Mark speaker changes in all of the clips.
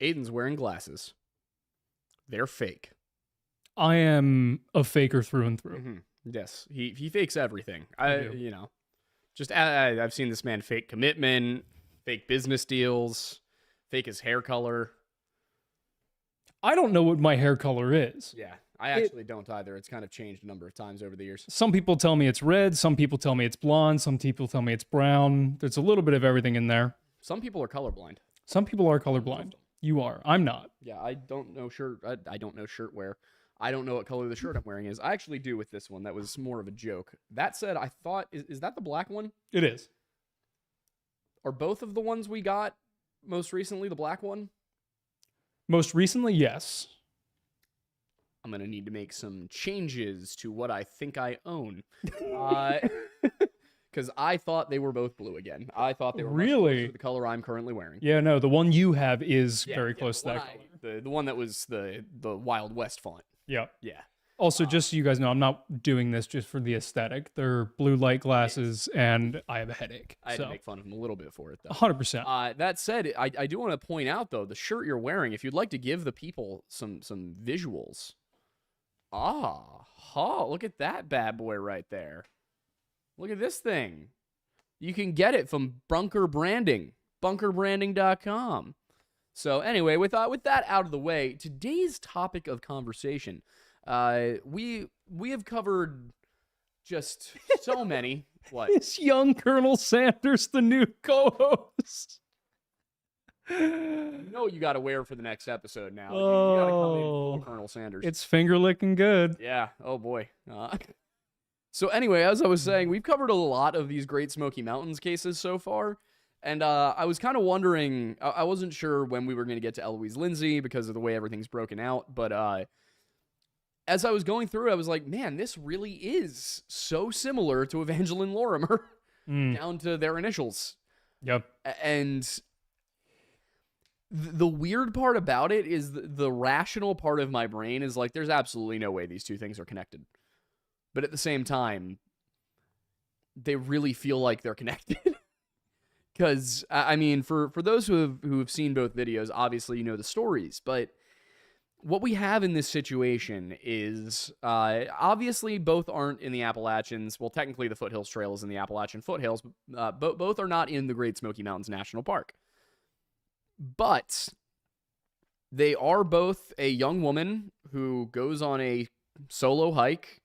Speaker 1: Aiden's wearing glasses. They're fake.
Speaker 2: I am a faker through and through.
Speaker 1: Mm-hmm. Yes, he fakes everything.
Speaker 2: do.
Speaker 1: I've seen this man fake commitment, fake business deals, fake his hair color.
Speaker 2: I don't know what my hair color is.
Speaker 1: Yeah, I actually don't either. It's kind of changed a number of times over the years.
Speaker 2: Some people tell me it's red. Some people tell me it's blonde. Some people tell me it's brown. There's a little bit of everything in there.
Speaker 1: Some people are colorblind.
Speaker 2: Some people are colorblind. You are. I'm not.
Speaker 1: Yeah, I don't know shirt. I don't know shirt wear. I don't know what color the shirt I'm wearing is. I actually do with this one. That was more of a joke. That said, I thought, is that the black one?
Speaker 2: It is.
Speaker 1: Are both of the ones we got most recently the black one?
Speaker 2: Most recently, yes.
Speaker 1: I'm going to need to make some changes to what I think I own. Because I thought they were both blue again. I thought they were much closer to the color I'm currently wearing.
Speaker 2: Yeah, no, the one you have is very close to that color.
Speaker 1: The one that was the Wild West font.
Speaker 2: Yeah.
Speaker 1: Yeah.
Speaker 2: Also, just so you guys know, I'm not doing this just for the aesthetic. They're blue light glasses, and I have a headache.
Speaker 1: I had to make fun of him a little bit for it, though.
Speaker 2: 100%.
Speaker 1: That said, I do want to point out, though, the shirt you're wearing, if you'd like to give the people some visuals. Look at that bad boy right there. Look at this thing. You can get it from Bunker Branding, bunkerbranding.com. So anyway, with that out of the way, today's topic of conversation, we have covered just so many. What?
Speaker 2: Is young Colonel Sanders the new co-host?
Speaker 1: No, you got to wear for the next episode now. You got to come in full Colonel Sanders.
Speaker 2: It's finger licking good.
Speaker 1: Yeah. Oh boy. So anyway, as I was saying, we've covered a lot of these Great Smoky Mountains cases so far. And I was kind of wondering, I wasn't sure when we were going to get to Eloise Lindsay because of the way everything's broken out. But as I was going through, I was like, man, this really is so similar to Evangeline Lorimer down to their initials.
Speaker 2: Yep.
Speaker 1: And the weird part about it is the rational part of my brain is like, there's absolutely no way these two things are connected. But at the same time, they really feel like they're connected. Because, I mean, for those who have seen both videos, obviously you know the stories. But what we have in this situation is, obviously both aren't in the Appalachians. Well, technically the Foothills Trail is in the Appalachian foothills. Both are not in the Great Smoky Mountains National Park. But they are both a young woman who goes on a solo hike,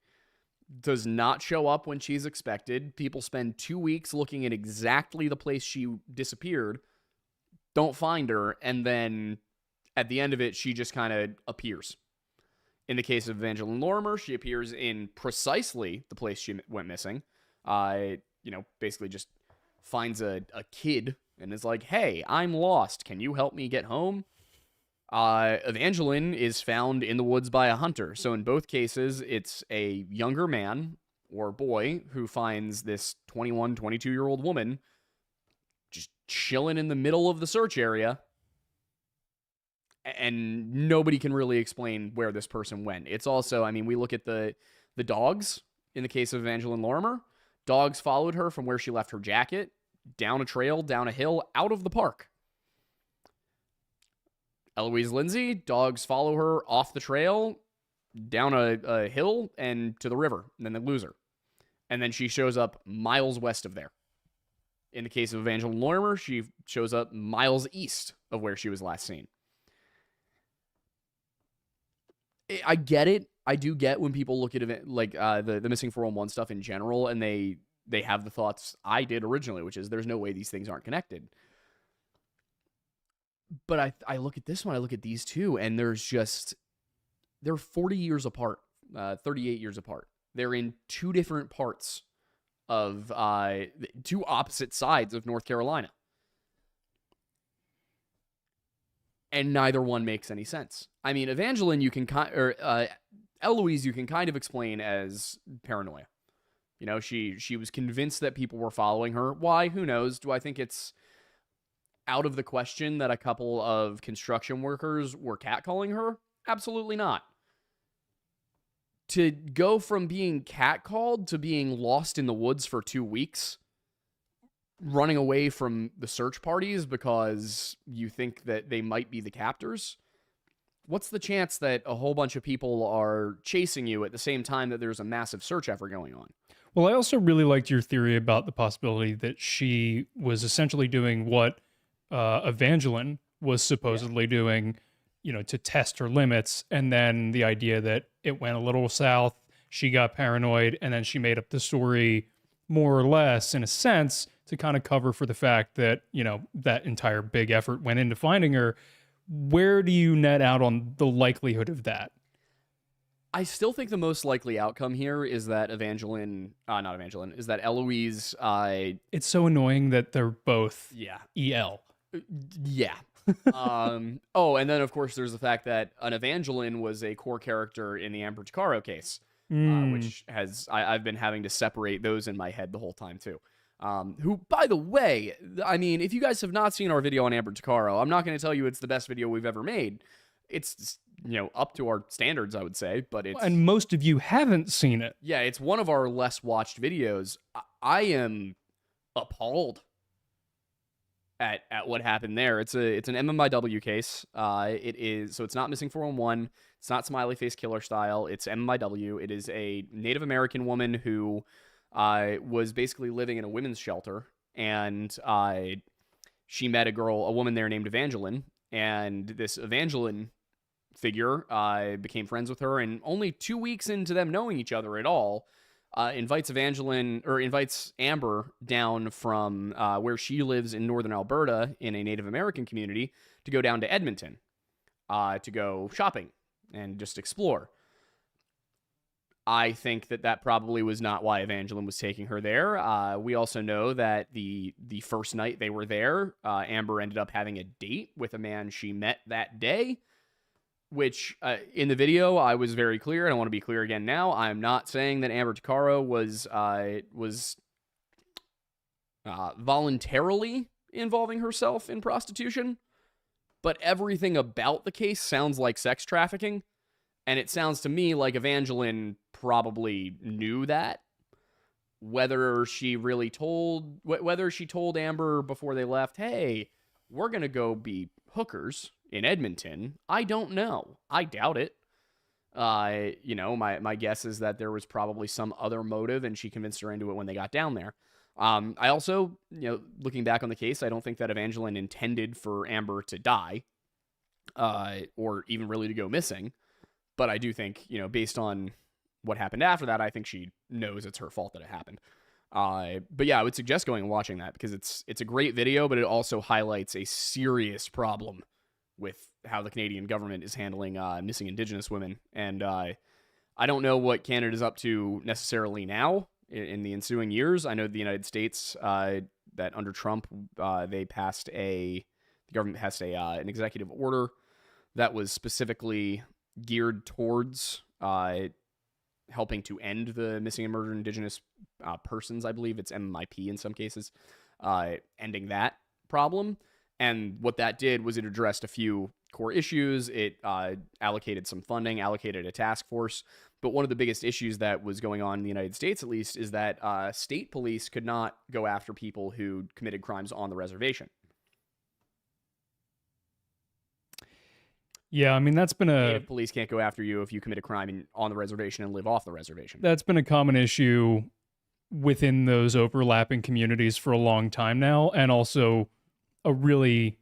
Speaker 1: does not show up when she's expected. People spend 2 weeks looking at exactly the place she disappeared, don't find her, and then at the end of it, she just kind of appears. In the case of Evangeline Lorimer, she appears in precisely the place she went missing. Basically just finds a kid and is like, hey, I'm lost. Can you help me get home? Evangeline is found in the woods by a hunter. So in both cases, it's a younger man or boy who finds this 21, 22-year-old woman just chilling in the middle of the search area. And nobody can really explain where this person went. It's also, I mean, we look at the dogs in the case of Evangeline Lorimer. Dogs followed her from where she left her jacket, down a trail, down a hill, out of the park. Eloise Lindsay, dogs follow her off the trail, down a hill, and to the river, and then they lose her. And then she shows up miles west of there. In the case of Evangeline Lorimer, she shows up miles east of where she was last seen. I get it. I do get when people look at it, like the Missing 411 stuff in general, and they have the thoughts I did originally, which is there's no way these things aren't connected. But I look at this one, I look at these two, and they're 40 years apart, 38 years apart. They're in two different parts of two opposite sides of North Carolina. And neither one makes any sense. I mean, Evangeline, Eloise, you can kind of explain as paranoia. You know, she was convinced that people were following her. Why? Who knows? Do I think it's out of the question that a couple of construction workers were catcalling her? Absolutely not. To go from being catcalled to being lost in the woods for 2 weeks, running away from the search parties because you think that they might be the captors. What's the chance that a whole bunch of people are chasing you at the same time that there's a massive search effort going on?
Speaker 2: Well, I also really liked your theory about the possibility that she was essentially doing what Evangeline was supposedly doing, to test her limits. And then the idea that it went a little south, she got paranoid, and then she made up the story more or less, in a sense, to kind of cover for the fact that, that entire big effort went into finding her. Where do you net out on the likelihood of that?
Speaker 1: I still think the most likely outcome here is that is that Eloise,
Speaker 2: It's so annoying that they're both
Speaker 1: yeah.
Speaker 2: EL.
Speaker 1: Yeah. And then of course there's the fact that an Evangeline was a core character in the Amber Tuccaro case, which I've been having to separate those in my head the whole time too. Who, by the way, I mean, if you guys have not seen our video on Amber Tuccaro, I'm not going to tell you it's the best video we've ever made. It's, up to our standards, I would say, but it's...
Speaker 2: And most of you haven't seen it.
Speaker 1: Yeah, it's one of our less watched videos. I am appalled at what happened there. It's an MMIW case. So it's not Missing 411. It's not Smiley Face Killer style. It's MMIW. It is a Native American woman who was basically living in a women's shelter, and she met a woman there named Evangeline, and this Evangeline figure became friends with her, and only 2 weeks into them knowing each other at all, invites Amber down from where she lives in northern Alberta in a Native American community to go down to Edmonton to go shopping and just explore. I think that probably was not why Evangeline was taking her there. We also know that the first night they were there, Amber ended up having a date with a man she met that day, which in the video I was very clear, and I want to be clear again now. I'm not saying that Amber Tuccaro was voluntarily involving herself in prostitution, but everything about the case sounds like sex trafficking. And it sounds to me like Evangeline probably knew that. Whether she told Amber before they left, hey, we're going to go be hookers in Edmonton, I don't know. I doubt it. My guess is that there was probably some other motive and she convinced her into it when they got down there. I also, looking back on the case, I don't think that Evangeline intended for Amber to die or even really to go missing. But I do think, based on what happened after that, I think she knows it's her fault that it happened. But yeah, I would suggest going and watching that because it's a great video, but it also highlights a serious problem with how the Canadian government is handling missing Indigenous women. And I don't know what Canada's up to necessarily now in the ensuing years. I know the United States, that under Trump, the government passed an executive order that was specifically geared towards helping to end the missing and murdered Indigenous persons. I believe it's MMIP in some cases, ending that problem. And what that did was it addressed a few core issues. It allocated some funding, allocated a task force. But one of the biggest issues that was going on in the United States, at least, is that state police could not go after people who committed crimes on the reservation.
Speaker 2: Yeah, I mean, that's been
Speaker 1: Native police can't go after you if you commit a crime on the reservation and live off the reservation.
Speaker 2: That's been a common issue within those overlapping communities for a long time now, and also a really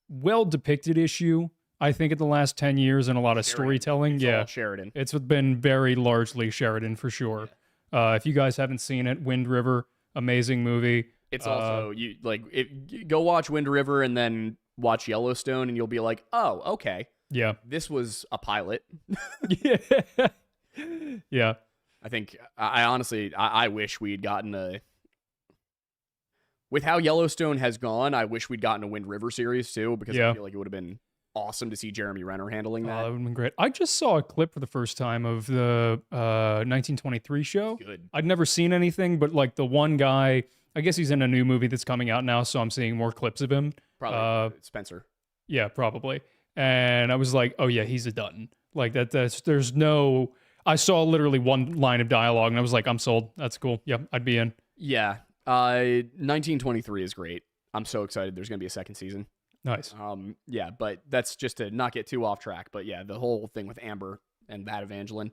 Speaker 2: well-depicted issue, I think, in the last 10 years in a lot of storytelling.
Speaker 1: It's all Sheridan.
Speaker 2: It's been very largely Sheridan, for sure. Yeah. If you guys haven't seen it, Wind River, amazing movie.
Speaker 1: It's also, go watch Wind River and then watch Yellowstone, and you'll be like, oh, okay.
Speaker 2: Yeah.
Speaker 1: This was a pilot.
Speaker 2: Yeah. Yeah.
Speaker 1: I think, I honestly, I wish we'd gotten with how Yellowstone has gone, I wish we'd gotten a Wind River series too, because I feel like it would have been awesome to see Jeremy Renner handling that.
Speaker 2: That would have been great. I just saw a clip for the first time of the 1923 show.
Speaker 1: Good.
Speaker 2: I'd never seen anything, but like the one guy, I guess he's in a new movie that's coming out now, so I'm seeing more clips of him.
Speaker 1: Probably Spencer.
Speaker 2: Yeah, probably. And I was like, oh yeah, he's a Dutton. Like there's no, I saw literally one line of dialogue and I was like, I'm sold. That's cool. Yep, I'd be in.
Speaker 1: Yeah. 1923 is great. I'm so excited. There's going to be a second season.
Speaker 2: Nice.
Speaker 1: Yeah, but that's just to not get too off track. But yeah, the whole thing with Amber and that Evangeline.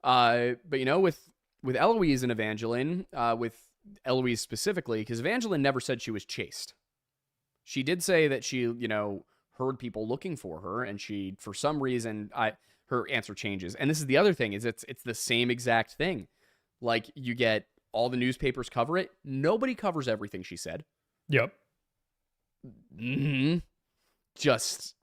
Speaker 1: But you know, with Eloise and Evangeline, with Eloise specifically, because Evangeline never said she was chased. She did say that she, you know, heard people looking for her, and she, for some reason, her answer changes. And this is the other thing, is it's the same exact thing. Like, you get all the newspapers cover it. Nobody covers everything she said.
Speaker 2: Yep.
Speaker 1: Mm-hmm. Just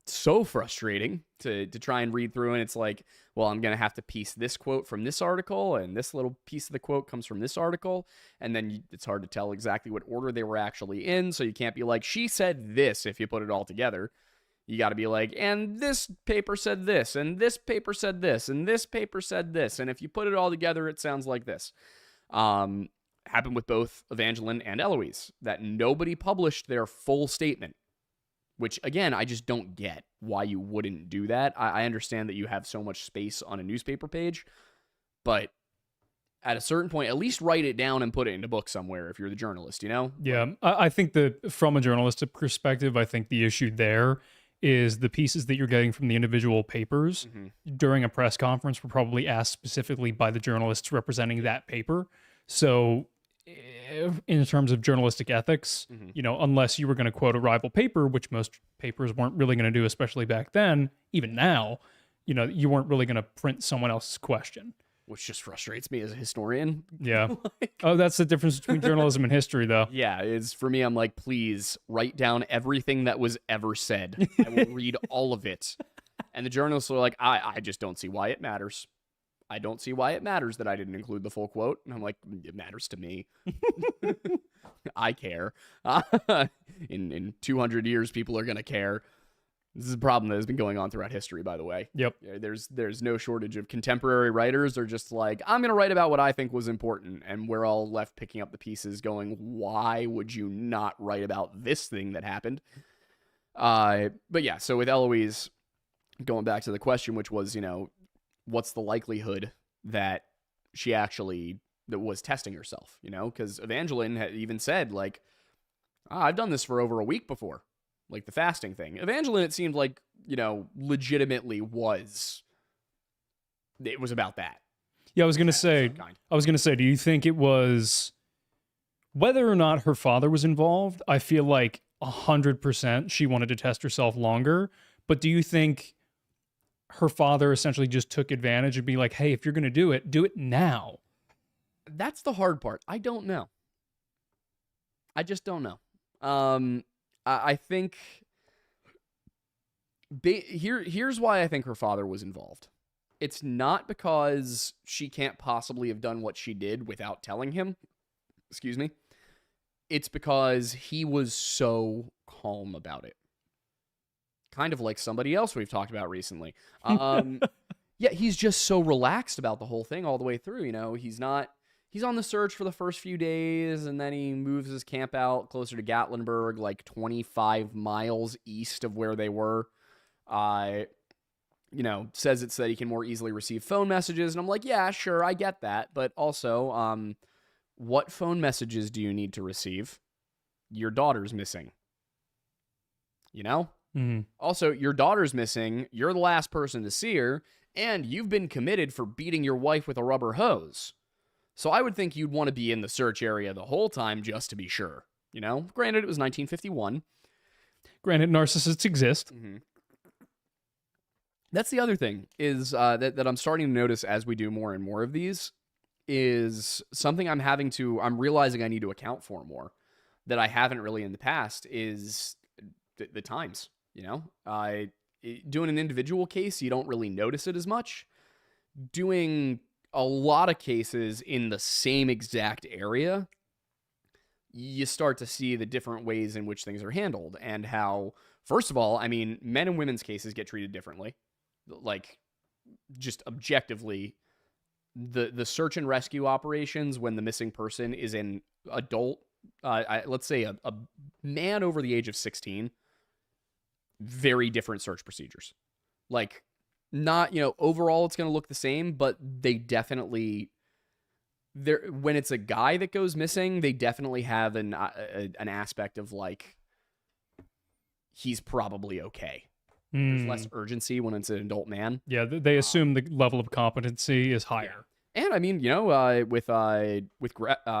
Speaker 1: so frustrating to try and read through, and it's like, well, I'm gonna have to piece this quote from this article, and this little piece of the quote comes from this article, and then it's hard to tell exactly what order they were actually in, so you can't be like, she said this if you put it all together. You got to be like, and this paper said this, and this paper said this, and this paper said this, and if you put it all together, it sounds like this. Happened with both Evangeline and Eloise, that nobody published their full statement. Which, again, I just don't get why you wouldn't do that. I understand that you have so much space on a newspaper page, but at a certain point, at least write it down and put it in a book somewhere if you're the journalist, you know?
Speaker 2: Yeah, I think that from a journalistic perspective, I think the issue there is the pieces that you're getting from the individual papers during a press conference were probably asked specifically by the journalists representing that paper. So in terms of journalistic ethics, you know, unless you were going to quote a rival paper, which most papers weren't really going to do, especially back then, even now, you know, you weren't really going to print someone else's question.
Speaker 1: Which just frustrates me as a historian.
Speaker 2: Yeah. Oh, that's the difference between journalism and history, though.
Speaker 1: Yeah, it's for me, I'm like, please write down everything that was ever said. I will read all of it. And the journalists are like, I just don't see why it matters. I don't see why it matters that I didn't include the full quote. And I'm like, it matters to me. I care. In 200 years, people are going to care. This is a problem that has been going on throughout history, by the way.
Speaker 2: Yep.
Speaker 1: There's no shortage of contemporary writers are just like, I'm going to write about what I think was important. And we're all left picking up the pieces going, why would you not write about this thing that happened? But yeah, so with Eloise, going back to the question, which was, you know, what's the likelihood that she actually that was testing herself, you know? Because Evangeline had even said, like, I've done this for over a week before, like the fasting thing. Evangeline, it seemed like, you know, legitimately it was about that.
Speaker 2: Yeah, I was going to say, do you think it was, whether or not her father was involved, I feel like 100% she wanted to test herself longer, but do you think her father essentially just took advantage and be like, hey, if you're going to do it now?
Speaker 1: That's the hard part. I don't know. I just don't know. I think here's why I think her father was involved. It's not because she can't possibly have done what she did without telling him. Excuse me. It's because he was so calm about it. Kind of like somebody else we've talked about recently. Yeah, he's just so relaxed about the whole thing all the way through. You know, he's on the search for the first few days, and then he moves his camp out closer to Gatlinburg, like 25 miles east of where they were. You know, says it's that he can more easily receive phone messages. And I'm like, yeah, sure, I get that. But also, what phone messages do you need to receive? Your daughter's missing. You know?
Speaker 2: Mm-hmm.
Speaker 1: Also, your daughter's missing. You're the last person to see her. And you've been committed for beating your wife with a rubber hose. So I would think you'd want to be in the search area the whole time just to be sure. You know? Granted, it was 1951.
Speaker 2: Granted, narcissists exist.
Speaker 1: Mm-hmm. That's the other thing, is that I'm starting to notice as we do more and more of these, is something I'm realizing I need to account for more, that I haven't really in the past, is the times, you know? Doing an individual case, you don't really notice it as much. Doing a lot of cases in the same exact area, you start to see the different ways in which things are handled, and how, first of all, I mean, men and women's cases get treated differently. Like, just objectively, the search and rescue operations when the missing person is an adult, let's say a man over the age of 16, very different search procedures. Like, not, you know, overall it's going to look the same, but they definitely when it's a guy that goes missing, they definitely have an aspect of like he's probably okay. There's less urgency when it's an adult man.
Speaker 2: Yeah, they assume the level of competency is higher.
Speaker 1: Yeah. And I mean, with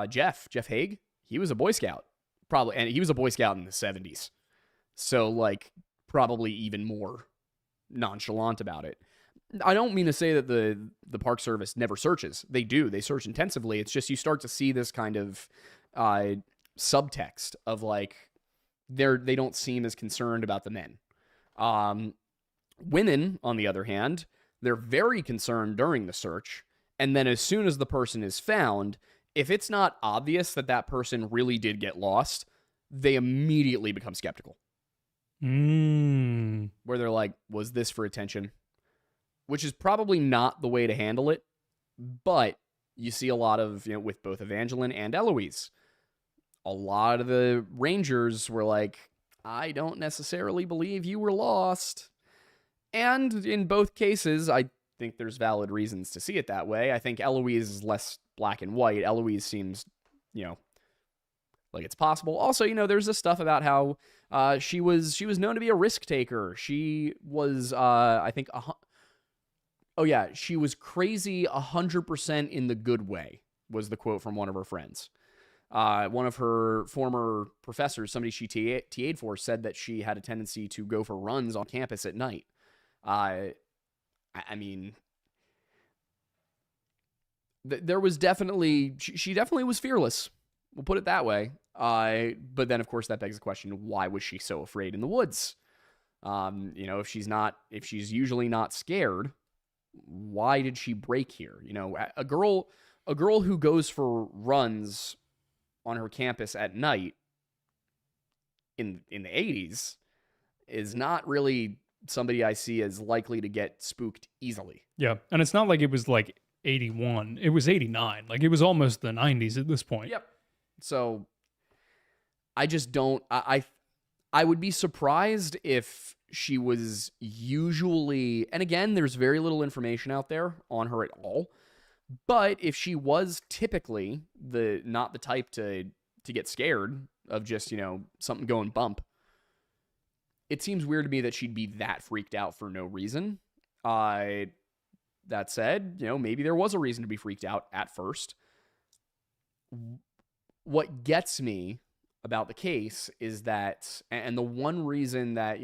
Speaker 1: Jeff Haig, he was a Boy Scout, probably, and he was a Boy Scout in the 70s. So like probably even more nonchalant about it. I don't mean to say that the Park Service never searches. They do. They search intensively. It's just you start to see this kind of subtext of like they don't seem as concerned about the men. Women, on the other hand, they're very concerned during the search, and then as soon as the person is found, if it's not obvious that that person really did get lost, they immediately become skeptical. Where they're like, was this for attention? Which is probably not the way to handle it, but you see a lot of, with both Evangeline and Eloise, a lot of the rangers were like, I don't necessarily believe you were lost. And in both cases, I think there's valid reasons to see it that way. I think Eloise is less black and white. Eloise seems, like it's possible. Also, there's this stuff about how she was known to be a risk taker. She was, I think, she was crazy 100% in the good way, was the quote from one of her friends. One of her former professors, somebody she TA'd for, said that she had a tendency to go for runs on campus at night. I mean, there was definitely, she definitely was fearless. We'll put it that way. But then, of course, that begs the question, why was she so afraid in the woods? If she's usually not scared, why did she break here? A girl who goes for runs on her campus at night in the 80s is not really somebody I see as likely to get spooked easily.
Speaker 2: Yeah, and it's not like it was like 81. It was 89. Like it was almost the 90s at this point.
Speaker 1: Yep. So I just don't I would be surprised if she was usually, and again, there's very little information out there on her at all. But if she was typically not the type to get scared of just, something going bump, it seems weird to me that she'd be that freaked out for no reason. That said, maybe there was a reason to be freaked out at first. What gets me about the case is that, and the one reason that,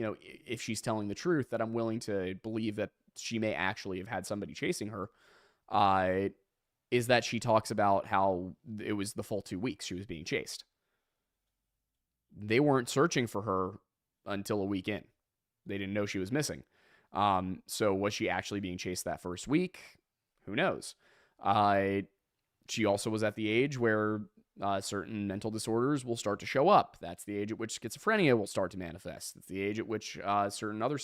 Speaker 1: if she's telling the truth, that I'm willing to believe that she may actually have had somebody chasing her, is that she talks about how it was the full 2 weeks she was being chased. They weren't searching for her until a week in. They didn't know she was missing. So was she actually being chased that first week? Who knows? She also was at the age where certain mental disorders will start to show up. That's the age at which schizophrenia will start to manifest. That's the age at which certain other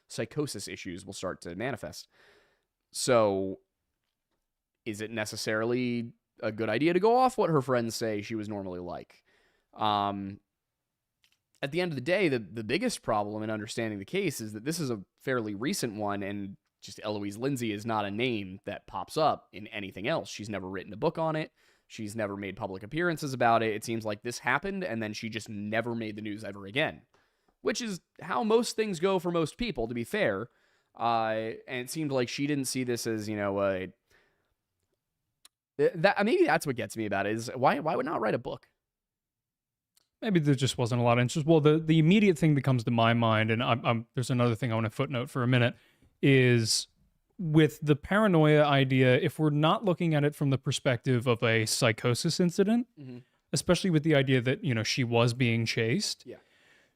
Speaker 1: psychosis issues will start to manifest. So is it necessarily a good idea to go off what her friends say she was normally like? At the end of the day, the biggest problem in understanding the case is that this is a fairly recent one, and just Eloise Lindsay is not a name that pops up in anything else. She's never written a book on it. She's never made public appearances about it. It seems like this happened, and then she just never made the news ever again, which is how most things go for most people, to be fair. And it seemed like she didn't see this as, maybe that's what gets me about it, is why would not write a book?
Speaker 2: Maybe there just wasn't a lot of interest. Well, the immediate thing that comes to my mind, and there's another thing I want to footnote for a minute, is with the paranoia idea, if we're not looking at it from the perspective of a psychosis incident, especially with the idea that, she was being chased,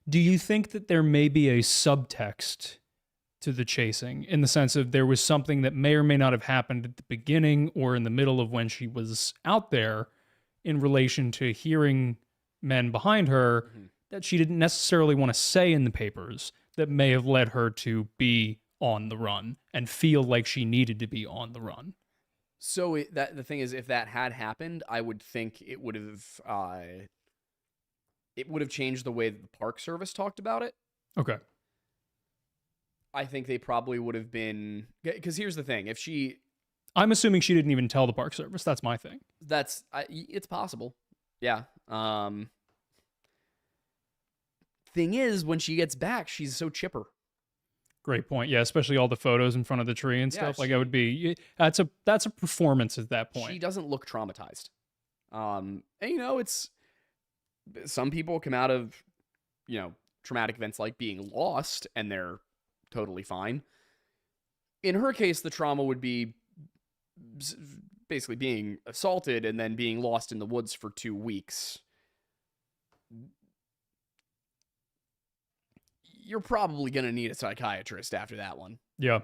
Speaker 2: do you think that there may be a subtext to the chasing, in the sense of there was something that may or may not have happened at the beginning or in the middle of when she was out there in relation to hearing men behind her that she didn't necessarily want to say in the papers that may have led her to be on the run and feel like she needed to be on the run?
Speaker 1: So the thing is, if that had happened, I would think it would have changed the way that the Park Service talked about it.
Speaker 2: Okay.
Speaker 1: I think they probably would have been, because here's the thing, if she...
Speaker 2: I'm assuming she didn't even tell the Park Service. That's my thing.
Speaker 1: It's possible. Yeah. Thing is, when she gets back, she's so chipper.
Speaker 2: Great point. Yeah, especially all the photos in front of the tree and stuff. Like, it would be that's a performance at that point.
Speaker 1: She doesn't look traumatized. And it's some people come out of traumatic events like being lost and they're totally fine. In her case, the trauma would be basically being assaulted and then being lost in the woods for 2 weeks. You're probably going to need a psychiatrist after that one.
Speaker 2: Yeah.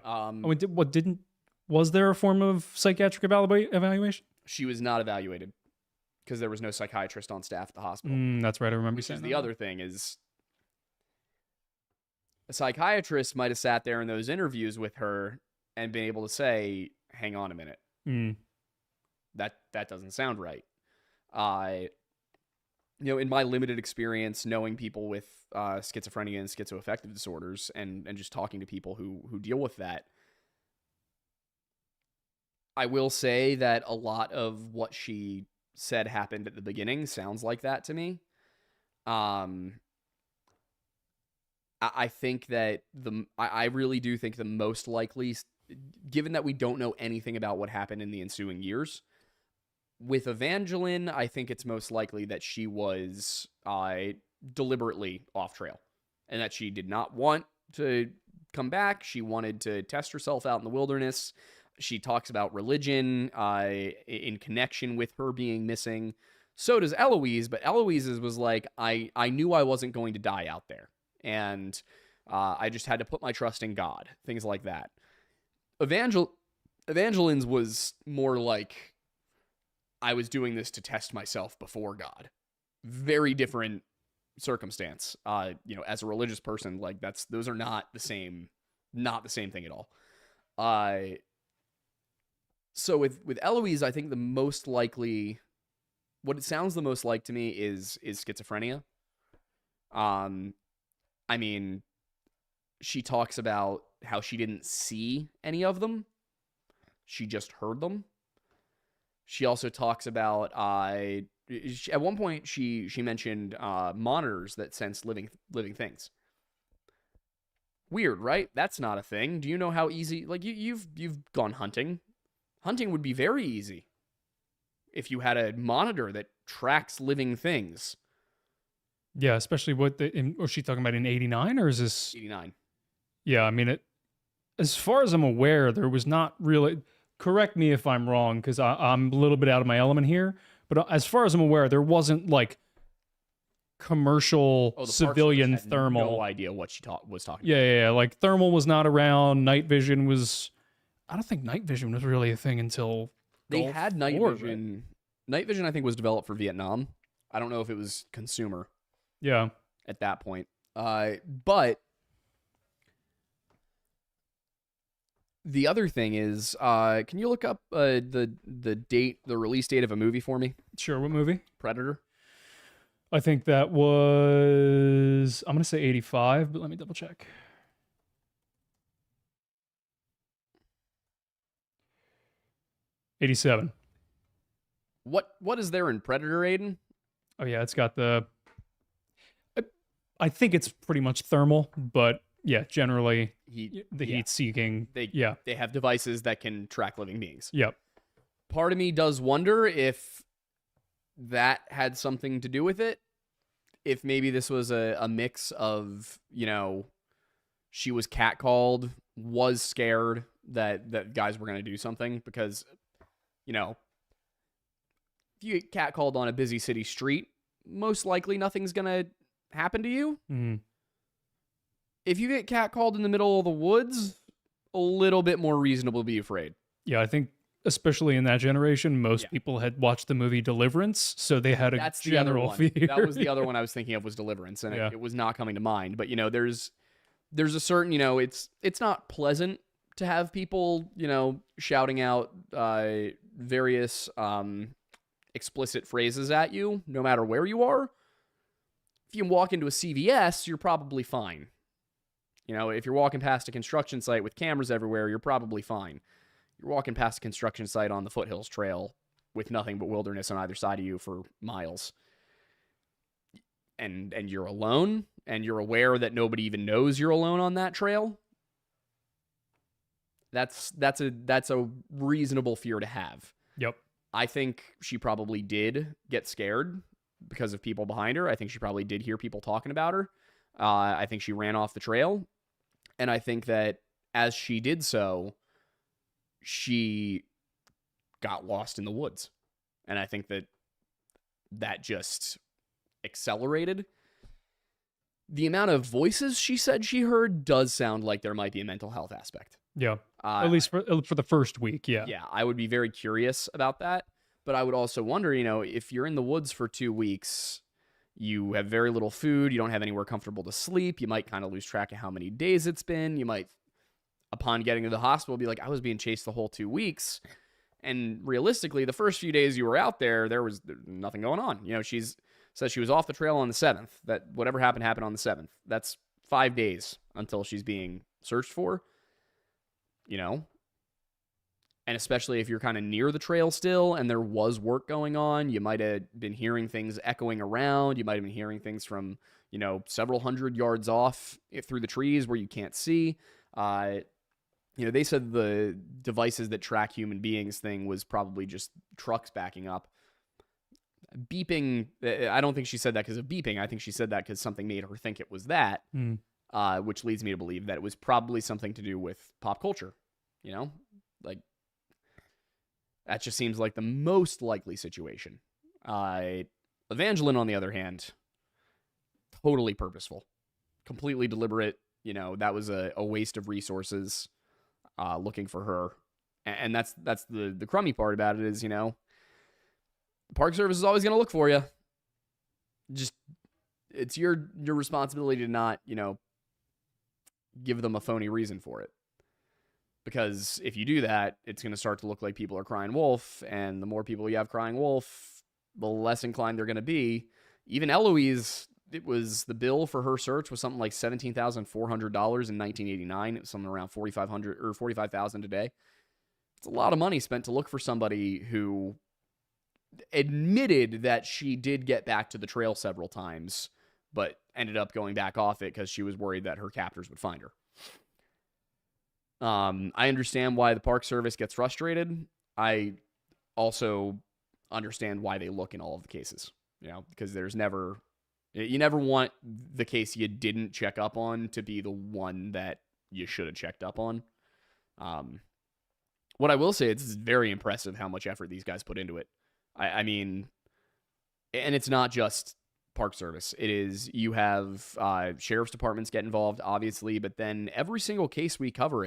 Speaker 2: Was there a form of psychiatric evaluation?
Speaker 1: She was not evaluated because there was no psychiatrist on staff at the hospital.
Speaker 2: That's right. I remember you saying
Speaker 1: that. The other thing is a psychiatrist might have sat there in those interviews with her and been able to say, hang on a minute. That doesn't sound right. In my limited experience, knowing people with schizophrenia and schizoaffective disorders and just talking to people who deal with that, I will say that a lot of what she said happened at the beginning sounds like that to me. I think that I really do think the most likely, given that we don't know anything about what happened in the ensuing years, with Evangeline, I think it's most likely that she was deliberately off trail and that she did not want to come back. She wanted to test herself out in the wilderness. She talks about religion in connection with her being missing. So does Eloise, but Eloise's was like, I knew I wasn't going to die out there. And I just had to put my trust in God. Things like that. Evangeline's was more like, I was doing this to test myself before God. Very different circumstance. As a religious person, like those are not the same thing at all. So with Eloise, I think the most likely, what it sounds the most like to me is schizophrenia. I mean, she talks about how she didn't see any of them. She just heard them. She also talks about, at one point she mentioned monitors that sense living things. Weird, right? That's not a thing. Do you know how easy, like you've gone hunting. Hunting would be very easy if you had a monitor that tracks living things.
Speaker 2: Yeah, especially was she talking about in 89 or is this
Speaker 1: 89?
Speaker 2: Yeah, I mean, as far as I'm aware, there was not really, correct me if I'm wrong, because I'm a little bit out of my element here, but as far as I'm aware, there wasn't like commercial civilian thermal.
Speaker 1: No idea what she was talking
Speaker 2: about. Yeah, like thermal was not around. Night vision was, I don't think night vision was really a thing until
Speaker 1: they had night vision. Right? Night vision, I think, was developed for Vietnam. I don't know if it was consumer.
Speaker 2: Yeah.
Speaker 1: At that point. But the other thing is, can you look up the release date of a movie for me?
Speaker 2: Sure. What movie?
Speaker 1: Predator.
Speaker 2: I think that was, I'm going to say 85, but let me double check. '87.
Speaker 1: What is there in Predator, Aiden?
Speaker 2: Oh yeah, it's got the, I think it's pretty much thermal, but yeah, generally heat seeking.
Speaker 1: They have devices that can track living beings.
Speaker 2: Yep.
Speaker 1: Part of me does wonder if that had something to do with it. If maybe this was a mix of, she was catcalled, was scared that guys were going to do something because, if you get catcalled on a busy city street, most likely nothing's going to happen to you.
Speaker 2: Mm-hmm.
Speaker 1: If you get catcalled in the middle of the woods, a little bit more reasonable to be afraid.
Speaker 2: Yeah, I think especially in that generation, most people had watched the movie Deliverance, so they had a general fear.
Speaker 1: That was the other one I was thinking of, was Deliverance, and it was not coming to mind. But there's a certain, it's not pleasant to have people, shouting out various explicit phrases at you, no matter where you are. If you walk into a CVS, you're probably fine. If you're walking past a construction site with cameras everywhere, you're probably fine. You're walking past a construction site on the Foothills Trail with nothing but wilderness on either side of you for miles. And you're alone, and you're aware that nobody even knows you're alone on that trail. That's a reasonable fear to have.
Speaker 2: Yep.
Speaker 1: I think she probably did get scared because of people behind her. I think she probably did hear people talking about her. I think she ran off the trail. And I think that as she did so, she got lost in the woods. And I think that just accelerated. The amount of voices she said she heard does sound like there might be a mental health aspect.
Speaker 2: Yeah. At least for the first week, yeah.
Speaker 1: Yeah, I would be very curious about that. But I would also wonder, if you're in the woods for 2 weeks, you have very little food, you don't have anywhere comfortable to sleep, you might kind of lose track of how many days it's been. You might, upon getting to the hospital, be like, I was being chased the whole 2 weeks. And realistically, the first few days you were out there was nothing going on. She says she was off the trail on the 7th, that whatever happened on the 7th. That's 5 days until she's being searched for. And especially if you're kind of near the trail still and there was work going on, you might have been hearing things echoing around. You might have been hearing things from, several hundred yards off through the trees where you can't see. They said the devices that track human beings thing was probably just trucks backing up. Beeping, I don't think she said that because of beeping. I think she said that because something made her think it was that, which leads me to believe that it was probably something to do with pop culture. Like, that just seems like the most likely situation. Evangeline, on the other hand, totally purposeful, completely deliberate. That was a waste of resources looking for her. And that's the crummy part about it is, the Park Service is always going to look for you. Just, it's your responsibility to not, give them a phony reason for it. Because if you do that, it's going to start to look like people are crying wolf, and the more people you have crying wolf, the less inclined they're going to be. Even Eloise, the bill for her search was something like $17,400 in 1989. It was something around $4,500 or $45,000 today. It's a lot of money spent to look for somebody who admitted that she did get back to the trail several times, but ended up going back off it because she was worried that her captors would find her. I understand why the Park Service gets frustrated. I also understand why they look in all of the cases, because you never want the case you didn't check up on to be the one that you should have checked up on. What I will say, it's very impressive how much effort these guys put into it. I mean, and it's not just Park Service. It is, you have sheriff's departments get involved, obviously, but then every single case we cover,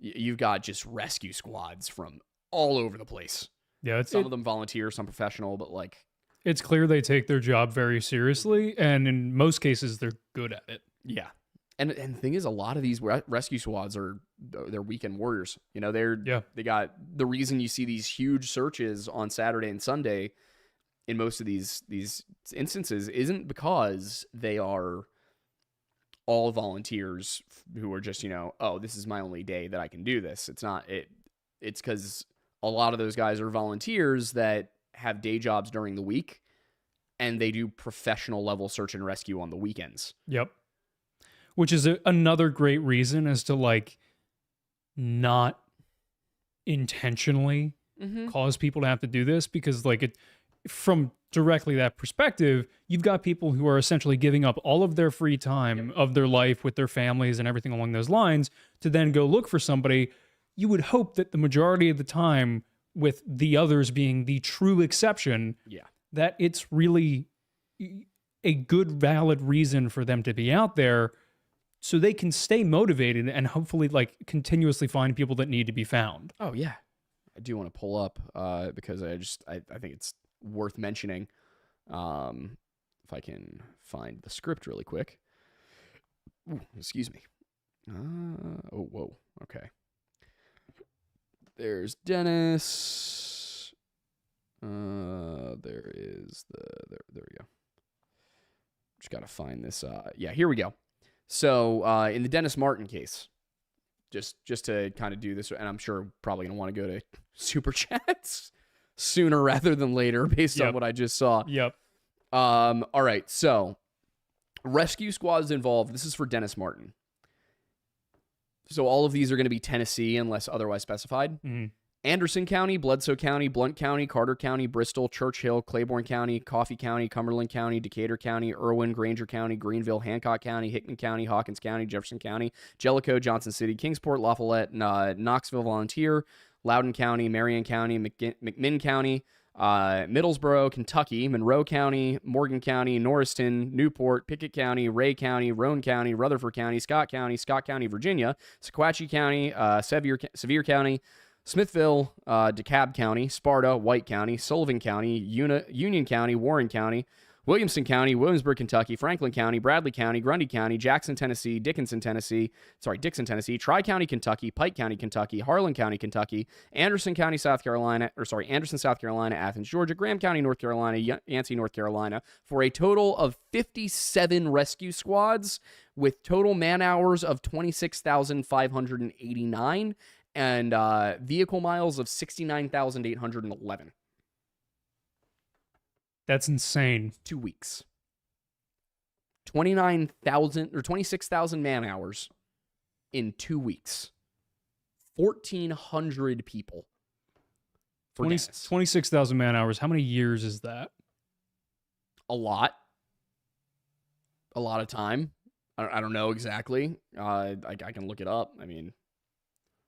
Speaker 1: you've got just rescue squads from all over the place.
Speaker 2: Yeah,
Speaker 1: some of them volunteer, some professional, but
Speaker 2: it's clear they take their job very seriously, and in most cases, they're good at it.
Speaker 1: Yeah. And the thing is, a lot of these rescue squads they're weekend warriors. They got, the reason you see these huge searches on Saturday and Sunday in most of these instances isn't because they are all volunteers who are just, oh, this is my only day that I can do this. It's not it. It's because a lot of those guys are volunteers that have day jobs during the week, and they do professional level search and rescue on the weekends.
Speaker 2: Yep. Which is another great reason as to not intentionally cause people to have to do this, because from directly that perspective, you've got people who are essentially giving up all of their free time of their life with their families and everything along those lines to then go look for somebody. You would hope that the majority of the time, with the others being the true exception, that it's really a good, valid reason for them to be out there so they can stay motivated and hopefully continuously find people that need to be found.
Speaker 1: Oh, yeah. I do want to pull up because I think it's worth mentioning. If I can find the script really quick. Ooh, excuse me. Oh, whoa. Okay. There's Dennis. There is there we go. Just got to find this. Yeah, here we go. So in the Dennis Martin case, just to kind of do this, and I'm sure probably gonna want to go to super chats sooner rather than later based on what I just saw.
Speaker 2: Yep.
Speaker 1: All right, so rescue squads involved. This is for Dennis Martin. So all of these are going to be Tennessee unless otherwise specified.
Speaker 2: Mm-hmm.
Speaker 1: Anderson County, Bledsoe County, Blount County, Carter County, Bristol, Churchill, Claiborne County, Coffee County, Cumberland County, Decatur County, Irwin, Granger County, Greenville, Hancock County, Hickman County, Hawkins County, Jefferson County, Jellicoe, Johnson City, Kingsport, La Follette, Knoxville Volunteer, Loudoun County, Marion County, McMinn County, Middlesboro, Kentucky, Monroe County, Morgan County, Norristown, Newport, Pickett County, Ray County, Roane County, Rutherford County, Scott County, Virginia, Sequatchie County, Sevier County, Smithville, DeKalb County, Sparta, White County, Sullivan County, Union County, Warren County, Williamson County, Williamsburg, Kentucky, Franklin County, Bradley County, Grundy County, Jackson, Tennessee, Dixon, Tennessee, Tri-County, Kentucky, Pike County, Kentucky, Harlan County, Kentucky, Anderson, South Carolina, Athens, Georgia, Graham County, North Carolina, Yancey, North Carolina, for a total of 57 rescue squads with total man hours of 26,589 and vehicle miles of 69,811.
Speaker 2: That's insane.
Speaker 1: 2 weeks. 29,000 or 26,000 man hours in 2 weeks. 1,400 people. For
Speaker 2: 26,000 man hours. How many years is that?
Speaker 1: A lot. A lot of time. I don't know exactly. I can look it up. I mean,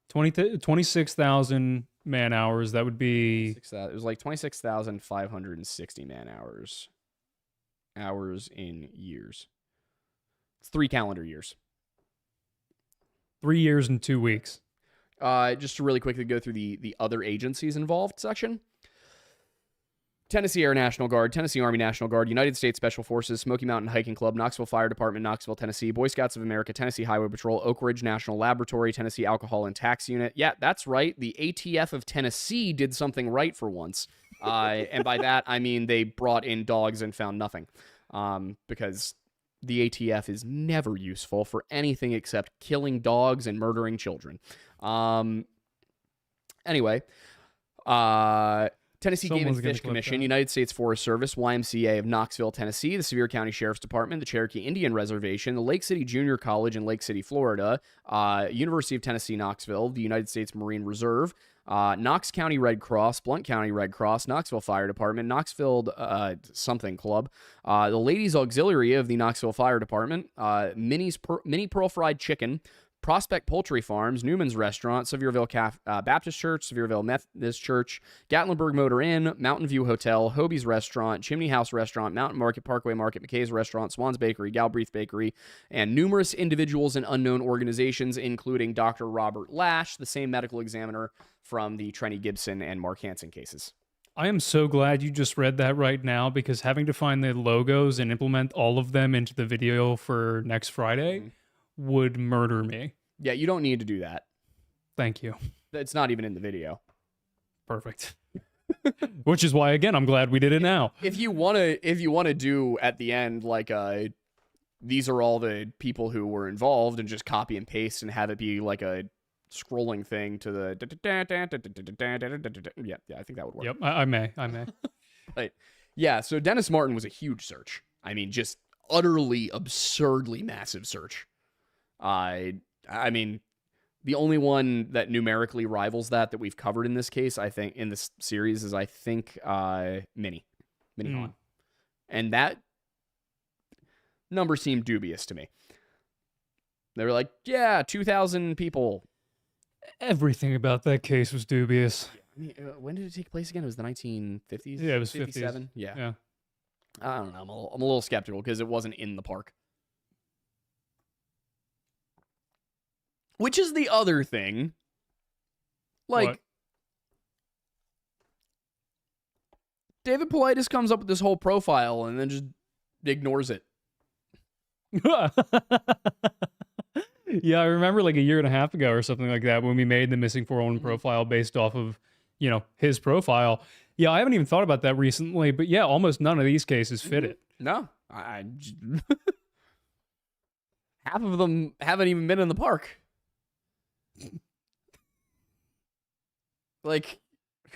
Speaker 2: 26,000 man hours. That would be...
Speaker 1: It was like 26,560 man hours. Hours in years. It's 3 calendar years.
Speaker 2: 3 years and 2 weeks.
Speaker 1: Just to really quickly go through the other agencies involved section. Tennessee Air National Guard, Tennessee Army National Guard, United States Special Forces, Smoky Mountain Hiking Club, Knoxville Fire Department, Knoxville, Tennessee, Boy Scouts of America, Tennessee Highway Patrol, Oak Ridge National Laboratory, Tennessee Alcohol and Tax Unit. Yeah, that's right. The ATF of Tennessee did something right for once. And by that, I mean they brought in dogs and found nothing. Because the ATF is never useful for anything except killing dogs and murdering children. Anyway, Tennessee Game and Fish Commission, United States Forest Service, YMCA of Knoxville, Tennessee, the Sevier County Sheriff's Department, the Cherokee Indian Reservation, the Lake City Junior College in Lake City, Florida, University of Tennessee, Knoxville, the United States Marine Reserve, Knox County Red Cross, Blount County Red Cross, Knoxville Fire Department, Knoxville something club, the Ladies Auxiliary of the Knoxville Fire Department, Mini Pearl Fried Chicken, Prospect Poultry Farms, Newman's Restaurant, Sevierville Baptist Church, Sevierville Methodist Church, Gatlinburg Motor Inn, Mountain View Hotel, Hobie's Restaurant, Chimney House Restaurant, Mountain Market, Parkway Market, McKay's Restaurant, Swan's Bakery, Galbraith Bakery, and numerous individuals and unknown organizations, including Dr. Robert Lash, the same medical examiner from the Trenny Gibson and Mark Hansen cases.
Speaker 2: I am so glad you just read that right now, because having to find the logos and implement all of them into the video for next Friday would murder me.
Speaker 1: Yeah, you don't need to do that.
Speaker 2: Thank you.
Speaker 1: It's not even in the video.
Speaker 2: Perfect. Which is why, again, I'm glad we did it now.
Speaker 1: If you wanna do at the end like these are all the people who were involved, and just copy and paste and have it be like a scrolling thing to the yeah, I think that would work.
Speaker 2: Yep, I may.
Speaker 1: But yeah, so Dennis Martin was a huge search. I mean, just utterly absurdly massive search. I mean, the only one that numerically rivals that we've covered in this case, I think, in this series is, Minnie Hahn. And that number seemed dubious to me. They were like, yeah, 2,000 people.
Speaker 2: Everything about that case was dubious.
Speaker 1: I mean, when did it take place again? It was the 1950s?
Speaker 2: Yeah, it was
Speaker 1: 57?
Speaker 2: 50s.
Speaker 1: Yeah. I don't know. I'm a little skeptical because it wasn't in the park. Which is the other thing. Like,
Speaker 2: what?
Speaker 1: David Paulides comes up with this whole profile and then just ignores it.
Speaker 2: Yeah, I remember like a year and a half ago or something like that when we made the Missing 411 profile based off of, his profile. Yeah, I haven't even thought about that recently, but yeah, almost none of these cases fit it.
Speaker 1: No. Half of them haven't even been in the park. Like,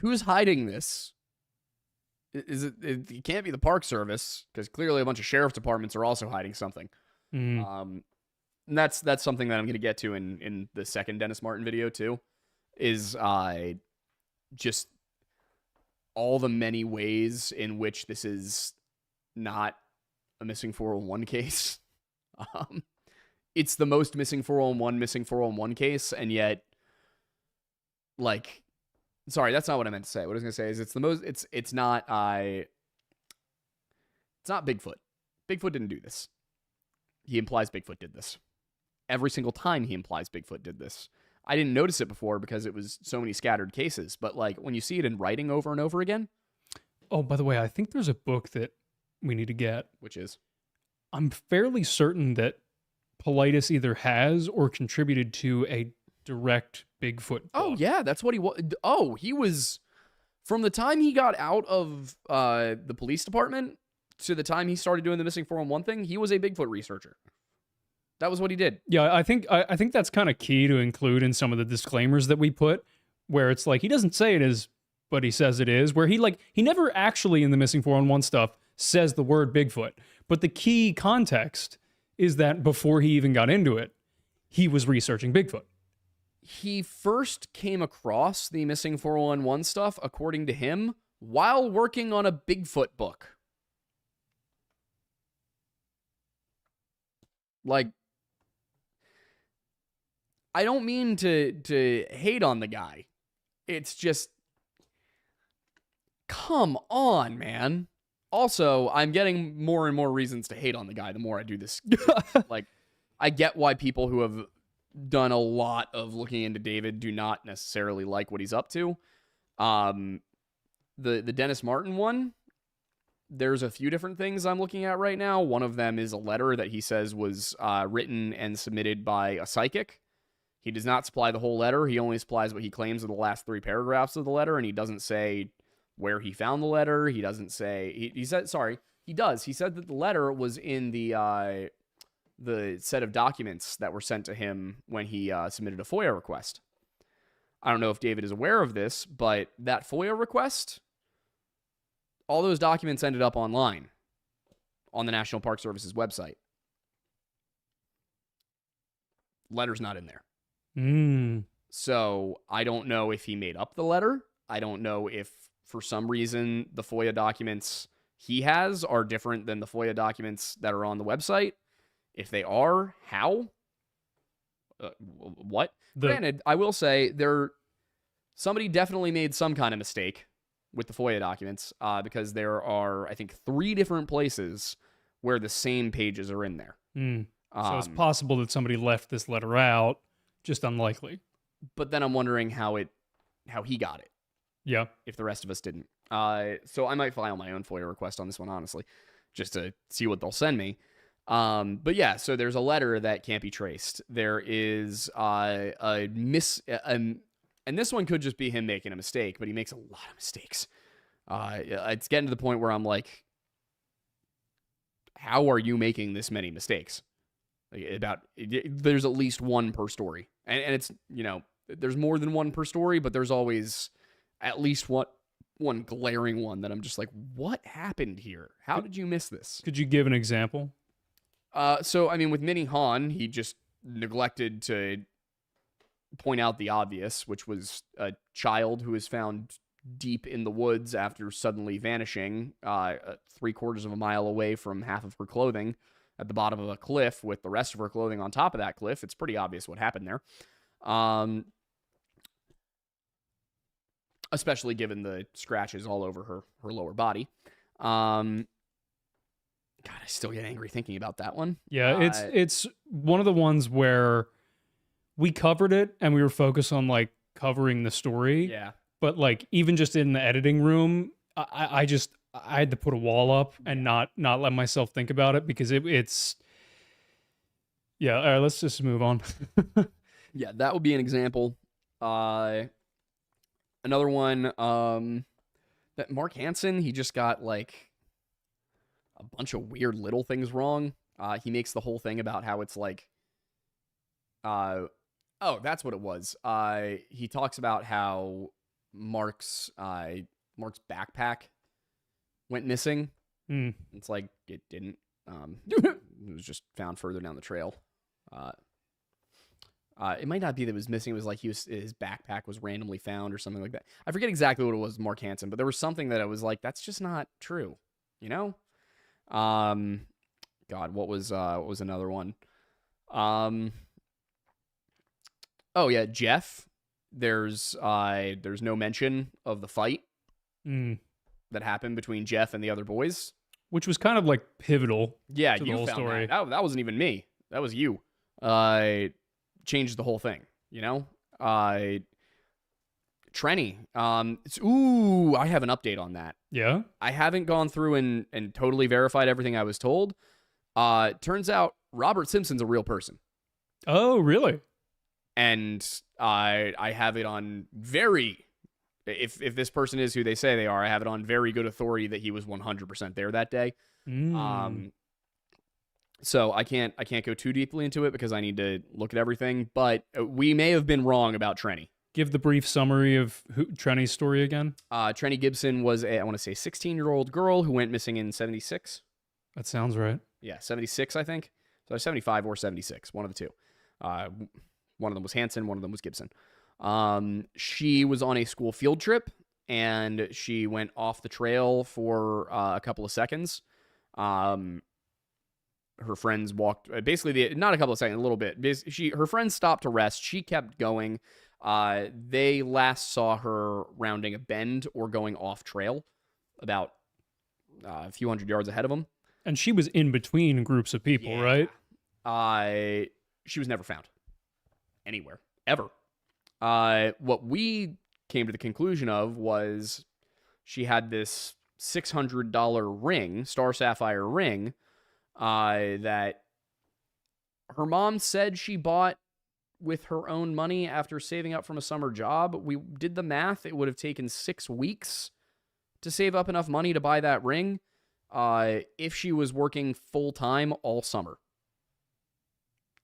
Speaker 1: who's hiding this? Is it can't be the Park Service, because clearly a bunch of sheriff's departments are also hiding something.
Speaker 2: Mm.
Speaker 1: And that's something that I'm going to get to in the second Dennis Martin video too, is just all the many ways in which this is not a missing 401 case. It's the most missing 401 case, and yet, like, sorry, that's not what I meant to say. What I was going to say is it's not Bigfoot. Bigfoot didn't do this. He implies Bigfoot did this. Every single time he implies Bigfoot did this. I didn't notice it before because it was so many scattered cases, but like when you see it in writing over and over again.
Speaker 2: Oh, by the way, I think there's a book that we need to get.
Speaker 1: Which is?
Speaker 2: I'm fairly certain that Paulides either has or contributed to a direct Bigfoot book.
Speaker 1: Oh, yeah, that's what he was. Oh, he was, from the time he got out of the police department to the time he started doing the missing 411 thing, he was a Bigfoot researcher. That was what he did.
Speaker 2: Yeah, I think that's kind of key to include in some of the disclaimers that we put, where it's like he doesn't say it is, but he says it is. Where he never actually in the missing 411 stuff says the word Bigfoot, but the key context is that before he even got into it, he was researching Bigfoot.
Speaker 1: He first came across the missing 411 stuff, according to him, while working on a Bigfoot book. Like, I don't mean to hate on the guy. It's just, come on, man. Also, I'm getting more and more reasons to hate on the guy the more I do this. Like, I get why people who have done a lot of looking into David do not necessarily like what he's up to. The Dennis Martin one, there's a few different things I'm looking at right now. One of them is a letter that he says was written and submitted by a psychic. He does not supply the whole letter. He only supplies what he claims are the last 3 paragraphs of the letter, and he doesn't say where he found the letter. He doesn't say... He said... Sorry, he does. He said that the letter was in the set of documents that were sent to him when he submitted a FOIA request. I don't know if David is aware of this, but that FOIA request, all those documents ended up online on the National Park Service's website. Letter's not in there. So I don't know if he made up the letter. I don't know if for some reason the FOIA documents he has are different than the FOIA documents that are on the website. If they are, how? What? Granted, I will say somebody definitely made some kind of mistake with the FOIA documents because there are, I think, 3 different places where the same pages are in there.
Speaker 2: So it's possible that somebody left this letter out. Just unlikely.
Speaker 1: But then I'm wondering how he got it.
Speaker 2: Yeah.
Speaker 1: If the rest of us didn't. So I might file my own FOIA request on this one, honestly, just to see what they'll send me. But yeah, so there's a letter that can't be traced. There is and this one could just be him making a mistake, but he makes a lot of mistakes. It's getting to the point where I'm like, how are you making this many mistakes? There's at least one per story, and it's, there's more than one per story, but there's always at least one glaring one that I'm just like, what happened here? How did you miss this?
Speaker 2: Could you give an example?
Speaker 1: So I mean, with Minnie Han, he just neglected to point out the obvious, which was a child who was found deep in the woods after suddenly vanishing 3/4 of a mile away from half of her clothing at the bottom of a cliff with the rest of her clothing on top of that cliff. It's pretty obvious what happened there. Especially given the scratches all over her lower body. God, I still get angry thinking about that one.
Speaker 2: Yeah, it's one of the ones where we covered it and we were focused on like covering the story.
Speaker 1: Yeah.
Speaker 2: But like even just in the editing room, I had to put a wall up and not let myself think about it because it's yeah. All right, let's just move on.
Speaker 1: Yeah, that would be an example. Another one, that Mark Hansen, he just got like a bunch of weird little things wrong. He makes the whole thing about how it's like, oh, that's what it was. He talks about how Mark's backpack went missing. It's like it didn't. It was just found further down the trail. It might not be that it was missing. It was like his backpack was randomly found or something like that. I forget exactly what it was, Mark Hansen, but there was something that I was like, that's just not true, you know? God, what was another one? Oh yeah, Jeff. There's no mention of the fight that happened between Jeff and the other boys,
Speaker 2: which was kind of like pivotal.
Speaker 1: Yeah,
Speaker 2: to
Speaker 1: you
Speaker 2: the whole
Speaker 1: found
Speaker 2: story.
Speaker 1: that wasn't even me. That was you. Changed the whole thing, you know? Trenny. I have an update on that.
Speaker 2: Yeah?
Speaker 1: I haven't gone through and totally verified everything I was told. Turns out Robert Simpson's a real person.
Speaker 2: Oh, really?
Speaker 1: And I have it on if this person is who they say they are, I have it on very good authority that he was 100% there that day. So I can't go too deeply into it because I need to look at everything, but we may have been wrong about Trenny.
Speaker 2: Give the brief summary of Trenny's story again.
Speaker 1: Trenny Gibson was I want to say 16-year-old girl who went missing in 76.
Speaker 2: That sounds right.
Speaker 1: Yeah, 76, I think. So 75 or 76, one of the two. One of them was Hansen, one of them was Gibson. She was on a school field trip, and she went off the trail for a couple of seconds. Her friends walked, basically, not a couple of seconds, a little bit. Her friends stopped to rest. She kept going. They last saw her rounding a bend or going off trail about a few hundred yards ahead of them.
Speaker 2: And she was in between groups of people, right?
Speaker 1: She was never found anywhere, ever. What we came to the conclusion of was she had this $600 ring, star sapphire ring, that her mom said she bought with her own money after saving up from a summer job. We did the math. It would have taken 6 weeks to save up enough money to buy that ring if she was working full-time all summer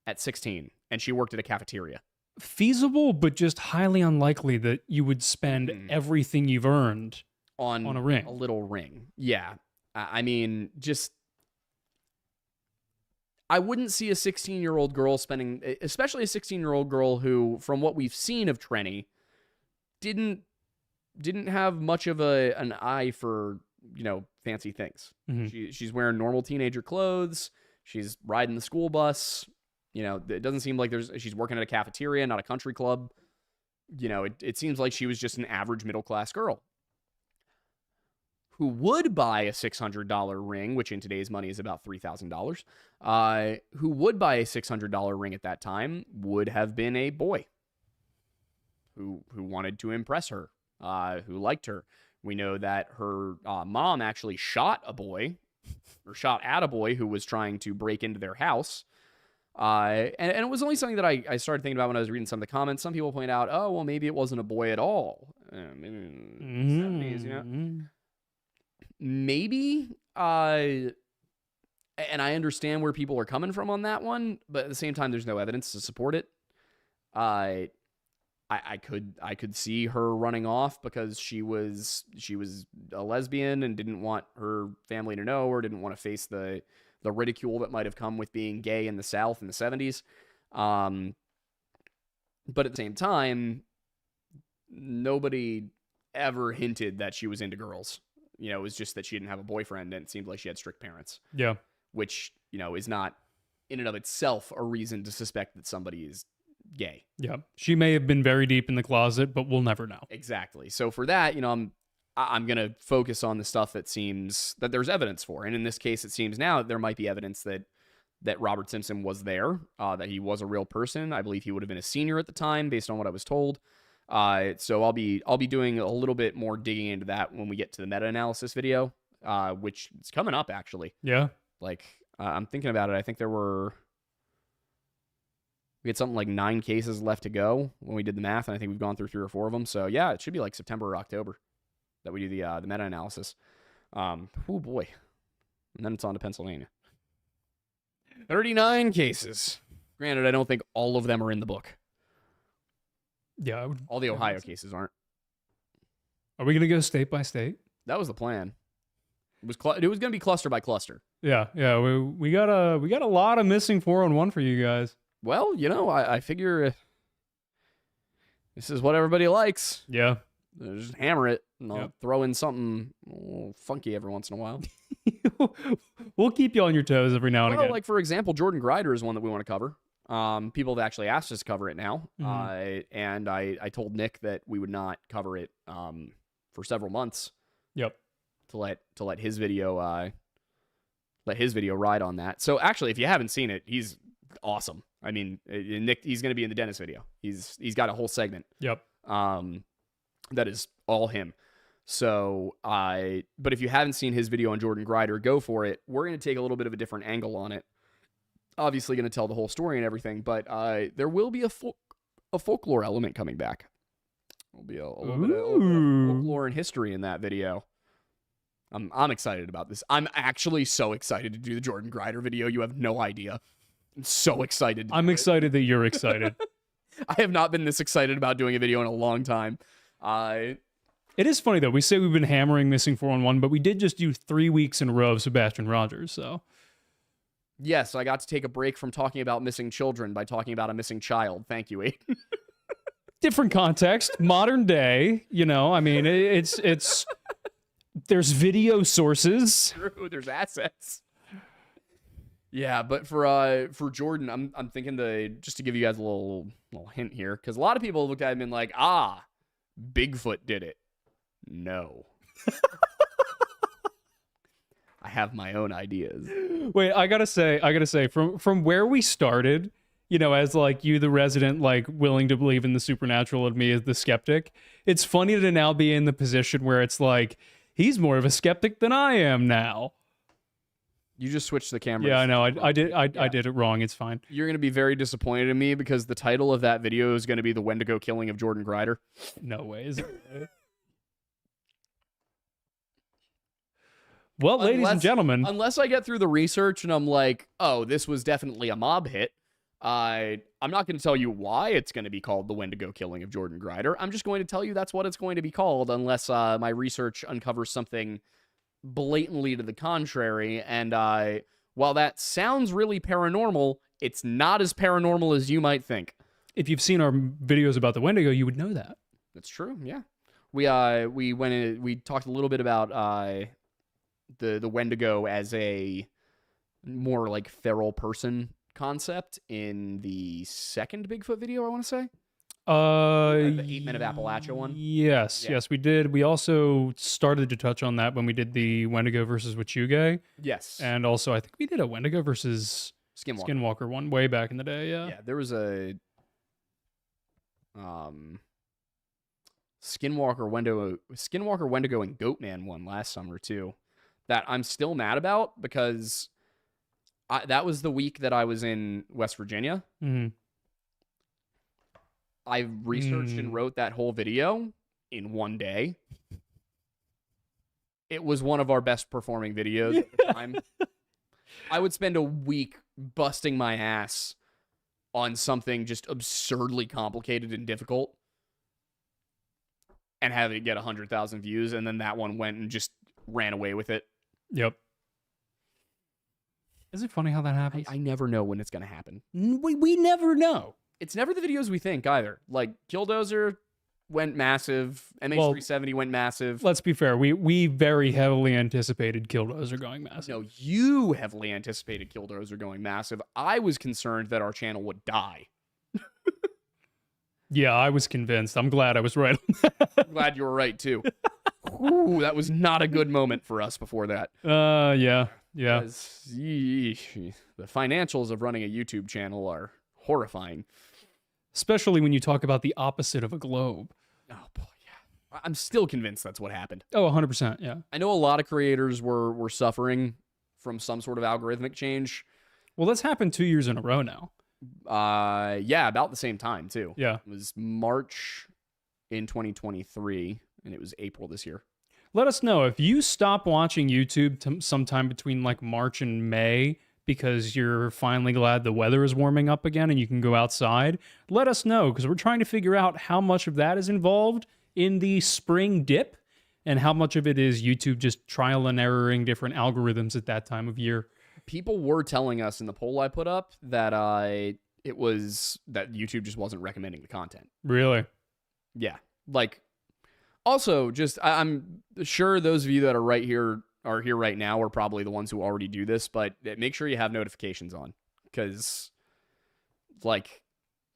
Speaker 1: at 16, and she worked at a cafeteria.
Speaker 2: Feasible, but just highly unlikely that you would spend everything you've earned on a ring.
Speaker 1: A little ring. Yeah. I mean, just... I wouldn't see a 16-year-old girl spending, especially a 16-year-old girl who, from what we've seen of Trenny, didn't have much of an eye for, fancy things. She's wearing normal teenager clothes. She's riding the school bus. It doesn't seem like she's working at a cafeteria, not a country club. It seems like she was just an average middle-class girl who would buy a $600 ring, which in today's money is about $3,000, who would buy a $600 ring at that time would have been a boy who wanted to impress her, who liked her. We know that her mom actually shot at a boy who was trying to break into their house. And it was only something that I started thinking about when I was reading some of the comments. Some people point out, oh, well, maybe it wasn't a boy at all. Maybe in the 70s, Maybe, and I understand where people are coming from on that one, but at the same time, there's no evidence to support it. I could see her running off because she was a lesbian and didn't want her family to know, or didn't want to face the ridicule that might have come with being gay in the South in the 70s. But at the same time, nobody ever hinted that she was into girls. It was just that she didn't have a boyfriend, and it seemed like she had strict parents. Yeah. Which, is not in and of itself a reason to suspect that somebody is gay.
Speaker 2: Yeah. She may have been very deep in the closet, but we'll never know.
Speaker 1: Exactly. So for that, I'm going to focus on the stuff that seems that there's evidence for. And in this case, it seems now that there might be evidence that Robert Simpson was there, that he was a real person. I believe he would have been a senior at the time based on what I was told. So I'll be doing a little bit more digging into that when we get to the meta-analysis video, which is coming up actually.
Speaker 2: Yeah.
Speaker 1: I'm thinking about it. I think we had something like 9 cases left to go when we did the math, and I think we've gone through 3 or 4 of them. So yeah, it should be like September or October that we do the meta-analysis. Oh boy. And then it's on to Pennsylvania. 39 cases. Granted, I don't think all of them are in the book.
Speaker 2: Yeah.
Speaker 1: All the Ohio cases aren't.
Speaker 2: Are we gonna go state by state?
Speaker 1: That was the plan. It was going to be cluster by cluster.
Speaker 2: Yeah. We got a lot of missing 411 for you guys.
Speaker 1: Well, I figure this is what everybody likes.
Speaker 2: Yeah.
Speaker 1: Just hammer it, and I'll throw in something funky every once in a while.
Speaker 2: We'll keep you on your toes every now and again.
Speaker 1: Like, for example, Jordan Grider is one that we want to cover. People have actually asked us to cover it now. And I told Nick that we would not cover it for several months.
Speaker 2: Yep.
Speaker 1: To let his video ride on that. So actually, if you haven't seen it, he's awesome. I mean, Nick, he's going to be in the Dennis video. He's got a whole segment.
Speaker 2: Yep.
Speaker 1: That is all him. So but if you haven't seen his video on Jordan Grider, go for it. We're going to take a little bit of a different angle on it. Obviously going to tell the whole story and everything, but there will be a folklore element coming back. There'll be a little bit of folklore and history in that video. I'm excited about this. I'm actually so excited to do the Jordan Grider video. You have no idea. I'm so excited.
Speaker 2: I'm excited that you're excited.
Speaker 1: I have not been this excited about doing a video in a long time.
Speaker 2: It is funny, though. We say we've been hammering Missing 411, but we did just do 3 weeks in a row of Sebastian Rogers, so...
Speaker 1: Yes, I got to take a break from talking about missing children by talking about a missing child. Thank you, Aiden.
Speaker 2: Different context, modern day, I mean, it's there's video sources.
Speaker 1: True, there's assets. Yeah, but for Jordan, I'm thinking just to give you guys a little hint here, because a lot of people looked at him and been like, Bigfoot did it. No. I have my own ideas.
Speaker 2: Wait, I gotta say, from where we started, as like you, the resident, like willing to believe in the supernatural, and me as the skeptic, it's funny to now be in the position where it's like, he's more of a skeptic than I am now.
Speaker 1: You just switched the camera.
Speaker 2: Yeah, I know. I did it wrong. It's fine.
Speaker 1: You're going to be very disappointed in me because the title of that video is going to be The Wendigo Killing of Jordan Grider.
Speaker 2: No way. Is it? Well, ladies and gentlemen.
Speaker 1: Unless I get through the research and I'm like, oh, this was definitely a mob hit, I'm not going to tell you why it's going to be called The Wendigo Killing of Jordan Grider. I'm just going to tell you that's what it's going to be called unless my research uncovers something blatantly to the contrary. And while that sounds really paranormal, it's not as paranormal as you might think.
Speaker 2: If you've seen our videos about the Wendigo, you would know that.
Speaker 1: That's true, yeah. We went in, we talked a little bit about the Wendigo as a more like feral person concept in the second Bigfoot video, I want to say. The 8 Men of Appalachia one?
Speaker 2: Yes, yes, we did. We also started to touch on that when we did the Wendigo versus Wachuge.
Speaker 1: Yes.
Speaker 2: And also, I think we did a Wendigo versus Skinwalker one way back in the day, yeah.
Speaker 1: Yeah, there was a Skinwalker, Wendigo, and Goatman one last summer, too, that I'm still mad about because that was the week that I was in West Virginia.
Speaker 2: Mm-hmm.
Speaker 1: I researched and wrote that whole video in one day. It was one of our best performing videos at the time. I would spend a week busting my ass on something just absurdly complicated and difficult and have it get 100,000 views, and then that one went and just ran away with it.
Speaker 2: Yep. Is it funny how that happens?
Speaker 1: I never know when it's going to happen.
Speaker 2: We never know.
Speaker 1: It's never the videos we think either. Like, Killdozer went massive. MH370 went massive.
Speaker 2: Let's be fair. We very heavily anticipated Killdozer going massive.
Speaker 1: No, you heavily anticipated Killdozer going massive. I was concerned that our channel would die.
Speaker 2: Yeah, I was convinced. I'm glad I was right on that.
Speaker 1: I'm glad you were right, too. Ooh, that was not a good moment for us before that.
Speaker 2: Yeah.
Speaker 1: The financials of running a YouTube channel are horrifying.
Speaker 2: Especially when you talk about the opposite of a globe.
Speaker 1: Oh, boy, yeah. I'm still convinced that's what happened.
Speaker 2: Oh, 100%, yeah.
Speaker 1: I know a lot of creators were suffering from some sort of algorithmic change.
Speaker 2: Well, that's happened 2 years in a row now.
Speaker 1: Yeah, about the same time, too.
Speaker 2: Yeah.
Speaker 1: It was March in 2023, and it was April this year.
Speaker 2: Let us know if you stop watching YouTube sometime between like March and May because you're finally glad the weather is warming up again and you can go outside. Let us know, because we're trying to figure out how much of that is involved in the spring dip and how much of it is YouTube just trial and erroring different algorithms at that time of year.
Speaker 1: People were telling us in the poll I put up that it was that YouTube just wasn't recommending the content.
Speaker 2: Really?
Speaker 1: Yeah. Like, also, just I'm sure those of you that are here right now are probably the ones who already do this, but make sure you have notifications on, because like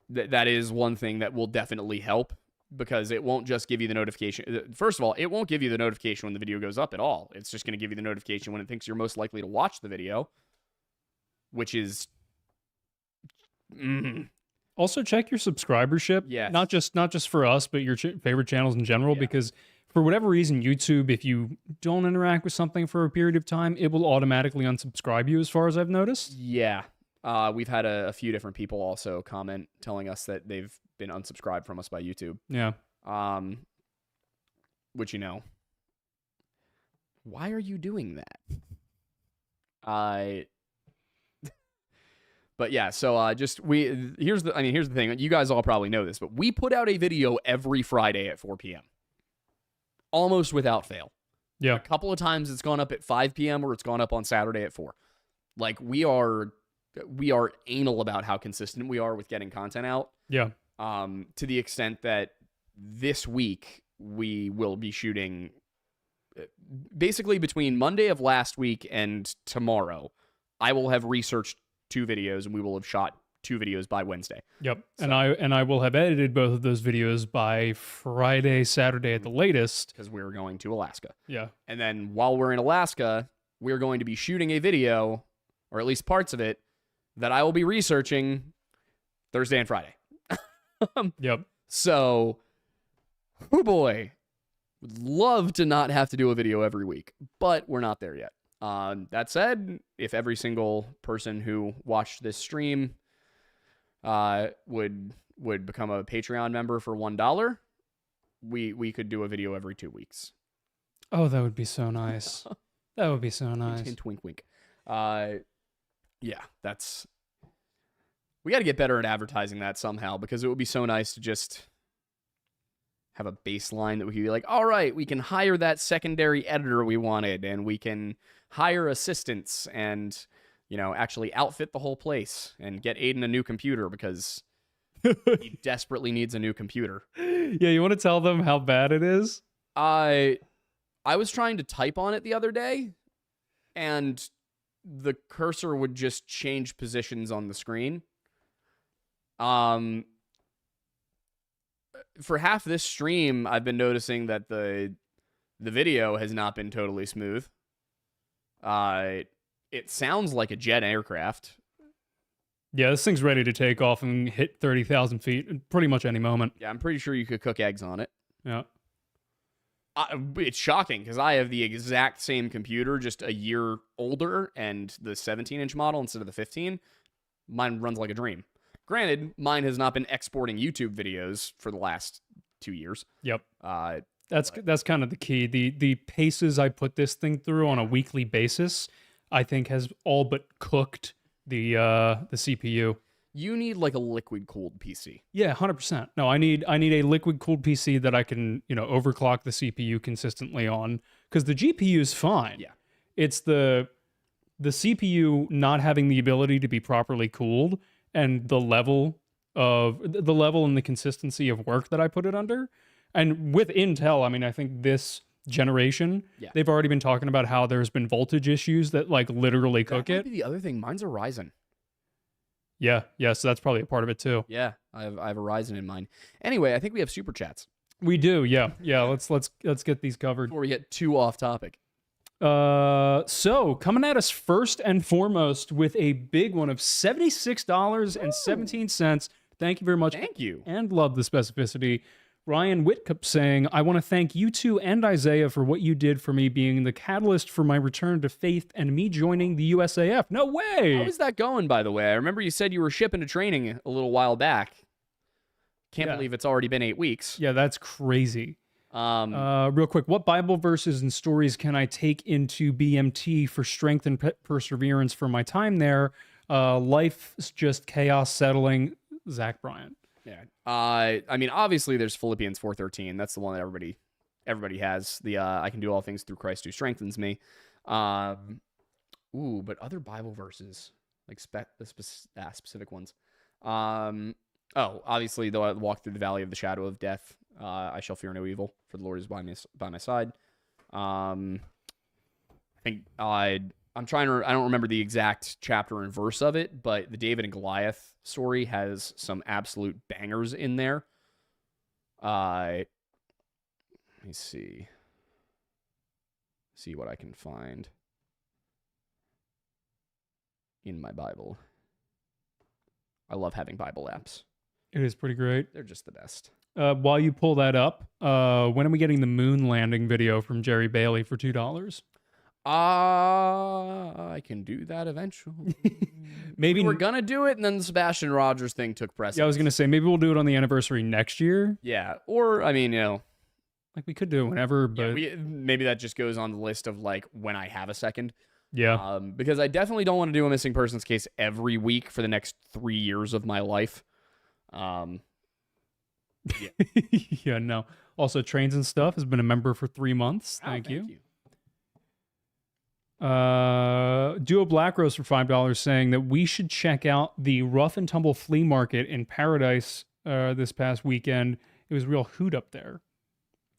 Speaker 1: that is one thing that will definitely help, because it won't just give you the notification. First of all, it won't give you the notification when the video goes up at all. It's just going to give you the notification when it thinks you're most likely to watch the video, which is
Speaker 2: Also, check your subscribership.
Speaker 1: Yes.
Speaker 2: Not just for us, but your favorite channels in general, because for whatever reason, YouTube, if you don't interact with something for a period of time, it will automatically unsubscribe you, as far as I've noticed.
Speaker 1: Yeah. We've had a few different people also comment telling us that they've been unsubscribed from us by YouTube.
Speaker 2: Yeah.
Speaker 1: Which, why are you doing that? But yeah, so here's the thing. You guys all probably know this, but we put out a video every Friday at 4 p.m. almost without fail.
Speaker 2: Yeah.
Speaker 1: A couple of times it's gone up at 5 p.m. or it's gone up on Saturday at 4. Like, we are anal about how consistent we are with getting content out.
Speaker 2: Yeah.
Speaker 1: To the extent that this week we will be shooting basically between Monday of last week and tomorrow. I will have researched 2 videos and we will have shot 2 videos by Wednesday.
Speaker 2: Yep.
Speaker 1: So,
Speaker 2: and I will have edited both of those videos by Friday, Saturday at the latest,
Speaker 1: because we're going to Alaska.
Speaker 2: Yeah.
Speaker 1: And then while we're in Alaska, we're going to be shooting a video, or at least parts of it, that I will be researching Thursday and Friday.
Speaker 2: Yep.
Speaker 1: So, oh boy, would love to not have to do a video every week, but we're not there yet. That said, if every single person who watched this stream would become a Patreon member for $1, we could do a video every 2 weeks.
Speaker 2: Oh, that would be so nice. That would be so nice.
Speaker 1: Hint, wink, wink. Yeah, we got to get better at advertising that somehow, because it would be so nice to just have a baseline that we could be like, all right, we can hire that secondary editor we wanted, and we can hire assistants and, actually outfit the whole place and get Aiden a new computer, because he desperately needs a new computer.
Speaker 2: Yeah, you want to tell them how bad it is?
Speaker 1: I was trying to type on it the other day, and the cursor would just change positions on the screen. For half this stream, I've been noticing that the video has not been totally smooth. It sounds like a jet aircraft.
Speaker 2: Yeah, this thing's ready to take off and hit 30,000 feet pretty much any moment.
Speaker 1: Yeah, I'm pretty sure you could cook eggs on it.
Speaker 2: Yeah.
Speaker 1: It's shocking, because I have the exact same computer, just a year older, and the 17-inch model instead of the 15. Mine runs like a dream. Granted, mine has not been exporting YouTube videos for the last 2 years.
Speaker 2: Yep. That's kind of the key. The paces I put this thing through on a weekly basis, I think, has all but cooked the CPU.
Speaker 1: You need like a liquid-cooled PC.
Speaker 2: Yeah, 100%. No, I need a liquid-cooled PC that I can, overclock the CPU consistently on, because the GPU is fine.
Speaker 1: Yeah.
Speaker 2: It's the CPU not having the ability to be properly cooled, and the level and the consistency of work that I put it under. And with Intel, I think this generation, they've already been talking about how there's been voltage issues that like literally cook it.
Speaker 1: That might be the other thing. Mine's a Ryzen.
Speaker 2: Yeah, so that's probably a part of it too.
Speaker 1: Yeah, I have a Ryzen in mine. Anyway, I think we have super chats.
Speaker 2: We do, yeah. Let's get these covered
Speaker 1: before we get too off topic.
Speaker 2: So coming at us first and foremost with a big one of $76.17. Thank you very much.
Speaker 1: Thank you,
Speaker 2: and love the specificity. Ryan Whitcup saying, I want to thank you two and Isaiah for what you did for me, being the catalyst for my return to faith and me joining the USAF. No way!
Speaker 1: How is that going, by the way? I remember you said you were shipping to training a little while back. Can't believe it's already been 8 weeks.
Speaker 2: Yeah, that's crazy. Real quick, what Bible verses and stories can I take into BMT for strength and perseverance for my time there? Life's just chaos settling. Zach Bryant.
Speaker 1: Yeah. Obviously there's Philippians 4:13. That's the one that everybody everybody has the I can do all things through Christ who strengthens me. But other Bible verses, like specific ones. Obviously, though I walk through the valley of the shadow of death, I shall fear no evil, for the Lord is by my side. I think I'm trying to. I don't remember the exact chapter and verse of it, but the David and Goliath story has some absolute bangers in there. Let me see what I can find in my Bible. I love having Bible apps.
Speaker 2: It is pretty great.
Speaker 1: They're just the best.
Speaker 2: While you pull that up, when are we getting the moon landing video from Jerry Bailey for $2?
Speaker 1: I can do that eventually.
Speaker 2: Maybe
Speaker 1: we're gonna do it, and then the Sebastian Rogers thing took precedence.
Speaker 2: Yeah, I was gonna say maybe we'll do it on the anniversary next year.
Speaker 1: Yeah, or I mean,
Speaker 2: like we could do it whenever, but
Speaker 1: maybe that just goes on the list of like when I have a second.
Speaker 2: Yeah.
Speaker 1: Because I definitely don't want to do a missing persons case every week for the next 3 years of my life. Yeah.
Speaker 2: Yeah, no. Also, Trains and Stuff has been a member for 3 months. Thank you. Duo Black Rose for $5 saying that we should check out the Rough and Tumble Flea Market in Paradise this past weekend. It was real hoot up there.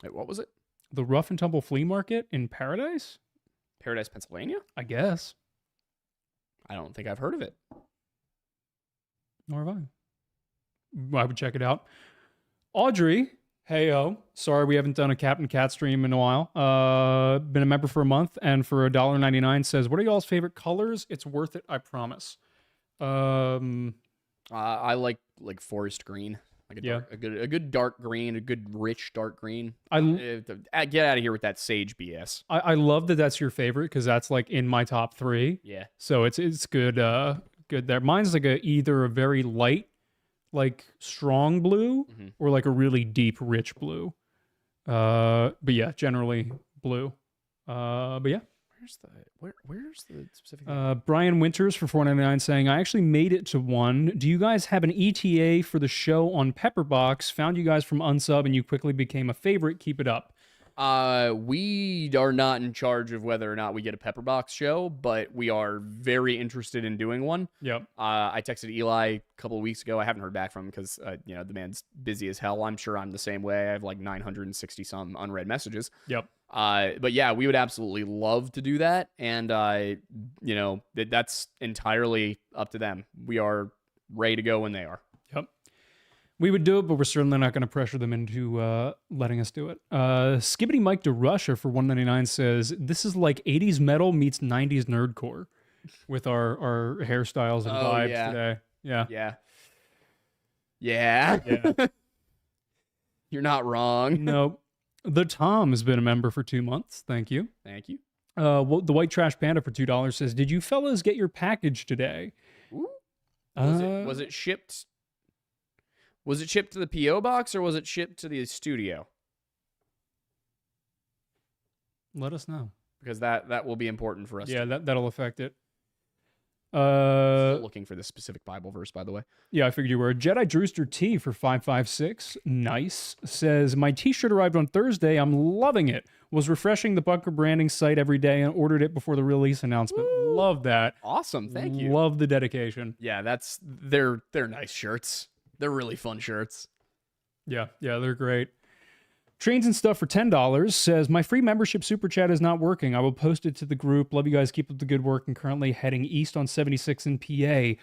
Speaker 1: Wait, what was it?
Speaker 2: The Rough and Tumble Flea Market in Paradise?
Speaker 1: Paradise, Pennsylvania?
Speaker 2: I guess.
Speaker 1: I don't think I've heard of it.
Speaker 2: Nor have I would check it out. Audrey, hey-o. Sorry we haven't done a Captain Cat stream in a while. Been a member for a month, and for $1.99 says, what are y'all's favorite colors? It's worth it, I promise.
Speaker 1: I like forest green. Like a good dark green, a good rich dark green. Get out of here with that sage BS.
Speaker 2: I love that that's your favorite, because that's like in my top 3.
Speaker 1: Yeah.
Speaker 2: So it's good good there. Mine's like either a very light, like strong blue, or like a really deep rich blue. But yeah, generally blue. But yeah.
Speaker 1: Where's the specific
Speaker 2: Brian Winters for $4.99 saying, I actually made it to 1. Do you guys have an ETA for the show on Pepperbox? Found you guys from Unsub and you quickly became a favorite. Keep it up.
Speaker 1: We are not in charge of whether or not we get a Pepperbox show, but we are very interested in doing one.
Speaker 2: Yep.
Speaker 1: I texted Eli a couple of weeks ago. I haven't heard back from him because, the man's busy as hell. I'm sure I'm the same way. I have like 960 some unread messages.
Speaker 2: Yep.
Speaker 1: But yeah, we would absolutely love to do that. And, that's entirely up to them. We are ready to go when they are.
Speaker 2: Yep. We would do it, but we're certainly not going to pressure them into letting us do it. Skibbity Mike DeRusha for $1.99 says, this is like 80s metal meets 90s nerdcore with our hairstyles and vibes today. Yeah.
Speaker 1: Yeah. You're not wrong.
Speaker 2: No. The Tom has been a member for 2 months. Thank you.
Speaker 1: Thank you.
Speaker 2: Well, the White Trash Panda for $2 says, did you fellas get your package today?
Speaker 1: Ooh. Was it shipped? Was it shipped to the P.O. box or was it shipped to the studio?
Speaker 2: Let us know.
Speaker 1: Because that will be important for us.
Speaker 2: Yeah, that'll affect it.
Speaker 1: Still looking for this specific Bible verse, by the way.
Speaker 2: Yeah, I figured you were. Jedi Drewster T for 556. Nice. Says, my t-shirt arrived on Thursday. I'm loving it. Was refreshing the Bunker Branding site every day and ordered it before the release announcement. Woo! Love that.
Speaker 1: Awesome. Thank you.
Speaker 2: Love the dedication.
Speaker 1: Yeah, they're nice shirts. They're really fun shirts.
Speaker 2: Yeah, they're great. Trains and Stuff for $10 says, my free membership super chat is not working. I will post it to the group. Love you guys. Keep up the good work. And currently heading east on 76 in PA.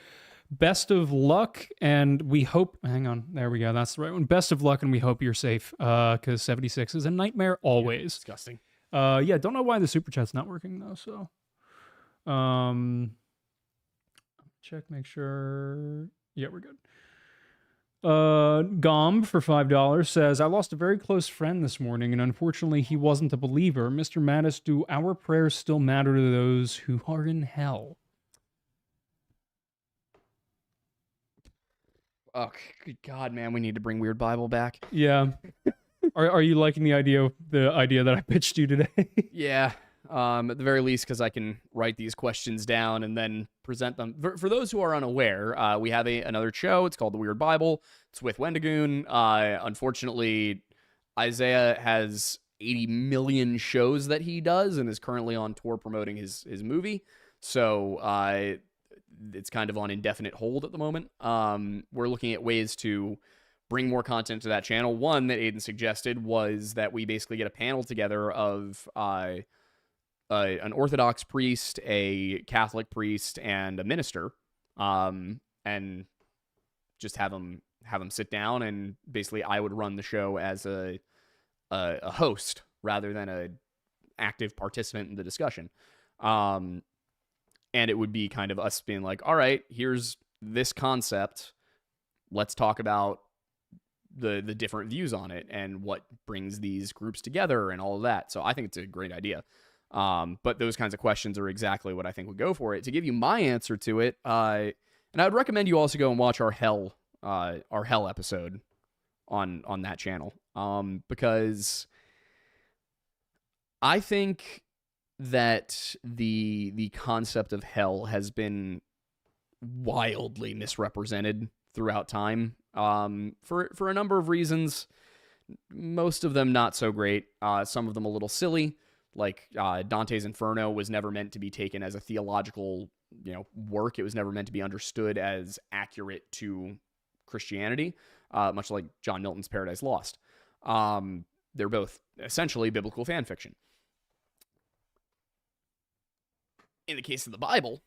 Speaker 2: Best of luck, and we hope... Hang on. There we go. That's the right one. Best of luck, and we hope you're safe, because 76 is a nightmare always.
Speaker 1: Yeah, disgusting.
Speaker 2: Don't know why the super chat's not working, though, so... check, make sure... Yeah, we're good. Gomb for $5 says, I lost a very close friend this morning, and unfortunately he wasn't a believer. Mr. Mattis, do our prayers still matter to those who are in hell?
Speaker 1: Oh, good God, man, we need to bring Weird Bible back.
Speaker 2: Yeah. Are you liking the idea that I pitched you today?
Speaker 1: Yeah. At the very least, because I can write these questions down and then present them. For those who are unaware, we have another show. It's called The Weird Bible. It's with Wendigoon. Unfortunately, Isaiah has 80 million shows that he does and is currently on tour promoting his movie. So it's kind of on indefinite hold at the moment. We're looking at ways to bring more content to that channel. One that Aiden suggested was that we basically get a panel together of an Orthodox priest, a Catholic priest, and a minister, and just have them sit down, and basically I would run the show as a host rather than a active participant in the discussion. And it would be kind of us being like, all right, here's this concept. Let's talk about the different views on it and what brings these groups together and all of that. So I think it's a great idea. But those kinds of questions are exactly what I think would go for it. To give you my answer to it, and I would recommend you also go and watch our hell episode on that channel, because I think that the concept of hell has been wildly misrepresented throughout time, for a number of reasons. Most of them not so great. Some of them a little silly. Like Dante's Inferno was never meant to be taken as a theological, work. It was never meant to be understood as accurate to Christianity, much like John Milton's Paradise Lost. They're both essentially biblical fan fiction. In the case of the Bible,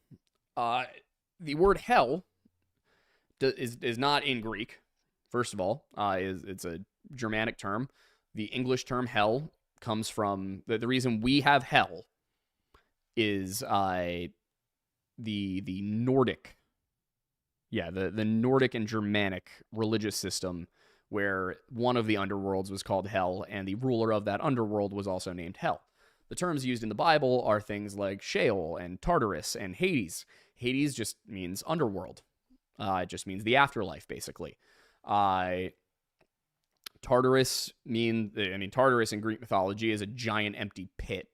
Speaker 1: the word hell is not in Greek. First of all, it's a Germanic term. The English term hell comes from the reason we have hell is the Nordic, the Nordic and Germanic religious system, where one of the underworlds was called hell, and the ruler of that underworld was also named Hell. The terms used in the Bible are things like Sheol and Tartarus and Hades. Hades just means underworld. It just means the afterlife, basically. Tartarus Tartarus in Greek mythology is a giant empty pit,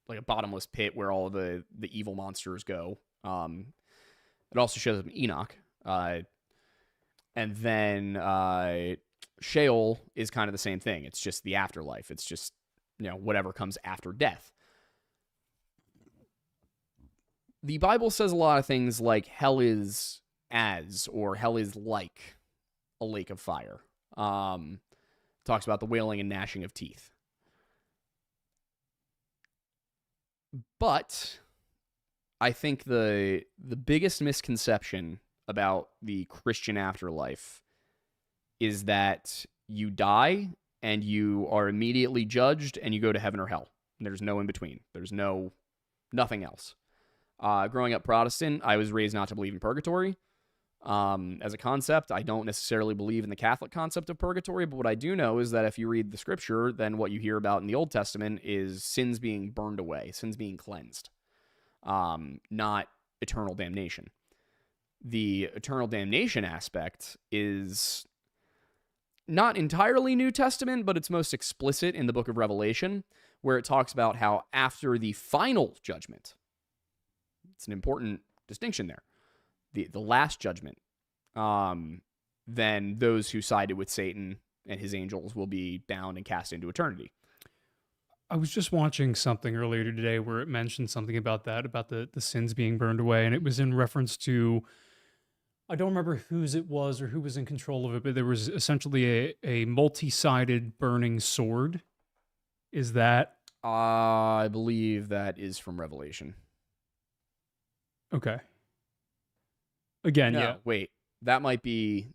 Speaker 1: like a bottomless pit where all of the evil monsters go. It also shows up in Enoch. And then Sheol is kind of the same thing. It's just the afterlife. It's just, whatever comes after death. The Bible says a lot of things like hell is as, or hell is like a lake of fire. Talks about the wailing and gnashing of teeth. But I think the biggest misconception about the Christian afterlife is that you die and you are immediately judged and you go to heaven or hell. There's no in between. There's nothing else. Growing up Protestant, I was raised not to believe in purgatory. As a concept, I don't necessarily believe in the Catholic concept of purgatory, but what I do know is that if you read the scripture, then what you hear about in the Old Testament is sins being burned away, sins being cleansed, not eternal damnation. The eternal damnation aspect is not entirely New Testament, but it's most explicit in the book of Revelation, where it talks about how after the final judgment, it's an important distinction there, the last judgment, then those who sided with Satan and his angels will be bound and cast into eternity.
Speaker 2: I was just watching something earlier today where it mentioned something about that, about the sins being burned away, and it was in reference to, I don't remember whose it was or who was in control of it, but there was essentially a multi-sided burning sword. Is that?
Speaker 1: I believe that is from Revelation.
Speaker 2: Okay. Again,
Speaker 1: no,
Speaker 2: yeah.
Speaker 1: Wait, that might be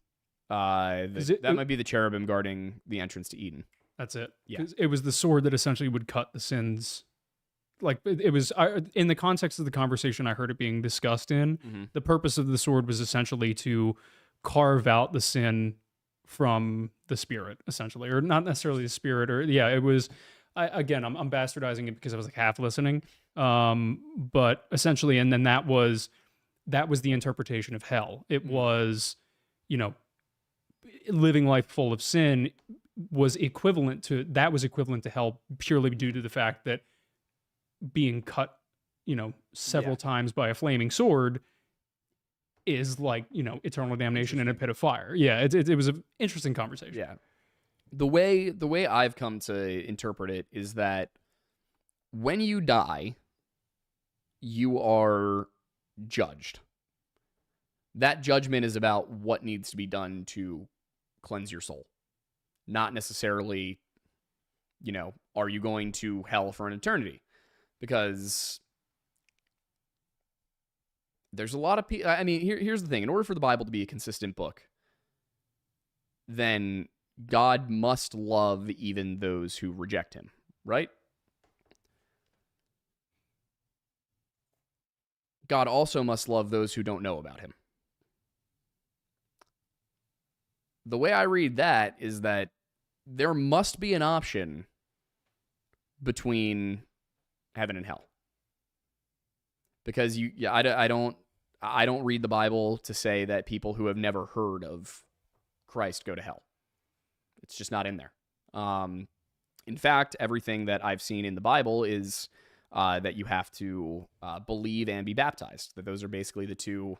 Speaker 1: might be the cherubim guarding the entrance to Eden.
Speaker 2: That's it.
Speaker 1: Yeah,
Speaker 2: it was the sword that essentially would cut the sins. Like it was in the context of the conversation I heard it being discussed in. Mm-hmm. The purpose of the sword was essentially to carve out the sin from the spirit, essentially, or not necessarily the spirit, or it was. I'm bastardizing it because I was like half listening, but essentially, and then that was the interpretation of hell. It was, living life full of sin was equivalent to hell, purely due to the fact that being cut, several times by a flaming sword is like, eternal damnation in a pit of fire. Yeah, it was an interesting conversation.
Speaker 1: Yeah. The way I've come to interpret it is that when you die, you are judged. That judgment is about what needs to be done to cleanse your soul. Not necessarily, are you going to hell for an eternity? Because there's a lot of people. I mean, here's the thing. In order for the Bible to be a consistent book, then God must love even those who reject him, right? God also must love those who don't know about him. The way I read that is that there must be an option between heaven and hell. Because I don't read the Bible to say that people who have never heard of Christ go to hell. It's just not in there. In fact, everything that I've seen in the Bible is that you have to believe and be baptized. That those are basically the two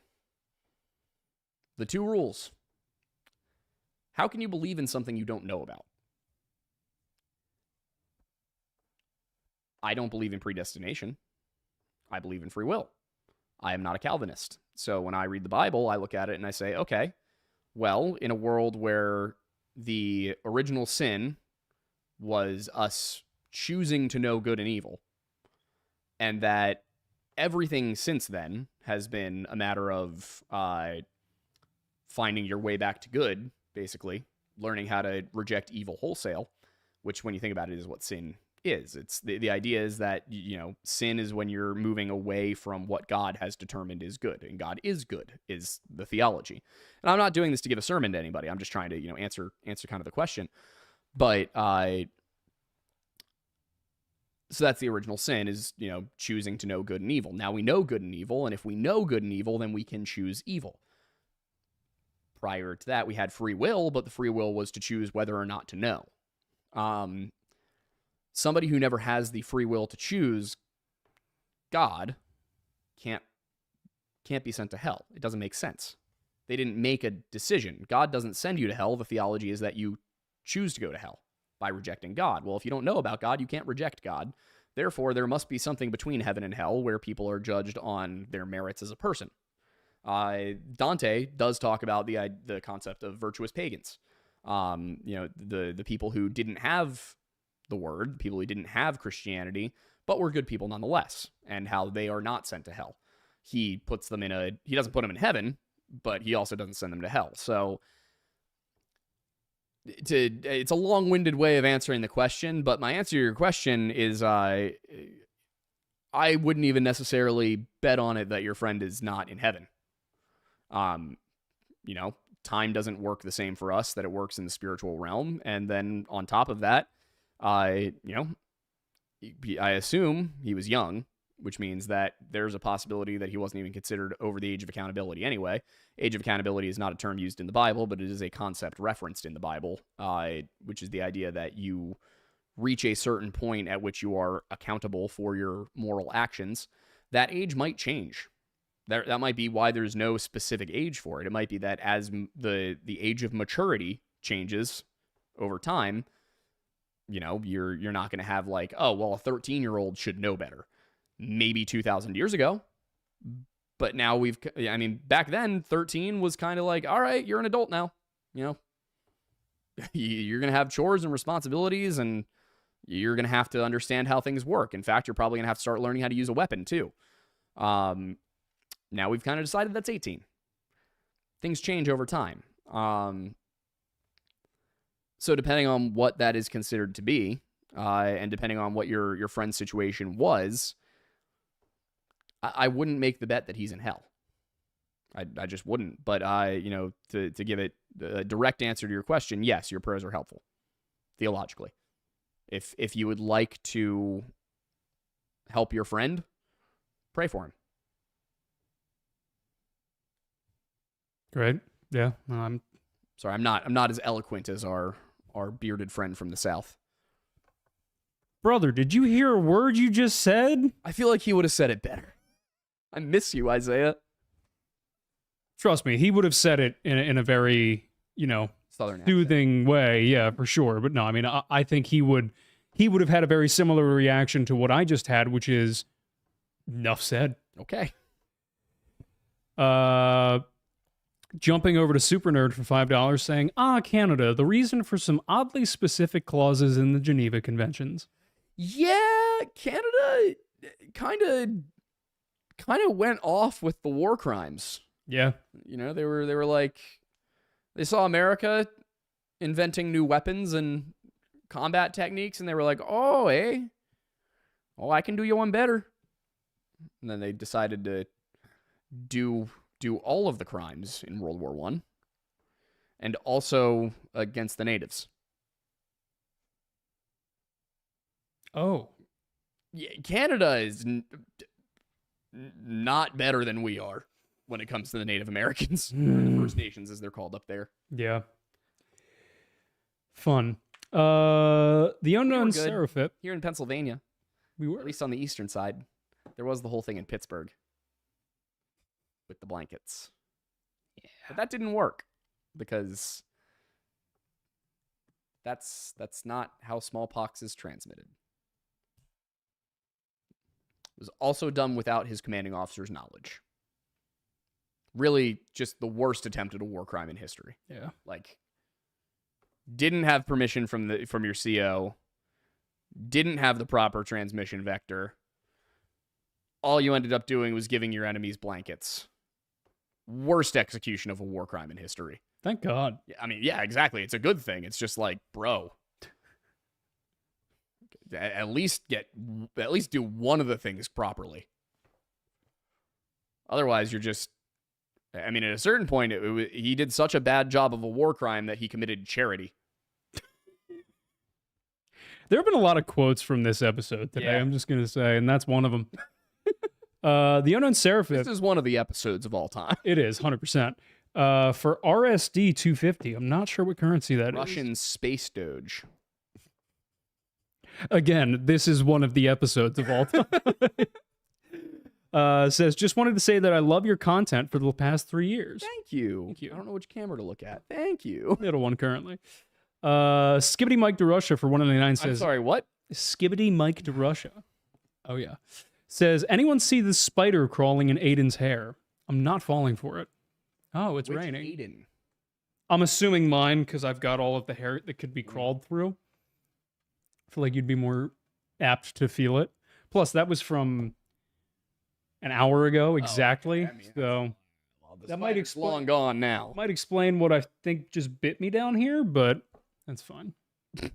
Speaker 1: rules. How can you believe in something you don't know about? I don't believe in predestination. I believe in free will. I am not a Calvinist. So when I read the Bible, I look at it and I say, okay, well, in a world where the original sin was us choosing to know good and evil, and that everything since then has been a matter of finding your way back to good, basically, learning how to reject evil wholesale, which when you think about it is what sin is. It's the idea is that, sin is when you're moving away from what God has determined is good, and God is good, is the theology. And I'm not doing this to give a sermon to anybody. I'm just trying to, answer kind of the question. But so that's the original sin is, choosing to know good and evil. Now we know good and evil, and if we know good and evil, then we can choose evil. Prior to that, we had free will, but the free will was to choose whether or not to know. Somebody who never has the free will to choose God can't be sent to hell. It doesn't make sense. They didn't make a decision. God doesn't send you to hell. The theology is that you choose to go to hell by rejecting God. Well, if you don't know about God, you can't reject God. Therefore, there must be something between heaven and hell where people are judged on their merits as a person. Dante does talk about the concept of virtuous pagans. The people who didn't have the word, the people who didn't have Christianity, but were good people nonetheless, and how they are not sent to hell. He doesn't put them in heaven, but he also doesn't send them to hell. So it's a long-winded way of answering the question, but my answer to your question is I wouldn't even necessarily bet on it that your friend is not in heaven. Time doesn't work the same for us that it works in the spiritual realm. And then on top of that, I assume he was young, which means that there's a possibility that he wasn't even considered over the age of accountability anyway. Age of accountability is not a term used in the Bible, but it is a concept referenced in the Bible, which is the idea that you reach a certain point at which you are accountable for your moral actions. That age might change. That might be why there's no specific age for it. It might be that as the age of maturity changes over time, you're not going to have like, oh, well, a 13-year-old should know better. Maybe 2,000 years ago. But now back then, 13 was kind of like, all right, you're an adult now. You're going to have chores and responsibilities, and you're going to have to understand how things work. In fact, you're probably going to have to start learning how to use a weapon too. Now we've kind of decided that's 18. Things change over time. So depending on what that is considered to be, and depending on what your friend's situation was, I wouldn't make the bet that he's in hell. I just wouldn't. But to give it a direct answer to your question, yes, your prayers are helpful theologically. If you would like to help your friend, pray for him.
Speaker 2: Great. Yeah. I'm
Speaker 1: sorry. I'm not as eloquent as our bearded friend from the South.
Speaker 2: Brother, did you hear a word you just said?
Speaker 1: I feel like he would have said it better. I miss you, Isaiah.
Speaker 2: Trust me, he would have said it in a very,
Speaker 1: Southern accent.
Speaker 2: soothing way, yeah, for sure. But no, I mean, I think he would have had a very similar reaction to what I just had, which is enough said.
Speaker 1: Okay.
Speaker 2: Jumping over to Super Nerd for $5, saying, Canada, the reason for some oddly specific clauses in the Geneva Conventions.
Speaker 1: Yeah, Canada kind of went off with the war crimes.
Speaker 2: Yeah.
Speaker 1: You know, they were like, they saw America inventing new weapons and combat techniques, and they were like, oh, I can do you one better. And then they decided to do all of the crimes in World War I, and also against the natives.
Speaker 2: Oh.
Speaker 1: Yeah, Canada is not better than we are when it comes to the Native Americans, or the First Nations as they're called up there.
Speaker 2: Yeah. Fun. The Unknown Seraphit.
Speaker 1: Here in Pennsylvania,
Speaker 2: We were.
Speaker 1: at least on the eastern side, there was the whole thing in Pittsburgh with the blankets. Yeah. But that didn't work because that's not how smallpox is transmitted. It was also done without his commanding officer's knowledge. Really just the worst attempt at a war crime in history.
Speaker 2: Yeah.
Speaker 1: Like, didn't have permission from your CO, didn't have the proper transmission vector. All you ended up doing was giving your enemies blankets. Worst execution of a war crime in history.
Speaker 2: Thank God.
Speaker 1: I mean, yeah, exactly. It's a good thing. It's just like, bro, at least do one of the things properly. Otherwise, you're just, I mean, at a certain point, he did such a bad job of a war crime that he committed charity.
Speaker 2: There have been a lot of quotes from this episode today, I'm just going to say, and that's one of them. The Unknown Seraphit.
Speaker 1: This is one of the episodes of all time.
Speaker 2: It is, 100%. For RSD 250, I'm not sure what currency that is.
Speaker 1: Russian space doge.
Speaker 2: Again, this is one of the episodes of all time. Says, just wanted to say that I love your content for the past 3 years.
Speaker 1: Thank you.
Speaker 2: Thank you.
Speaker 1: I don't know which camera to look at. Thank you.
Speaker 2: Middle one currently. Skibbity Mike DeRusha for 199 says,
Speaker 1: I'm sorry, what?
Speaker 2: Skibbity Mike DeRusha. Oh, yeah. Says, anyone see the spider crawling in Aiden's hair? I'm not falling for it. Oh, it's raining.
Speaker 1: Aiden?
Speaker 2: I'm assuming mine because I've got all of the hair that could be crawled through. I feel like you'd be more apt to feel it. Plus, that was from an hour ago exactly.
Speaker 1: Okay. I mean,
Speaker 2: so that might explain.
Speaker 1: Long gone now.
Speaker 2: Might explain what I think just bit me down here, but that's fine.
Speaker 1: It'd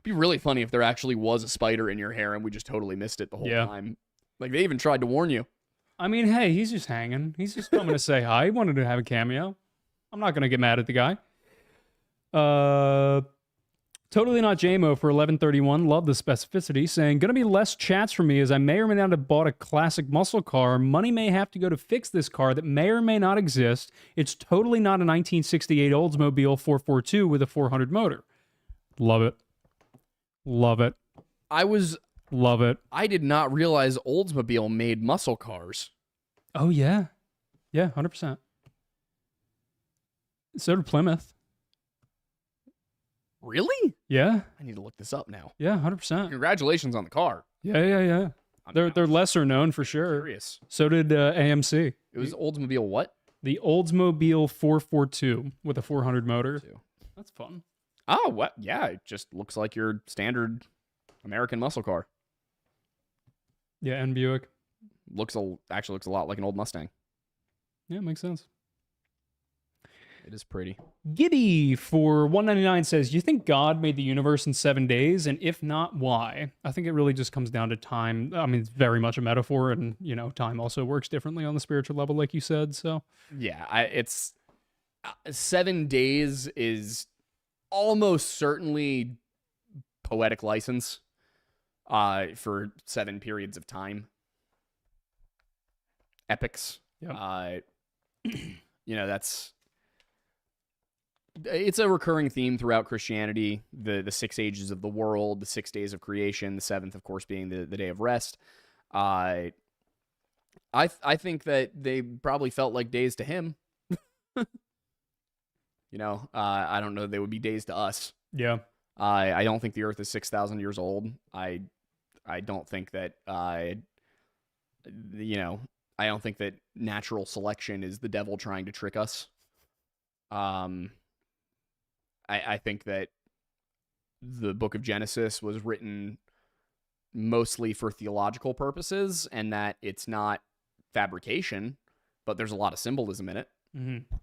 Speaker 1: be really funny if there actually was a spider in your hair and we just totally missed it the whole time. Like, they even tried to warn you.
Speaker 2: I mean, hey, he's just hanging. He's just coming to say hi. He wanted to have a cameo. I'm not going to get mad at the guy. Totally Not JMO for 1131. Love the specificity. Saying, going to be less chats for me as I may or may not have bought a classic muscle car. Money may have to go to fix this car that may or may not exist. It's totally not a 1968 Oldsmobile 442 with a 400 motor. Love it. Love it. Love it.
Speaker 1: I did not realize Oldsmobile made muscle cars.
Speaker 2: Oh, yeah. Yeah, 100%. So did Plymouth.
Speaker 1: Really?
Speaker 2: Yeah.
Speaker 1: I need to look this up now.
Speaker 2: Yeah, 100%.
Speaker 1: Congratulations on the car.
Speaker 2: Yeah. They're lesser known for sure.
Speaker 1: Curious.
Speaker 2: So did AMC.
Speaker 1: It was Oldsmobile what?
Speaker 2: The Oldsmobile 442 with a 400 motor. That's fun.
Speaker 1: Oh, what? Yeah, it just looks like your standard American muscle car.
Speaker 2: Yeah, and Buick.
Speaker 1: Actually looks a lot like an old Mustang.
Speaker 2: Yeah, makes sense.
Speaker 1: It is pretty.
Speaker 2: Gibby for 199 says, you think God made the universe in 7 days? And if not, why? I think it really just comes down to time. I mean, it's very much a metaphor, and, you know, time also works differently on the spiritual level, like you said, so.
Speaker 1: Yeah, it's 7 days is almost certainly poetic license for 7 periods of time. Epics.
Speaker 2: Yep.
Speaker 1: You know, it's a recurring theme throughout Christianity, the 6 ages of the world, the 6 days of creation, the 7th, of course, being the day of rest. I think that they probably felt like days to him. I don't know. They would be days to us.
Speaker 2: Yeah.
Speaker 1: I don't think the Earth is 6,000 years old. I don't think that I don't think that natural selection is the devil trying to trick us. I think that the book of Genesis was written mostly for theological purposes, and that it's not fabrication, but there's a lot of symbolism in it.
Speaker 2: Mm-hmm.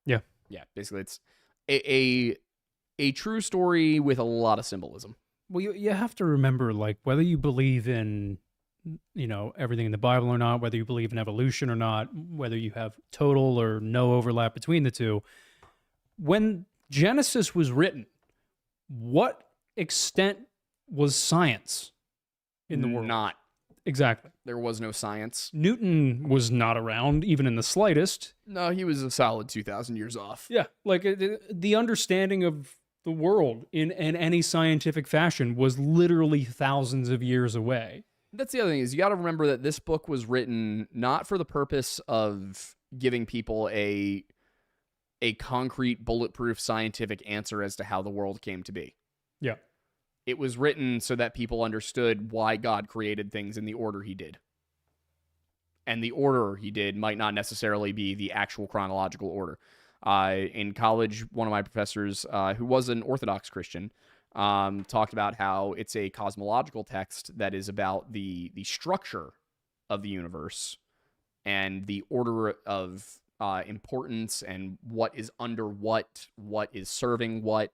Speaker 2: Yeah.
Speaker 1: Yeah, basically it's a true story with a lot of symbolism.
Speaker 3: Well, you have to remember, like, whether you believe in, everything in the Bible or not, whether you believe in evolution or not, whether you have total or no overlap between the two, when Genesis was written, what extent was science in the world?
Speaker 1: Not.
Speaker 3: Exactly.
Speaker 1: There was no science.
Speaker 3: Newton was not around, even in the slightest.
Speaker 1: No, he was a solid 2,000 years off.
Speaker 3: Yeah, like the understanding of the world in any scientific fashion was literally thousands of years away.
Speaker 1: That's the other thing, is you got to remember that this book was written not for the purpose of giving people a concrete, bulletproof scientific answer as to how the world came to be.
Speaker 3: Yeah.
Speaker 1: It was written so that people understood why God created things in the order he did. And the order he did might not necessarily be the actual chronological order. In college, one of my professors, who was an Orthodox Christian, talked about how it's a cosmological text that is about the structure of the universe and the order of importance and what is under what is serving what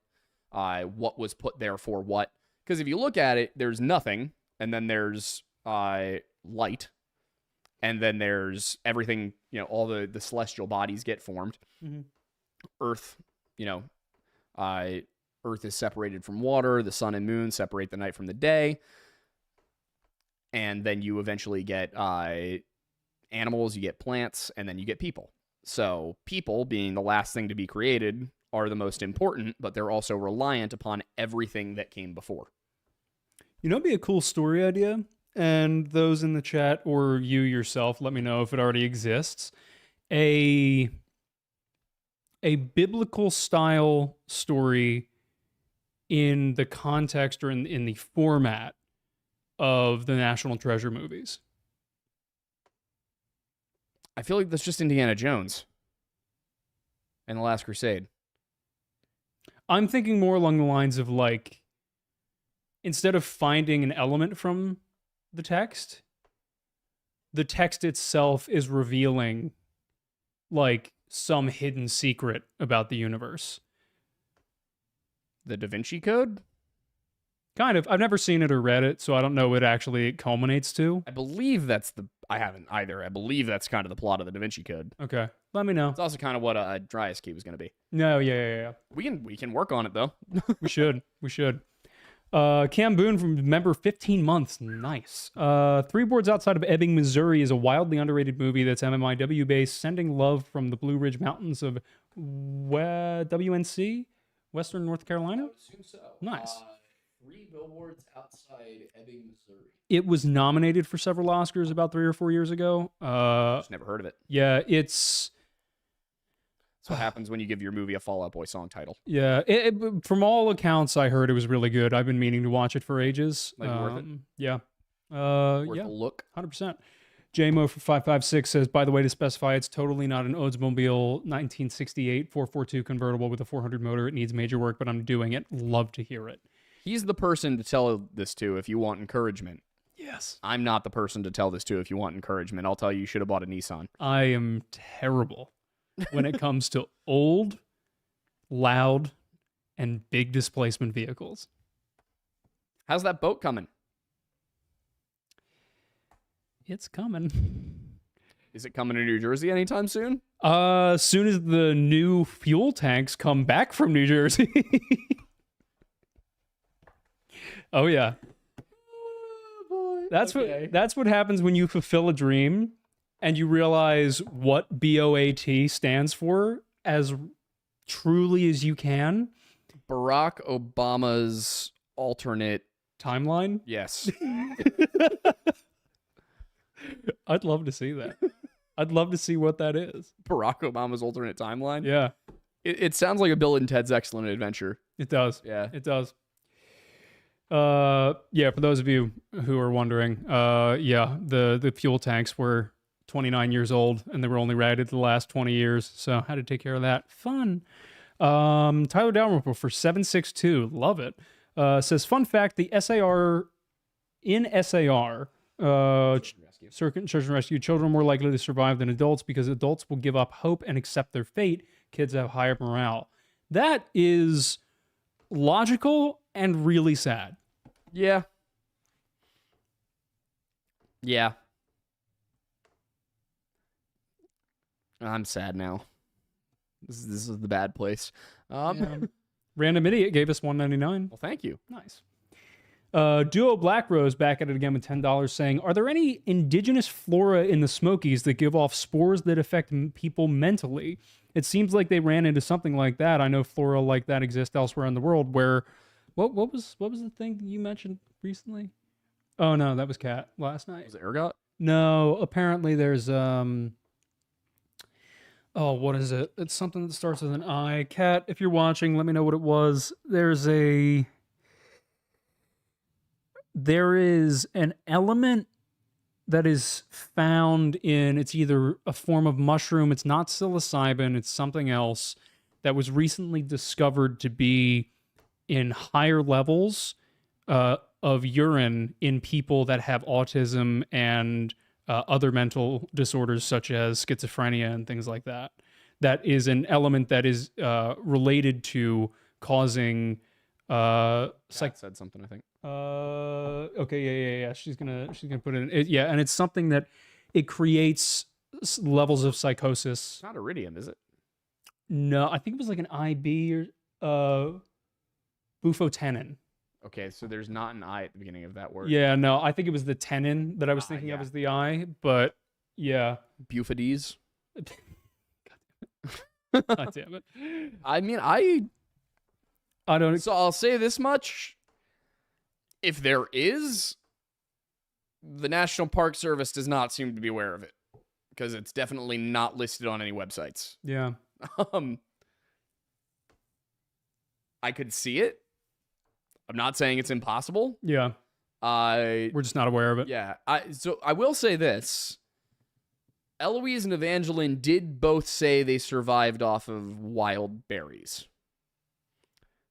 Speaker 1: was put there for what. Because if you look at it, there's nothing, and then there's light, and then there's everything, all the celestial bodies get formed.
Speaker 3: Mm-hmm.
Speaker 1: Earth, Earth is separated from water, the sun and moon separate the night from the day, and then you eventually get animals, you get plants, and then you get people. So people, being the last thing to be created, are the most important, but they're also reliant upon everything that came before.
Speaker 3: It'd be a cool story idea, and those in the chat or you yourself, let me know if it already exists. A biblical style story in the context or in the format of the National Treasure movies.
Speaker 1: I feel like that's just Indiana Jones and The Last Crusade.
Speaker 3: I'm thinking more along the lines of, like, instead of finding an element from the text itself is revealing, like, some hidden secret about the universe.
Speaker 1: The Da Vinci Code?
Speaker 3: Kind of. I've never seen it or read it, so I don't know what actually it culminates to.
Speaker 1: I believe I haven't either. I believe that's kind of the plot of the Da Vinci Code.
Speaker 3: Okay. Let me know.
Speaker 1: It's also kind of what a Dryas Key was going to be.
Speaker 3: No, yeah.
Speaker 1: We can work on it, though.
Speaker 3: We should. Cam Boone from member 15 months. Nice. Three Boards Outside of Ebbing, Missouri is a wildly underrated movie that's MMIW based, sending love from the Blue Ridge Mountains of WNC, Western North Carolina.
Speaker 1: I would assume so.
Speaker 3: Nice.
Speaker 1: 3 billboards outside Ebbing, Missouri.
Speaker 3: It was nominated for several Oscars about 3 or 4 years ago.
Speaker 1: Just never heard of it.
Speaker 3: Yeah, it's...
Speaker 1: That's what happens when you give your movie a Fall Out Boy song title.
Speaker 3: Yeah, from all accounts, I heard it was really good. I've been meaning to watch it for ages.
Speaker 1: Worth it?
Speaker 3: Yeah.
Speaker 1: Worth
Speaker 3: yeah.
Speaker 1: a look.
Speaker 3: 100%. JMO for 556 says, by the way, to specify, it's totally not an Oldsmobile 1968 442 convertible with a 400 motor. It needs major work, but I'm doing it. Love to hear it.
Speaker 1: He's the person to tell this to if you want encouragement.
Speaker 3: Yes.
Speaker 1: I'm not the person to tell this to if you want encouragement. I'll tell you should have bought a Nissan.
Speaker 3: I am terrible when it comes to old, loud, and big displacement vehicles.
Speaker 1: How's that boat coming?
Speaker 3: It's coming.
Speaker 1: Is it coming to New Jersey anytime soon?
Speaker 3: As soon as the new fuel tanks come back from New Jersey. Oh yeah.
Speaker 1: Oh, boy.
Speaker 3: That's what happens when you fulfill a dream and you realize what BOAT stands for as truly as you can.
Speaker 1: Barack Obama's alternate
Speaker 3: Timeline?
Speaker 1: Yes.
Speaker 3: I'd love to see that.
Speaker 2: I'd love to see what that is.
Speaker 1: Barack Obama's alternate timeline.
Speaker 2: Yeah,
Speaker 1: It sounds like a Bill and Ted's Excellent Adventure.
Speaker 2: it does.
Speaker 1: Yeah.
Speaker 2: It does. Yeah, for those of you who are wondering, yeah, the fuel tanks were 29 years old and they were only ragged the last 20 years, so had to take care of that. Fun. Tyler Dalrymple for 762, love it. Says, fun fact, the SAR, Search and Rescue, children are more likely to survive than adults because adults will give up hope and accept their fate. Kids have higher morale. That is logical and really sad.
Speaker 1: Yeah. Yeah. I'm sad now. This is the bad place.
Speaker 2: Random Idiot gave us $1.99.
Speaker 1: Well, thank you.
Speaker 2: Nice. Duo Black Rose back at it again with $10 saying, are there any indigenous flora in the Smokies that give off spores that affect people mentally? It seems like they ran into something like that. I know flora like that exists elsewhere in the world where, what was the thing you mentioned recently? Oh no, that was Kat last night.
Speaker 1: Was it ergot?
Speaker 2: No, apparently there's, oh, what is it? It's something that starts with an I. Kat, if you're watching, let me know what it was. There is an element that is found in, it's either a form of mushroom, it's not psilocybin, it's something else, that was recently discovered to be in higher levels of urine in people that have autism and other mental disorders such as schizophrenia and things like that. That is an element that is related to causing
Speaker 1: Kat said something, I think.
Speaker 2: Okay, yeah. She's gonna put it in. Yeah, and it's something that it creates levels of psychosis.
Speaker 1: It's not iridium, is it?
Speaker 2: No, I think it was like an IB or bufotenin.
Speaker 1: Okay, so there's not an I at the beginning of that word.
Speaker 2: Yeah, no, I think it was the tenin that I was thinking of as the I, but yeah.
Speaker 1: Bufadies.
Speaker 2: God damn it.
Speaker 1: I mean,
Speaker 2: I don't.
Speaker 1: So I'll say this much. If there is, the National Park Service does not seem to be aware of it because it's definitely not listed on any websites.
Speaker 2: Yeah.
Speaker 1: I could see it. I'm not saying it's impossible.
Speaker 2: Yeah. We're just not aware of it.
Speaker 1: Yeah. So I will say this. Eloise and Evangeline did both say they survived off of wild berries.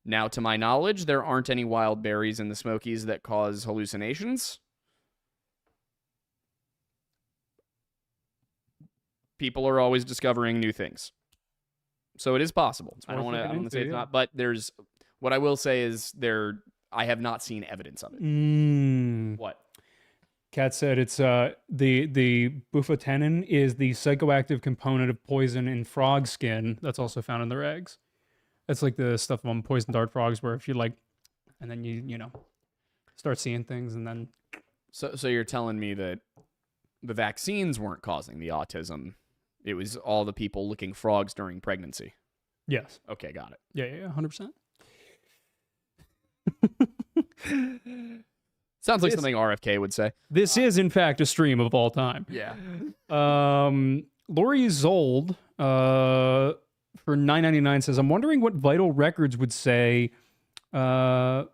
Speaker 1: Now, to my knowledge, there aren't any wild berries in the Smokies that cause hallucinations. People are always discovering new things. So it is possible. I don't want to say it's not, but there's, what I will say is I have not seen evidence of it. What?
Speaker 2: Kat said it's the bufotenin is the psychoactive component of poison in frog skin that's also found in their eggs. That's like the stuff on poison dart frogs where if you like, and then you know, start seeing things and then.
Speaker 1: So you're telling me that the vaccines weren't causing the autism. It was all the people licking frogs during pregnancy.
Speaker 2: Yes.
Speaker 1: Okay, got it.
Speaker 2: Yeah, 100%.
Speaker 1: Sounds like something RFK would say.
Speaker 2: This is, in fact, a stream of all time.
Speaker 1: Yeah.
Speaker 2: Lori Zold for $9.99 says, I'm wondering what vital records would say. Like,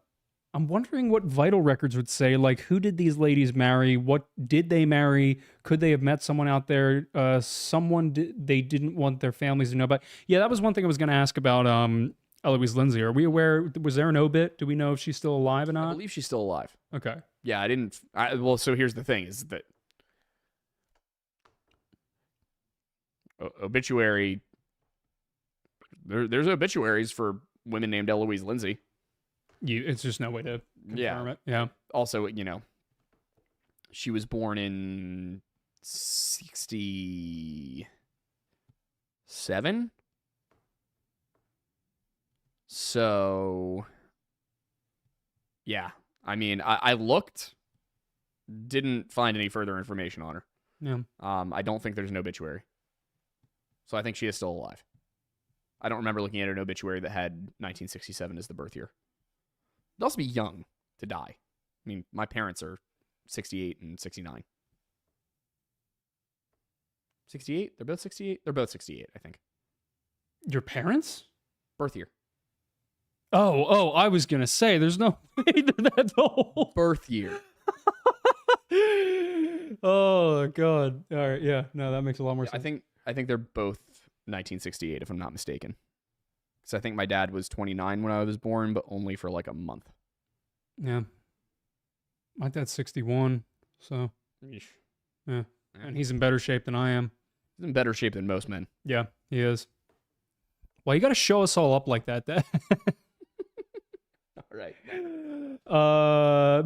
Speaker 2: who did these ladies marry? What did they marry? Could they have met someone out there? They didn't want their families to know about. Yeah, that was one thing I was going to ask about Eloise Lindsay. Are we aware? Was there an obit? Do we know if she's still alive or not?
Speaker 1: I believe she's still alive.
Speaker 2: Okay.
Speaker 1: Yeah, I didn't. Well, so here's the thing: is that obituary. There's obituaries for women named Eloise Lindsay.
Speaker 2: It's just no way to confirm it. Yeah.
Speaker 1: Also, she was born in 1967. So, yeah. I mean, I looked, didn't find any further information on her.
Speaker 2: Yeah.
Speaker 1: I don't think there's an obituary. So I think she is still alive. I don't remember looking at an obituary that had 1967 as the birth year. It'd also be young to die. I mean, my parents are 68 and 69. 68? They're both 68? They're both 68, I think.
Speaker 2: Your parents?
Speaker 1: Birth year.
Speaker 2: Oh, I was going to say, there's no way they're that old.
Speaker 1: Birth year.
Speaker 2: Oh, God. All right, yeah. No, that makes a lot more
Speaker 1: Yeah,
Speaker 2: sense.
Speaker 1: I think they're both 1968, if I'm not mistaken. Because I think my dad was 29 when I was born, but only for like a month.
Speaker 2: Yeah. My dad's 61, so, yeah. And he's in better shape than I am.
Speaker 1: He's in better shape than most men.
Speaker 2: Yeah, he is. Well, you got to show us all up like that, Dad.
Speaker 1: All right.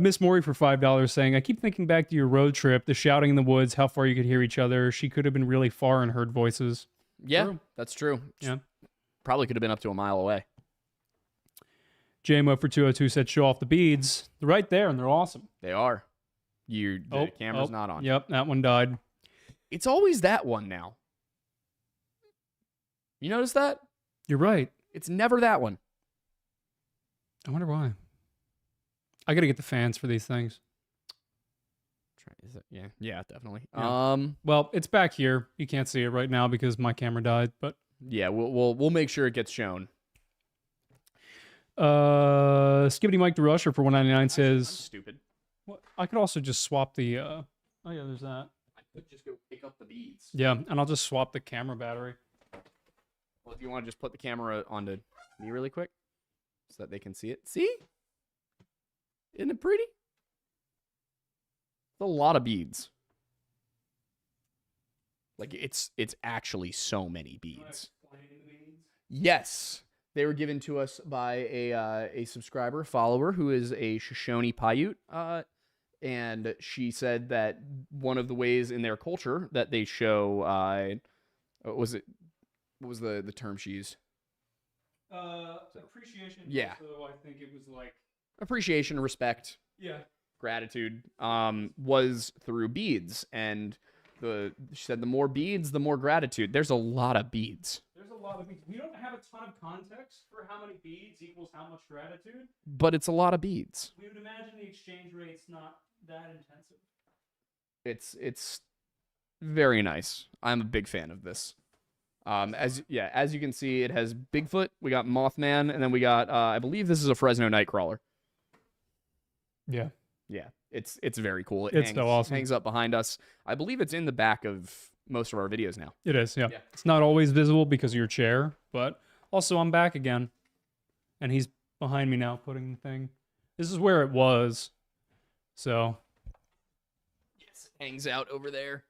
Speaker 2: Miss Maury for $5 saying, I keep thinking back to your road trip, the shouting in the woods, how far you could hear each other. She could have been really far and heard voices.
Speaker 1: Yeah,
Speaker 2: True.
Speaker 1: that's true.
Speaker 2: Yeah.
Speaker 1: Probably could have been up to a mile away.
Speaker 2: JMO for 202 said, show off the beads. They're right there, and they're awesome.
Speaker 1: They are. The camera's not on.
Speaker 2: Yep, that one died.
Speaker 1: It's always that one now. You notice that?
Speaker 2: You're right.
Speaker 1: It's never that one.
Speaker 2: I wonder why. I got to get the fans for these things.
Speaker 1: Is it? Yeah, definitely.
Speaker 2: Yeah. Well, it's back here. You can't see it right now because my camera died, but
Speaker 1: yeah, we'll make sure it gets shown.
Speaker 2: Skibbity Mike DeRusher for $1.99 says,
Speaker 1: I'm stupid.
Speaker 2: What? I could also just swap the oh yeah, there's that.
Speaker 1: I could just go pick up the beads.
Speaker 2: Yeah, and I'll just swap the camera battery.
Speaker 1: Well, if you want to just put the camera onto me really quick so that they can see it. See? Isn't it pretty? It's a lot of beads. Like it's actually so many beads. Yes. They were given to us by a subscriber, follower, who is a Shoshone Paiute. And she said that one of the ways in their culture that they show, what was the term she used?
Speaker 2: Appreciation.
Speaker 1: Yeah.
Speaker 2: So I think it was like
Speaker 1: Appreciation, respect,
Speaker 2: yeah.
Speaker 1: gratitude, was through beads. And she said the more beads, the more gratitude. There's a lot of beads.
Speaker 2: There's a lot of beads. We don't have a ton of context for how many beads equals how much gratitude.
Speaker 1: But it's a lot of beads.
Speaker 2: We would imagine the exchange rate's not that intensive.
Speaker 1: It's very nice. I'm a big fan of this. As you can see, it has Bigfoot, we got Mothman, and then we got I believe this is a Fresno Nightcrawler.
Speaker 2: Yeah.
Speaker 1: Yeah, it's very cool.
Speaker 2: It's so awesome.
Speaker 1: Hangs up behind us. I believe it's in the back of most of our videos now.
Speaker 2: It is, yeah.
Speaker 1: Yeah.
Speaker 2: It's not always visible because of your chair, but also I'm back again. And he's behind me now putting the thing. This is where it was. So.
Speaker 1: Yes, hangs out over there.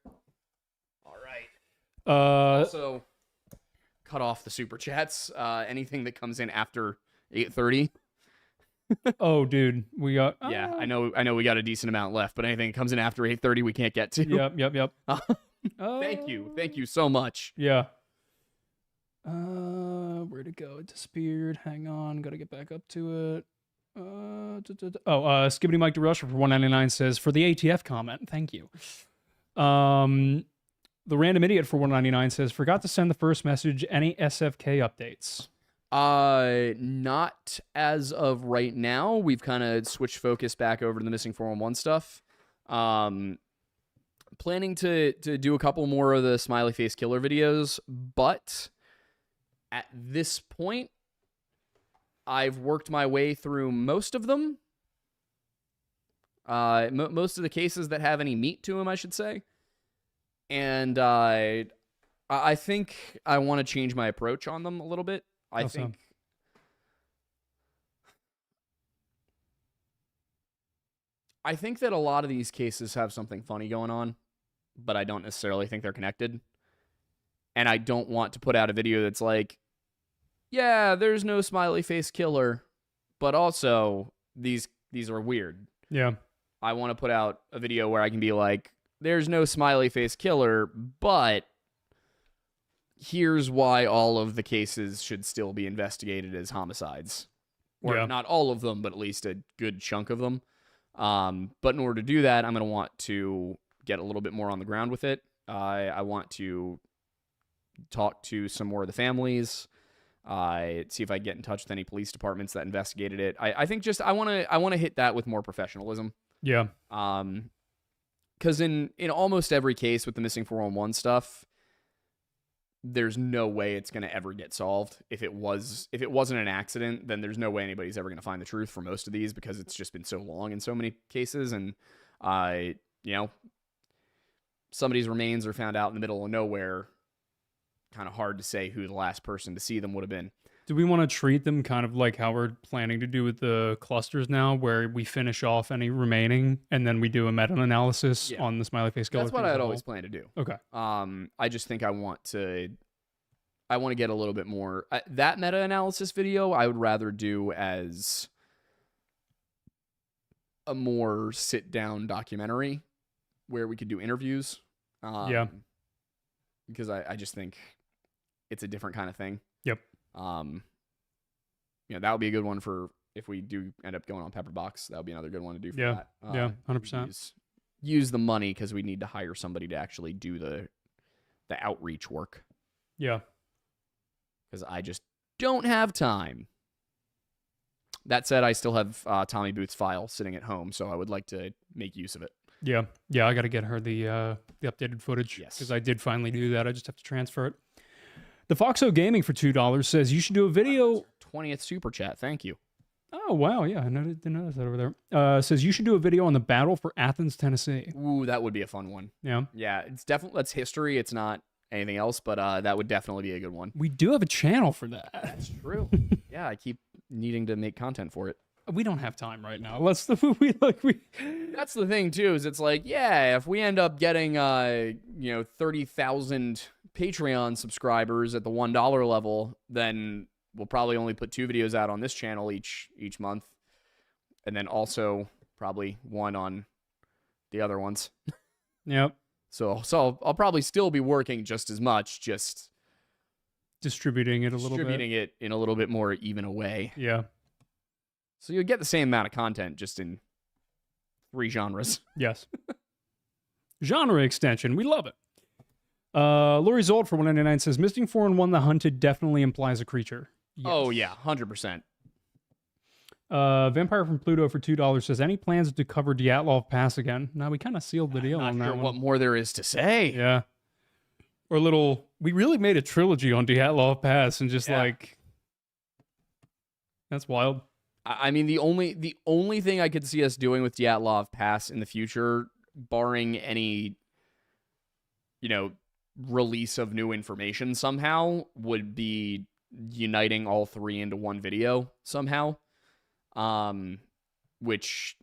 Speaker 1: All right.
Speaker 2: Also,
Speaker 1: cut off the super chats. Anything that comes in after 8:30.
Speaker 2: oh, dude, we got.
Speaker 1: Yeah, I know we got a decent amount left, but anything that comes in after 8:30 we can't get to.
Speaker 2: Yep.
Speaker 1: Thank you so much.
Speaker 2: Yeah. Where'd it go? It disappeared. Hang on, gotta get back up to it. Skibbity Mike DeRusher for $1.99 says, for the ATF comment, thank you. The Random Idiot for $1.99 says, forgot to send the first message. Any SFK updates?
Speaker 1: Not as of right now. We've kind of switched focus back over to the missing 411 stuff. Planning to do a couple more of the smiley face killer videos, but at this point, I've worked my way through most of them. Most of the cases that have any meat to them, I should say. And I think I want to change my approach on them a little bit. I think that a lot of these cases have something funny going on, but I don't necessarily think they're connected. And I don't want to put out a video that's like, yeah, there's no smiley face killer, but also these are weird.
Speaker 2: Yeah.
Speaker 1: I want to put out a video where I can be like, there's no smiley face killer, but here's why all of the cases should still be investigated as homicides. Or not all of them, but at least a good chunk of them. But in order to do that, I'm going to want to get a little bit more on the ground with it. I want to talk to some more of the families. See if I can get in touch with any police departments that investigated it. I think just I want to hit that with more professionalism.
Speaker 2: Yeah.
Speaker 1: Because in almost every case with the missing 411 stuff, there's no way it's going to ever get solved. If it wasn't an accident, then there's no way anybody's ever going to find the truth for most of these, because it's just been so long in so many cases. And, somebody's remains are found out in the middle of nowhere. Kind of hard to say who the last person to see them would have been.
Speaker 2: Do we want to treat them kind of like how we're planning to do with the clusters now, where we finish off any remaining and then we do a meta-analysis on the smiley face killer?
Speaker 1: That's what I'd always plan to do.
Speaker 2: Okay.
Speaker 1: I just think I want to get a little bit more. That meta-analysis video, I would rather do as a more sit-down documentary where we could do interviews. Because I just think it's a different kind of thing.
Speaker 2: Yep.
Speaker 1: That would be a good one for if we do end up going on Pepperbox. That would be another good one to do for that.
Speaker 2: 100%.
Speaker 1: Use the money because we need to hire somebody to actually do the outreach work.
Speaker 2: Yeah.
Speaker 1: Because I just don't have time. That said, I still have Tommy Booth's file sitting at home, so I would like to make use of it.
Speaker 2: Yeah. I got to get her the updated footage.
Speaker 1: Yes.
Speaker 2: Because I did finally do that. I just have to transfer it. The Foxo Gaming for $2 says you should do a video.
Speaker 1: 20th super chat. Thank you.
Speaker 2: Oh, wow. Yeah, I didn't notice that over there. Says you should do a video on the battle for Athens, Tennessee.
Speaker 1: Ooh, that would be a fun one.
Speaker 2: Yeah.
Speaker 1: Yeah, it's definitely, that's history. It's not anything else, but that would definitely be a good one.
Speaker 2: We do have a channel for that.
Speaker 1: That's true. Yeah, I keep needing to make content for it.
Speaker 2: We don't have time right now.
Speaker 1: That's the thing too, is it's like, yeah, if we end up getting 30,000 Patreon subscribers at the $1 level, then we'll probably only put 2 videos out on this channel each month, and then also probably one on the other ones.
Speaker 2: Yep.
Speaker 1: So I'll probably still be working just as much, just
Speaker 2: distributing it a little bit.
Speaker 1: Distributing it in a little bit more even a way.
Speaker 2: Yeah.
Speaker 1: So you'll get the same amount of content, just in 3 genres.
Speaker 2: Yes. Genre extension. We love it. Lori Zold for 199 says, Missing 4 and 1 the hunted definitely implies a creature. Yes.
Speaker 1: Oh, yeah. 100%.
Speaker 2: Vampire from Pluto for $2 says, any plans to cover Dyatlov Pass again? No, we kind of sealed the deal on that one.
Speaker 1: What more there is to say.
Speaker 2: Yeah. We really made a trilogy on Dyatlov Pass and just that's wild.
Speaker 1: I mean, the only thing I could see us doing with Dyatlov Pass in the future, barring any, release of new information somehow, would be uniting all 3 into one video somehow. Which,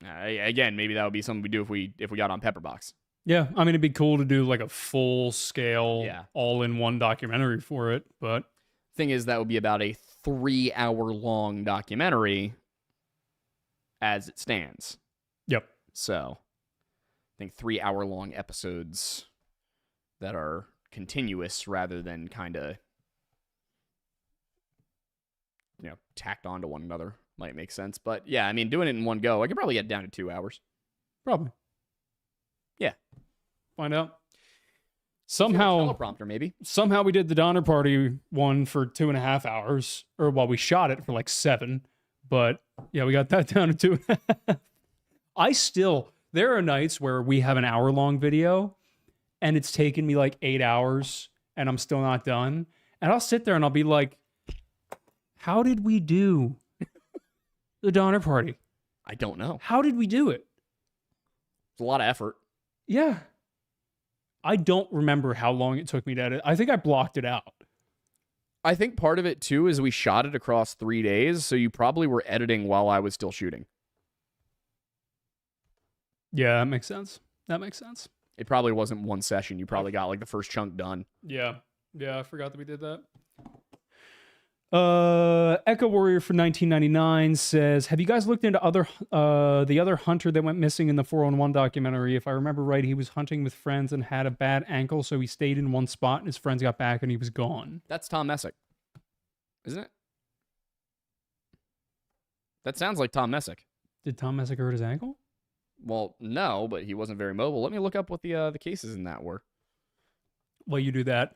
Speaker 1: again, maybe that would be something we do if we got on Pepperbox.
Speaker 2: Yeah, I mean, it'd be cool to do like a full scale, all-in-one documentary for it, but
Speaker 1: thing is, that would be about a 3-hour-long documentary as it stands.
Speaker 2: Yep.
Speaker 1: So, I think 3-hour-long episodes that are continuous rather than kind of, tacked onto one another might make sense. But yeah, I mean, doing it in one go, I could probably get down to 2 hours.
Speaker 2: Probably.
Speaker 1: Yeah.
Speaker 2: Find out. Somehow,
Speaker 1: teleprompter maybe.
Speaker 2: Somehow we did the Donner Party one for 2.5 hours, or we shot it for like 7. But yeah, we got that down to 2.5. There are nights where we have an hour-long video, and it's taken me like 8 hours, and I'm still not done. And I'll sit there and I'll be like, how did we do the Donner Party?
Speaker 1: I don't know.
Speaker 2: How did we do it?
Speaker 1: It's a lot of effort.
Speaker 2: Yeah. I don't remember how long it took me to edit. I think I blocked it out.
Speaker 1: I think part of it, too, is we shot it across 3 days, so you probably were editing while I was still shooting.
Speaker 2: Yeah, that makes sense.
Speaker 1: It probably wasn't one session. You probably got, like, the first chunk done.
Speaker 2: Yeah. Yeah, I forgot that we did that. Echo Warrior for 1999 says, have you guys looked into the other hunter that went missing in the 411 documentary? If I remember right, he was hunting with friends and had a bad ankle, so he stayed in one spot and his friends got back and he was gone.
Speaker 1: That's Tom Messick, isn't it? That sounds like Tom Messick.
Speaker 2: Did Tom Messick hurt his ankle?
Speaker 1: Well, no, but he wasn't very mobile. Let me look up what the cases in that were.
Speaker 2: Well, you do that.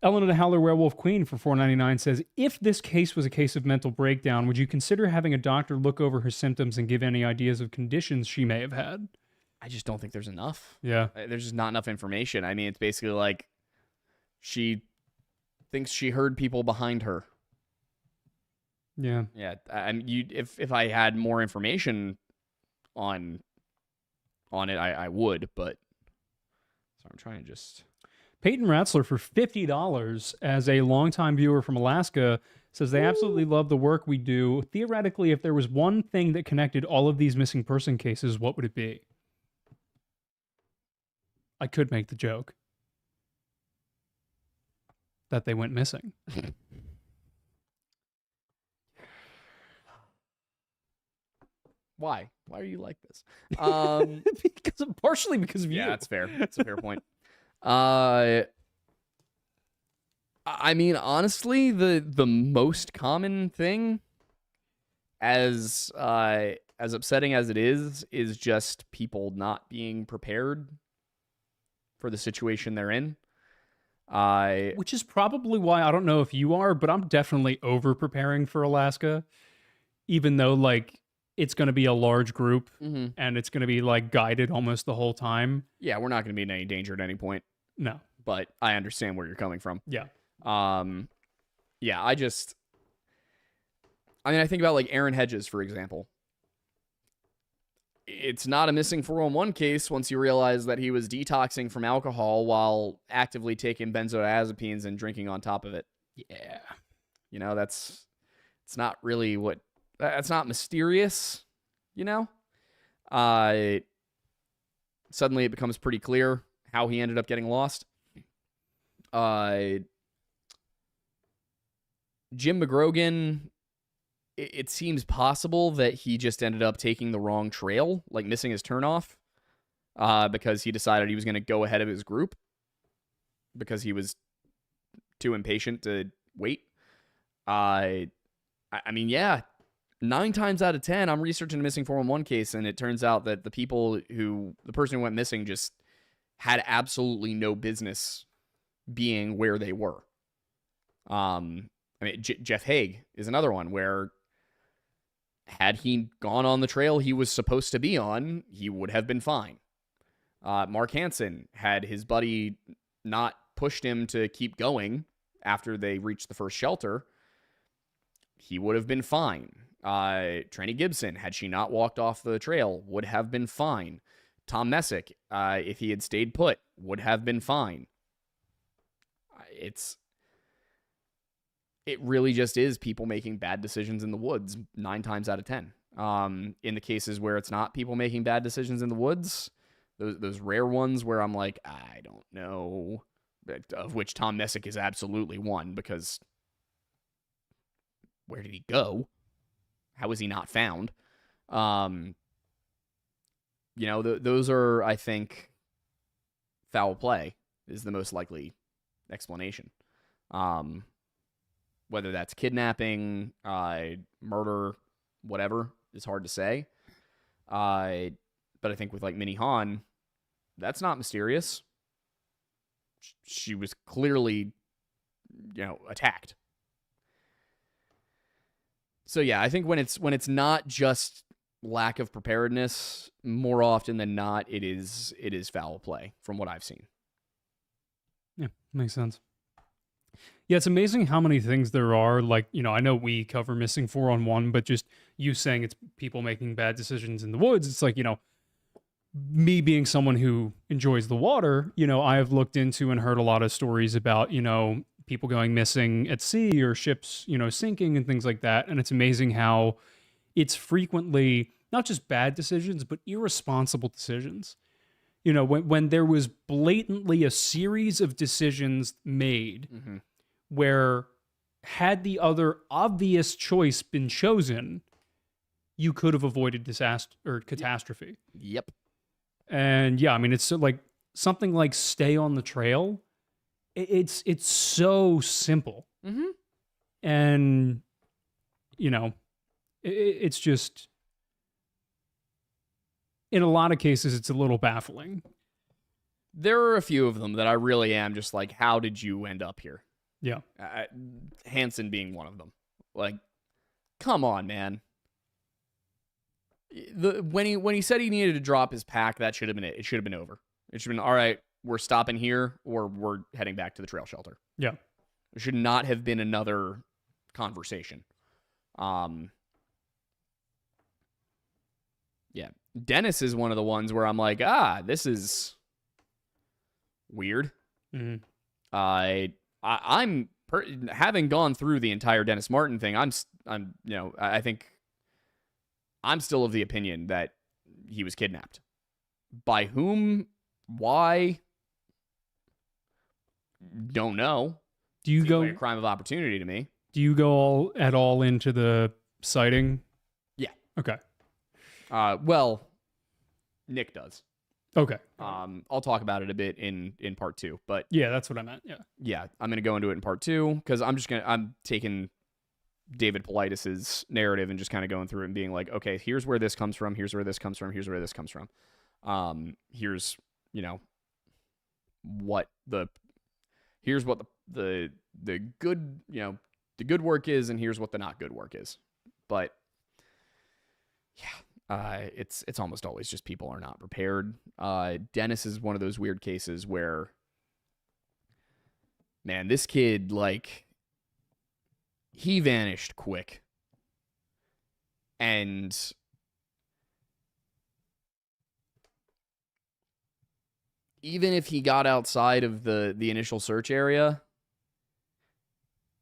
Speaker 2: Ellen of the Howler Werewolf Queen for $4.99 says, if this case was a case of mental breakdown, would you consider having a doctor look over her symptoms and give any ideas of conditions she may have had?
Speaker 1: I just don't think there's enough.
Speaker 2: Yeah.
Speaker 1: There's just not enough information. I mean, it's basically like she thinks she heard people behind her.
Speaker 2: Yeah.
Speaker 1: Yeah, I mean, if I had more information on it, I would, but so I'm trying to just.
Speaker 3: Peyton Ratzler for $50 as a longtime viewer from Alaska says they absolutely love the work we do. Theoretically, if there was one thing that connected all of these missing person cases, what would it be? I could make the joke that they went missing.
Speaker 1: Why? Why are you like this?
Speaker 3: Partially because of you.
Speaker 1: Yeah, that's fair. That's a fair point. I mean, honestly, the most common thing, as upsetting as it is just people not being prepared for the situation they're in.
Speaker 3: Which is probably why, I don't know if you are, but I'm definitely over preparing for Alaska, even though like it's going to be a large group and it's going to be like guided almost the whole time.
Speaker 1: Yeah, we're not going to be in any danger at any point.
Speaker 3: No,
Speaker 1: but I understand where you're coming from.
Speaker 3: Yeah.
Speaker 1: Yeah, I mean, I think about like Aaron Hedges, for example. It's not a missing 411 case once you realize that he was detoxing from alcohol while actively taking benzodiazepines and drinking on top of it.
Speaker 3: Yeah.
Speaker 1: You know, it's not really that's not mysterious, you know? Suddenly it becomes pretty clear how he ended up getting lost. Jim McGrogan, it seems possible that he just ended up taking the wrong trail, like missing his turnoff, because he decided he was going to go ahead of his group because he was too impatient to wait. I mean, yeah, 9 times out of 10, I'm researching a missing 411 case, and it turns out that the person who went missing just had absolutely no business being where they were. I mean, Jeff Haig is another one where had he gone on the trail he was supposed to be on, he would have been fine. Mark Hansen, had his buddy not pushed him to keep going after they reached the first shelter, he would have been fine. Trenny Gibson, had she not walked off the trail, would have been fine. Tom Messick, if he had stayed put, would have been fine. It really just is people making bad decisions in the woods 9 times out of 10. In the cases where it's not people making bad decisions in the woods, those rare ones where I'm like, I don't know, of which Tom Messick is absolutely one, because where did he go? How was he not found? You know, those are, I think, foul play is the most likely explanation. Whether that's kidnapping, murder, whatever, is hard to say. But I think with like Minnie Hahn, that's not mysterious. She was clearly, attacked. So yeah, I think when it's not just lack of preparedness, more often than not, it is foul play from what I've seen.
Speaker 3: Yeah, makes sense. Yeah, it's amazing how many things there are. Like, I know we cover missing 411, but just you saying it's people making bad decisions in the woods, it's like, me being someone who enjoys the water, I have looked into and heard a lot of stories about, people going missing at sea or ships, sinking and things like that. And it's amazing how it's frequently not just bad decisions, but irresponsible decisions. When there was blatantly a series of decisions made where had the other obvious choice been chosen, you could have avoided disaster or catastrophe.
Speaker 1: Yep.
Speaker 3: And yeah, I mean, it's like something like stay on the trail. It's so simple. And, it's just, in a lot of cases, it's a little baffling.
Speaker 1: There are a few of them that I really am just like, how did you end up here?
Speaker 3: Yeah.
Speaker 1: Hansen being one of them. Like, come on, man. When he said he needed to drop his pack, that should have been it. It should have been over. It should have been, all right, we're stopping here or we're heading back to the trail shelter.
Speaker 2: Yeah.
Speaker 1: There should not have been another conversation. Yeah. Dennis is one of the ones where I'm like, this is weird.
Speaker 2: Mm-hmm.
Speaker 1: I'm having gone through the entire Dennis Martin thing. I think I'm still of the opinion that he was kidnapped. By whom? Why? Don't know.
Speaker 2: Do you
Speaker 1: Seems
Speaker 2: go
Speaker 1: like a crime of opportunity to me?
Speaker 2: Do you go at all into the sighting?
Speaker 1: Yeah.
Speaker 2: Okay.
Speaker 1: Well, Nick does.
Speaker 2: Okay.
Speaker 1: I'll talk about it a bit in part 2, but
Speaker 2: yeah, that's what I meant.
Speaker 1: yeah, I'm gonna go into it in part 2 because I'm taking David Politis's narrative and just kind of going through it and being like, okay, here's where this comes from. Here's where this comes from. Here's where this comes from. Here's what the good the good work is, and here's what the not good work is. But yeah, it's almost always just people are not prepared. Dennis is one of those weird cases where, man, this kid, like, he vanished quick. And even if he got outside of the initial search area,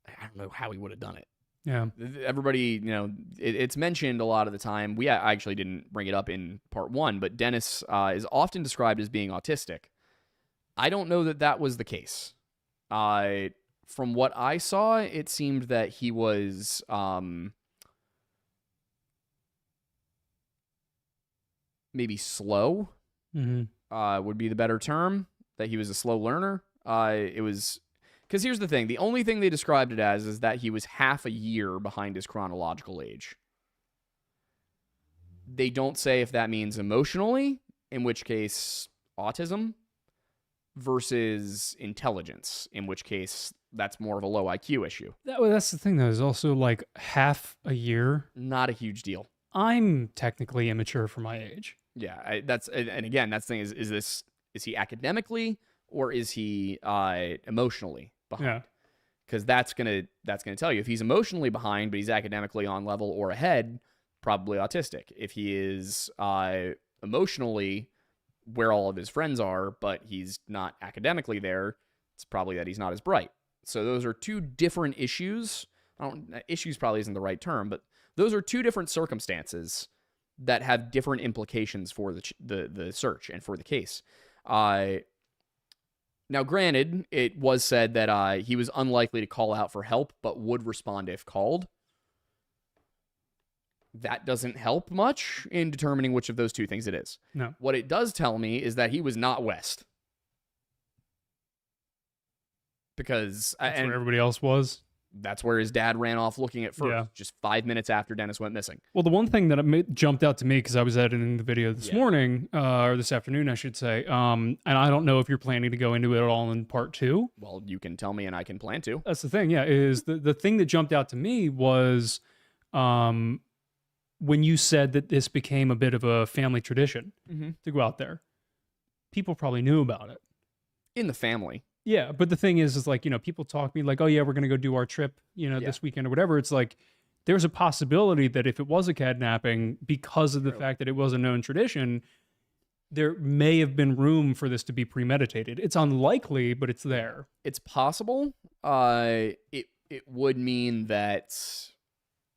Speaker 1: I don't know how he would have done it.
Speaker 2: Yeah.
Speaker 1: Everybody, it's mentioned a lot of the time. I actually didn't bring it up in part 1, but Dennis is often described as being autistic. I don't know that was the case. From what I saw, it seemed that he was maybe slow.
Speaker 2: Mm-hmm.
Speaker 1: Would be the better term. That he was a slow learner. It was... Because here's the thing. The only thing they described it as is that he was half a year behind his chronological age. They don't say if that means emotionally, in which case autism, versus intelligence, in which case that's more of a low IQ issue.
Speaker 2: That's the thing, though, is also like half a year.
Speaker 1: Not a huge deal.
Speaker 2: I'm technically immature for my age.
Speaker 1: Yeah, and again, that's the thing is he academically or is he emotionally behind?
Speaker 2: Yeah.
Speaker 1: Because that's gonna tell you if he's emotionally behind, but he's academically on level or ahead, probably autistic. If he is emotionally where all of his friends are, but he's not academically there, it's probably that he's not as bright. So those are two different issues. Issues probably isn't the right term, but those are two different circumstances that have different implications for the search and for the case. Now, granted, it was said that he was unlikely to call out for help, but would respond if called. That doesn't help much in determining which of those two things it is.
Speaker 2: No.
Speaker 1: What it does tell me is that he was not West. Because...
Speaker 2: That's where everybody else was.
Speaker 1: That's where his dad ran off looking at first,
Speaker 2: Yeah.
Speaker 1: just 5 minutes after Dennis went missing.
Speaker 2: Well, the one thing that jumped out to me, because I was editing the video this morning, or this afternoon, I should say, and I don't know if you're planning to go into it at all in part 2.
Speaker 1: Well, you can tell me and I can plan to.
Speaker 2: That's the thing, yeah, is the thing that jumped out to me was when you said that this became a bit of a family tradition to go out there. People probably knew about it.
Speaker 1: In the family.
Speaker 2: Yeah, but the thing is like, people talk to me like, oh yeah, we're going to go do our trip, this weekend or whatever. It's like, there's a possibility that if it was a kidnapping, because of the fact that it was a known tradition, there may have been room for this to be premeditated. It's unlikely, but it's there.
Speaker 1: It's possible. It would mean that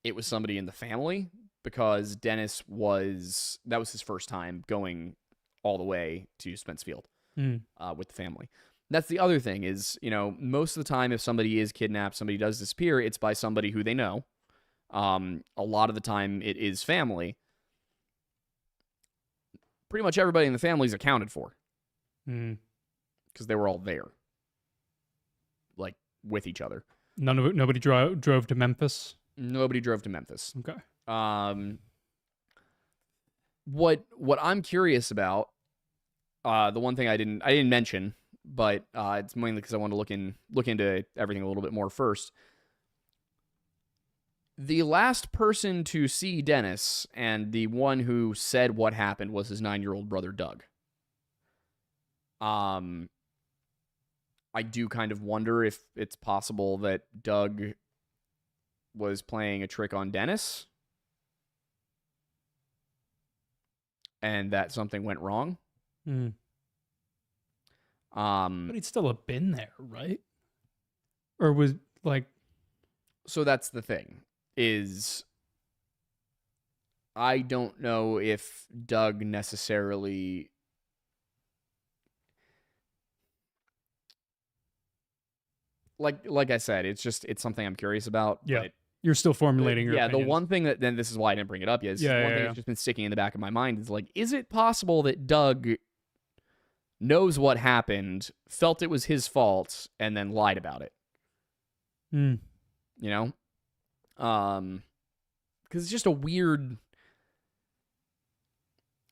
Speaker 1: it was somebody in the family, because Dennis that was his first time going all the way to Spencefield with the family. That's the other thing is, most of the time if somebody is kidnapped, somebody does disappear, it's by somebody who they know. A lot of the time it is family. Pretty much everybody in the family is accounted for. Because they were all there. Like, with each other.
Speaker 2: Nobody drove to Memphis?
Speaker 1: Nobody drove to Memphis.
Speaker 2: Okay.
Speaker 1: What I'm curious about, the one thing I didn't mention, but it's mainly because I want to look into everything a little bit more first. The last person to see Dennis and the one who said what happened was his 9-year-old brother, Doug. I do kind of wonder if it's possible that Doug was playing a trick on Dennis and that something went wrong.
Speaker 3: But he'd still have been there, right? Or was like...
Speaker 1: So that's the thing, is I don't know if Doug necessarily... Like I said, it's something I'm curious about.
Speaker 3: Yeah.
Speaker 1: But
Speaker 3: You're still formulating your
Speaker 1: yeah,
Speaker 3: opinions.
Speaker 1: the one thing that, then this is why I didn't bring it up yet, is one thing that's just been sticking in the back of my mind is like, is it possible that Doug knows what happened, felt it was his fault, and then lied about it? You know? Because it's just a weird...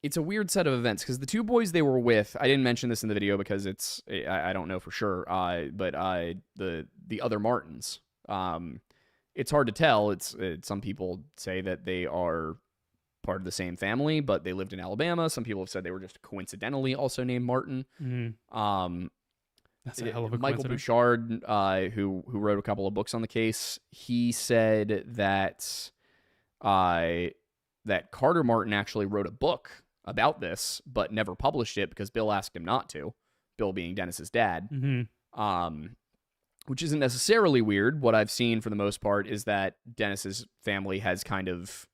Speaker 1: It's a weird set of events, because the two boys they were with, I didn't mention this in the video because I don't know for sure, but the other Martins, it's hard to tell. It's some people say that they are part of the same family, but they lived in Alabama. Some people have said they were just coincidentally also named Martin.
Speaker 3: That's a hell of a
Speaker 1: Michael
Speaker 3: coincidence.
Speaker 1: Bouchard, who wrote a couple of books on the case, he said that that Carter Martin actually wrote a book about this, but never published it because Bill asked him not to. Bill being Dennis's dad. Which isn't necessarily weird. What I've seen for the most part is that Dennis's family has kind of,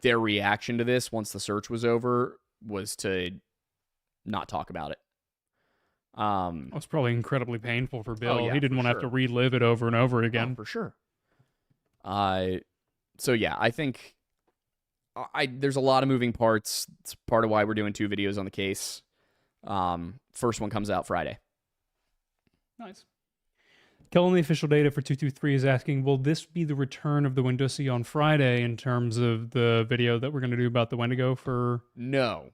Speaker 1: their reaction to this once the search was over was to not talk about it.
Speaker 3: It was probably incredibly painful for Bill.
Speaker 1: yeah,
Speaker 3: He didn't
Speaker 1: for
Speaker 3: want to have to relive it over and over again.
Speaker 1: For sure. So yeah, I think there's a lot of moving parts. It's part of why we're doing 2 videos on the case. First one comes out Friday.
Speaker 3: Nice. Kellen, the official data for 223 is asking, will this be the return of the Windowsy on Friday in terms of the video that we're going to do about the Wendigo for...
Speaker 1: No.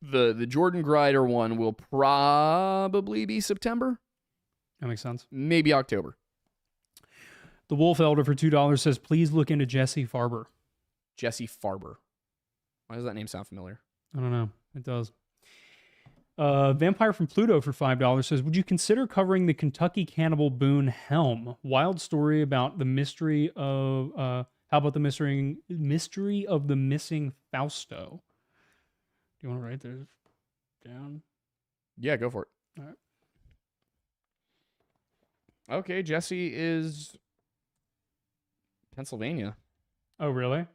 Speaker 1: The Jordan Grider one will probably be September.
Speaker 3: That makes sense.
Speaker 1: Maybe October.
Speaker 3: The Wolf Elder for $2 says, please look into Jesse Farber.
Speaker 1: Jesse Farber. Why does that name sound familiar?
Speaker 3: I don't know. It does. Vampire from Pluto for $5 says, would you consider covering the Kentucky cannibal Boone Helm? Wild story about the mystery of... how about the mystery of the missing Fausto? Do you want to write this down?
Speaker 1: Yeah, go for it.
Speaker 3: All right.
Speaker 1: Okay, Jesse is Pennsylvania.
Speaker 3: Oh, really?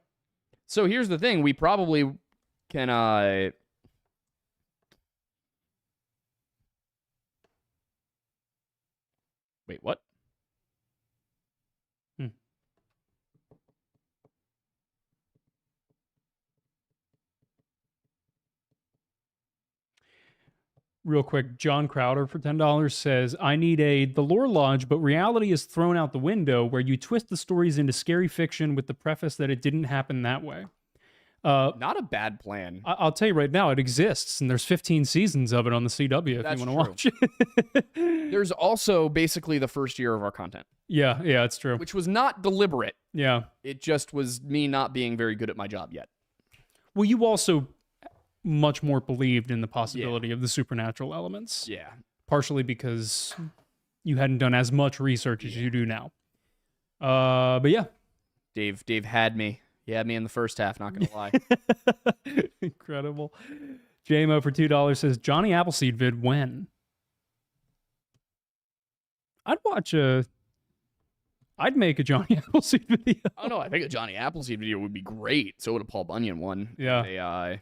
Speaker 1: So here's the thing. We probably can... Wait, what?
Speaker 3: Real quick, John Crowder for $10 says, I need The Lore Lodge, but reality is thrown out the window where you twist the stories into scary fiction with the preface that it didn't happen that way.
Speaker 1: Not a bad plan.
Speaker 3: I'll tell you right now, it exists, and there's 15 seasons of it on the CW if
Speaker 1: That's
Speaker 3: you want to watch it.
Speaker 1: There's also basically the first year of our content.
Speaker 3: Yeah, it's true.
Speaker 1: Which was not deliberate.
Speaker 3: Yeah.
Speaker 1: It just was me not being very good at my job yet.
Speaker 3: Well, you also much more believed in the possibility of the supernatural elements.
Speaker 1: Yeah.
Speaker 3: Partially because you hadn't done as much research as you do now. But yeah.
Speaker 1: Dave had me. He had me in the first half, not going to lie.
Speaker 3: Incredible. JMO for $2 says, Johnny Appleseed vid when? I'd make a Johnny Appleseed video.
Speaker 1: Oh, no, I think a Johnny Appleseed video would be great. So would a Paul Bunyan one.
Speaker 3: Yeah.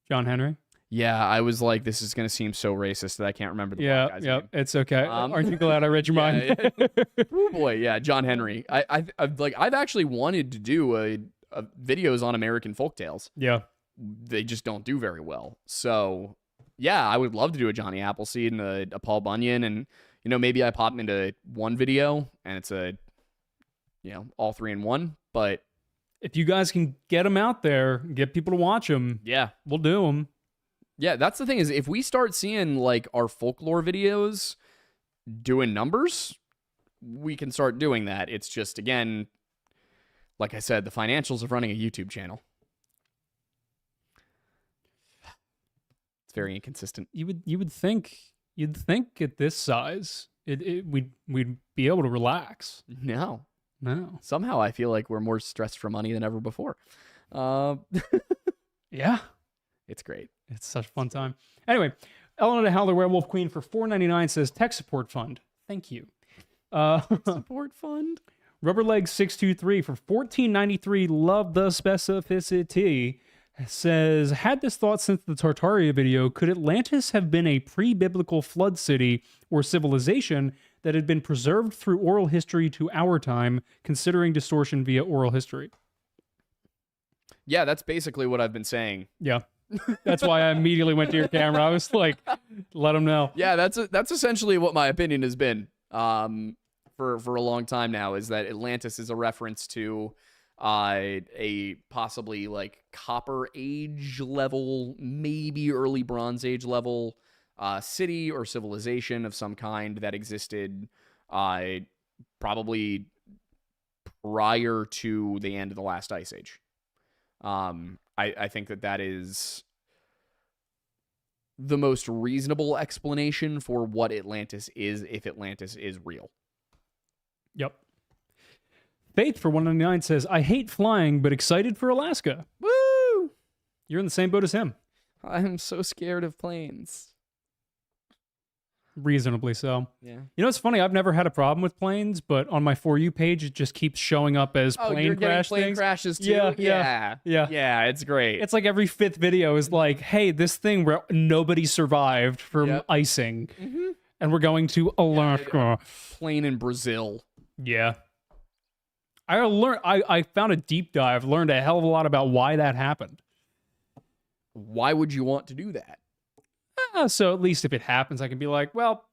Speaker 3: John Henry?
Speaker 1: Yeah, I was like, this is going to seem so racist that I can't remember the black guy's name.
Speaker 3: It's okay. Aren't you glad I read your mind?
Speaker 1: Oh boy, yeah, John Henry. I've actually wanted to do a videos on American folktales.
Speaker 3: Yeah.
Speaker 1: They just don't do very well. So, yeah, I would love to do a Johnny Appleseed and a Paul Bunyan, and maybe I pop into one video and it's all 3 in 1, but
Speaker 3: if you guys can get them out there, get people to watch them,
Speaker 1: yeah,
Speaker 3: we'll do them.
Speaker 1: Yeah, that's the thing is if we start seeing like our folklore videos doing numbers, we can start doing that. It's just, again, like I said, the financials of running a YouTube channel. It's very inconsistent.
Speaker 3: You'd think at this size we'd be able to relax.
Speaker 1: No.
Speaker 3: No.
Speaker 1: Somehow I feel like we're more stressed for money than ever before.
Speaker 3: Yeah.
Speaker 1: It's great.
Speaker 3: It's such a fun time. Anyway, Eleanor the Howler Werewolf Queen for $4.99 says tech support fund. Thank you.
Speaker 1: Support fund.
Speaker 3: Rubberleg 623 for $14.93. Love the specificity. Says, had this thought since the Tartaria video, could Atlantis have been a pre-biblical flood city or civilization that had been preserved through oral history to our time, considering distortion via oral history?
Speaker 1: Yeah, that's basically what I've been saying.
Speaker 3: Yeah. That's why I immediately went to your camera. I was like, let them know.
Speaker 1: Yeah, that's essentially what my opinion has been for a long time now, is that Atlantis is a reference to a possibly like Copper Age level, maybe early Bronze Age level city or civilization of some kind that existed probably prior to the end of the last ice age. I think that is the most reasonable explanation for what Atlantis is, if Atlantis is real.
Speaker 3: Yep. Faith for $1.99 says, I hate flying, but excited for Alaska.
Speaker 1: Woo!
Speaker 3: You're in the same boat as him.
Speaker 1: I'm so scared of planes.
Speaker 3: Reasonably so.
Speaker 1: Yeah.
Speaker 3: You know, it's funny. I've never had a problem with planes, but on my For You page, it just keeps showing up as plane crash things.
Speaker 1: Crashes too?
Speaker 3: Yeah.
Speaker 1: Yeah, it's great.
Speaker 3: It's like every fifth video is like, hey, this thing where nobody survived from icing, and we're going to Alaska.
Speaker 1: Plane in Brazil.
Speaker 3: Yeah. I found a deep dive, learned a hell of a lot about why that happened.
Speaker 1: Why would you want to do that?
Speaker 3: So at least if it happens, I can be like, well,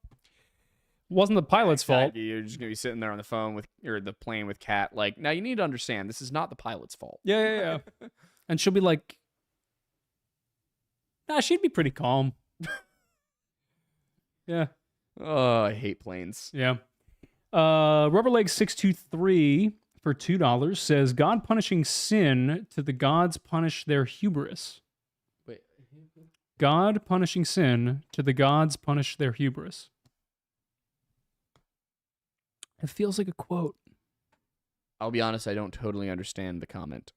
Speaker 3: wasn't the pilot's fault.
Speaker 1: You're just going to be sitting there on the phone or the plane with Kat. Like, now you need to understand, this is not the pilot's fault.
Speaker 3: Yeah. And she'll be like, nah, she'd be pretty calm. Yeah.
Speaker 1: Oh, I hate planes.
Speaker 3: Yeah. Rubberleg 623 for $2 says, God punishing sin to the gods punish their hubris.
Speaker 1: Wait.
Speaker 3: God punishing sin to the gods punish their hubris. It feels like a quote.
Speaker 1: I'll be honest, I don't totally understand the comment.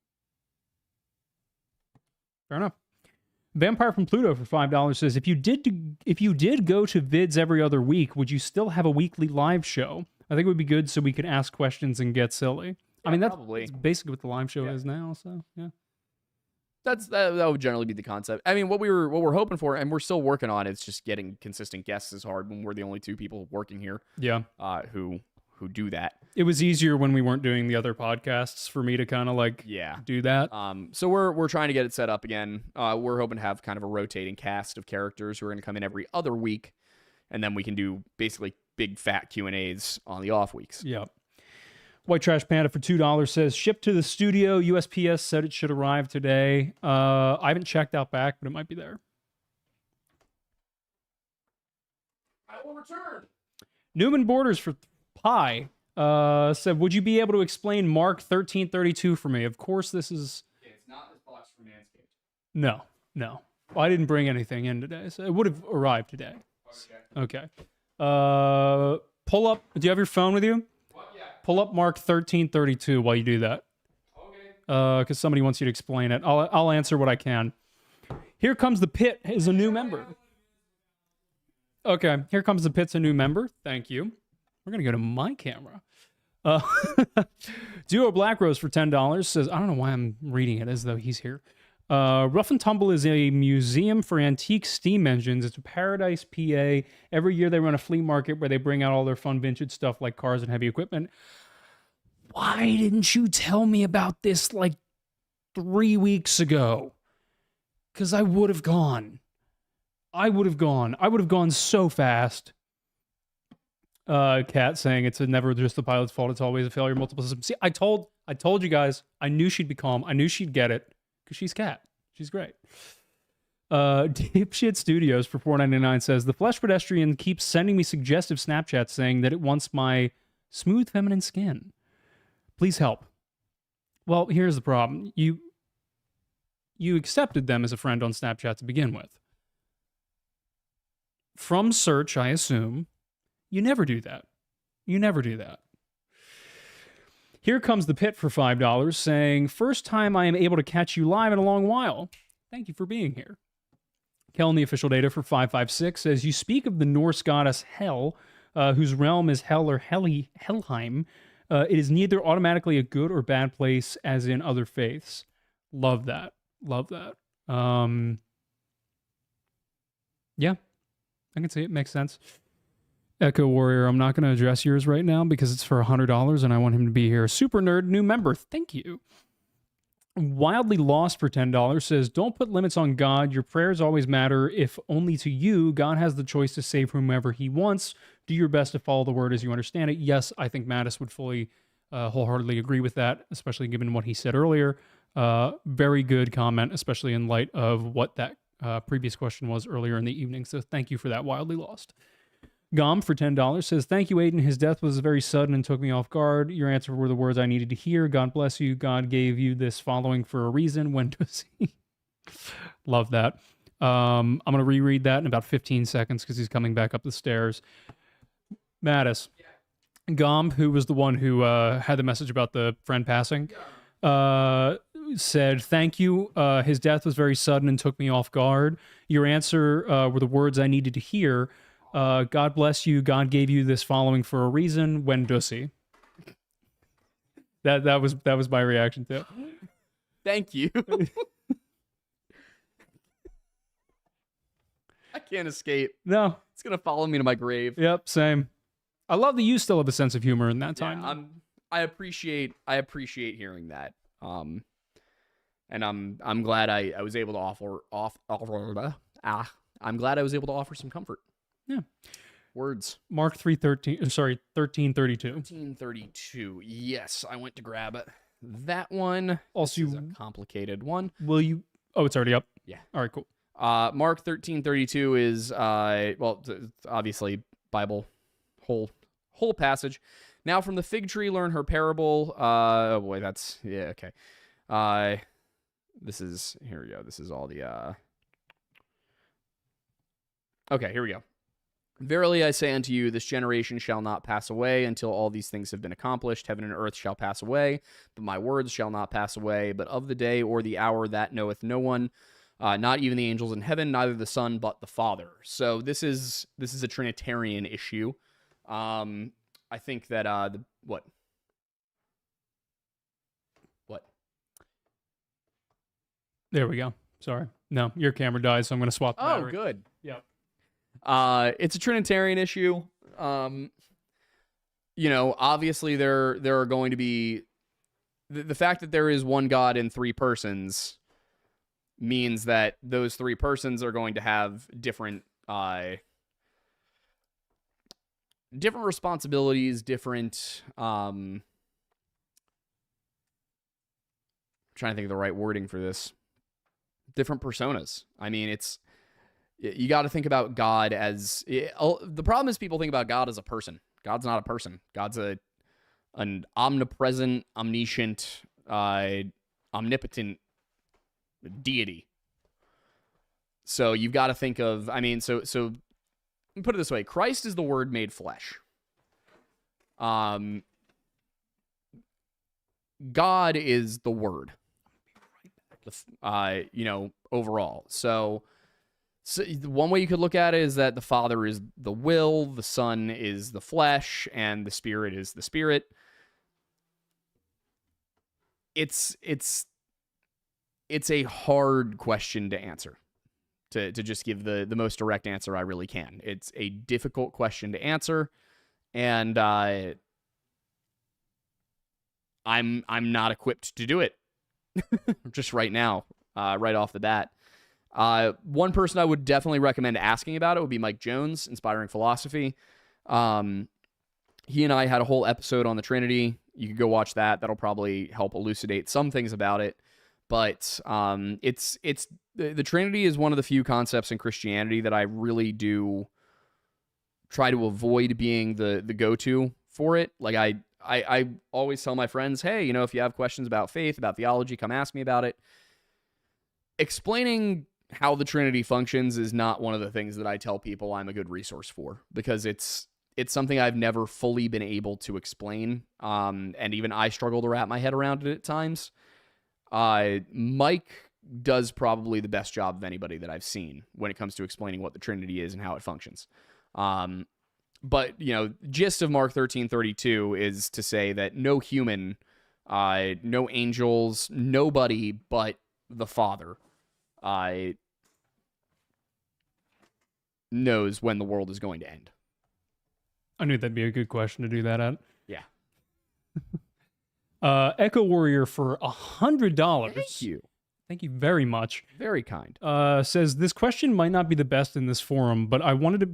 Speaker 3: Fair enough. Vampire from Pluto for $5 says, if you did go to vids every other week, would you still have a weekly live show? I think it would be good so we could ask questions and get silly. I mean, that's basically what the live show is now. So yeah,
Speaker 1: that would generally be the concept. I mean, what we're hoping for, and we're still working on, it's just getting consistent guests is hard when we're the only two people working here.
Speaker 3: Yeah,
Speaker 1: who do that.
Speaker 3: It was easier when we weren't doing the other podcasts for me to kind of like do that.
Speaker 1: So we're trying to get it set up again. We're hoping to have kind of a rotating cast of characters who are going to come in every other week, and then we can do basically big fat Q&As on the off weeks.
Speaker 3: Yep. White Trash Panda for $2 says, shipped to the studio. USPS said it should arrive today. I haven't checked out back, but it might be there.
Speaker 1: I will return.
Speaker 3: Newman Borders for Pi said, would you be able to explain Mark 1332 for me? Of course, this is...
Speaker 1: It's not this box from Manscaped.
Speaker 3: No. Well, I didn't bring anything in today, so it would have arrived today. Okay. Pull up... Do you have your phone with you?
Speaker 1: What? Yeah.
Speaker 3: Pull up Mark 1332 while you do that.
Speaker 1: Okay.
Speaker 3: Because somebody wants you to explain it. I'll answer what I can. Here Comes the Pit is a new member. Okay. Here Comes the Pit's a new member. Thank you. We're going to go to my camera. Duo Black Rose for $10 says, I don't know why I'm reading it as though he's here. Rough and Tumble is a museum for antique steam engines. It's a Paradise, PA. Every year they run a flea market where they bring out all their fun vintage stuff like cars and heavy equipment. Why didn't you tell me about this like 3 weeks ago? Because I would have gone. I would have gone so fast. Kat saying it's never just the pilot's fault. It's always a failure. Multiple systems. See, I told you guys. I knew she'd be calm. I knew she'd get it because she's Kat. She's great. Dipshit Studios for $4.99 says the Flesh Pedestrian keeps sending me suggestive Snapchats saying that it wants my smooth feminine skin. Please help. Well, here's the problem. You accepted them as a friend on Snapchat to begin with. From search, I assume, you never do that. You never do that. Here comes the Pit for $5 saying, first time I am able to catch you live in a long while. Thank you for being here. Kel in the official data for 556 says, you speak of the Norse goddess Hel, whose realm is Hel or Helheim. It is neither automatically a good or bad place as in other faiths. Love that. Love that. Yeah, I can see it. Makes sense. Echo Warrior, I'm not going to address yours right now because it's for $100 and I want him to be here. Super Nerd, new member. Thank you. Wildly Lost for $10 says, don't put limits on God. Your prayers always matter, if only to you. God has the choice to save whomever he wants. Do your best to follow the word as you understand it. Yes, I think Mattis would fully, wholeheartedly agree with that, especially given what he said earlier. Very good comment, especially in light of what that previous question was earlier in the evening. So thank you for that, Wildly Lost. Gom for $10 says, thank you, Aiden. His death was very sudden and took me off guard. Your answer were the words I needed to hear. God bless you. God gave you this following for a reason. When does he? Love that. I'm going to reread that in about 15 seconds because he's coming back up the stairs. Mattis. Gom, who was the one who had the message about the friend passing, said, thank you. His death was very sudden and took me off guard. Your answer were the words I needed to hear. God bless you. God gave you this following for a reason. When does he? That was my reaction to it.
Speaker 1: Thank you. I can't escape.
Speaker 3: No.
Speaker 1: It's going to follow me to my grave.
Speaker 3: Yep, same. I love that you still have a sense of humor in that time.
Speaker 1: Yeah, I appreciate hearing that. And I'm glad I was able to I'm glad I was able to offer some comfort.
Speaker 3: Yeah.
Speaker 1: Words.
Speaker 3: Mark 1332.
Speaker 1: 1332. Yes, I went to grab it. That one.
Speaker 3: Also,
Speaker 1: this is a complicated one.
Speaker 3: Will you? Oh, it's already up.
Speaker 1: Yeah.
Speaker 3: All right, cool.
Speaker 1: Mark 1332 is obviously Bible whole passage. Now from the fig tree learn her parable. Oh boy, that's okay. This is here we go. This is all the okay, here we go. Verily I say unto you, this generation shall not pass away until all these things have been accomplished. Heaven and earth shall pass away, but my words shall not pass away. But of the day or the hour that knoweth no one, not even the angels in heaven, neither the Son, but the Father. So this is a Trinitarian issue. I think that what?
Speaker 3: There we go. Sorry. No, your camera died, so I'm going to swap the battery.
Speaker 1: Oh, good.
Speaker 3: Yep.
Speaker 1: It's a Trinitarian issue. Obviously there are going to be the fact that there is one God in three persons means that those three persons are going to have different responsibilities, different trying to think of the right wording for this. Different personas. I mean, you got to think about God as the problem is people think about God as a person. God's not a person. God's an omnipresent, omniscient, omnipotent deity. So you've got to think of, I mean, so let me put it this way. Christ is the Word made flesh. God is the Word. Overall. So one way you could look at it is that the Father is the will, the Son is the flesh, and the Spirit is the spirit. It's a hard question to answer. To just give the most direct answer I really can. It's a difficult question to answer, and I'm not equipped to do it just right now, right off the bat. One person I would definitely recommend asking about it would be Mike Jones, Inspiring Philosophy. He and I had a whole episode on the Trinity. You could go watch that. That'll probably help elucidate some things about it. But the Trinity is one of the few concepts in Christianity that I really do try to avoid being the go-to for it. Like I always tell my friends, hey, you know, if you have questions about faith, about theology, come ask me about it. Explaining how the Trinity functions is not one of the things that I tell people I'm a good resource for, because it's something I've never fully been able to explain. And even I struggle to wrap my head around it at times. Mike does probably the best job of anybody that I've seen when it comes to explaining what the Trinity is and how it functions. But, you know, gist of Mark 13:32 is to say that no human, no angels, nobody but the Father knows when the world is going to end.
Speaker 2: I knew that'd be a good question to do that at.
Speaker 1: Yeah.
Speaker 2: Echo Warrior for $100.
Speaker 1: Thank you.
Speaker 2: Thank you very much.
Speaker 1: Very kind.
Speaker 2: Says, this question might not be the best in this forum, but I wanted to.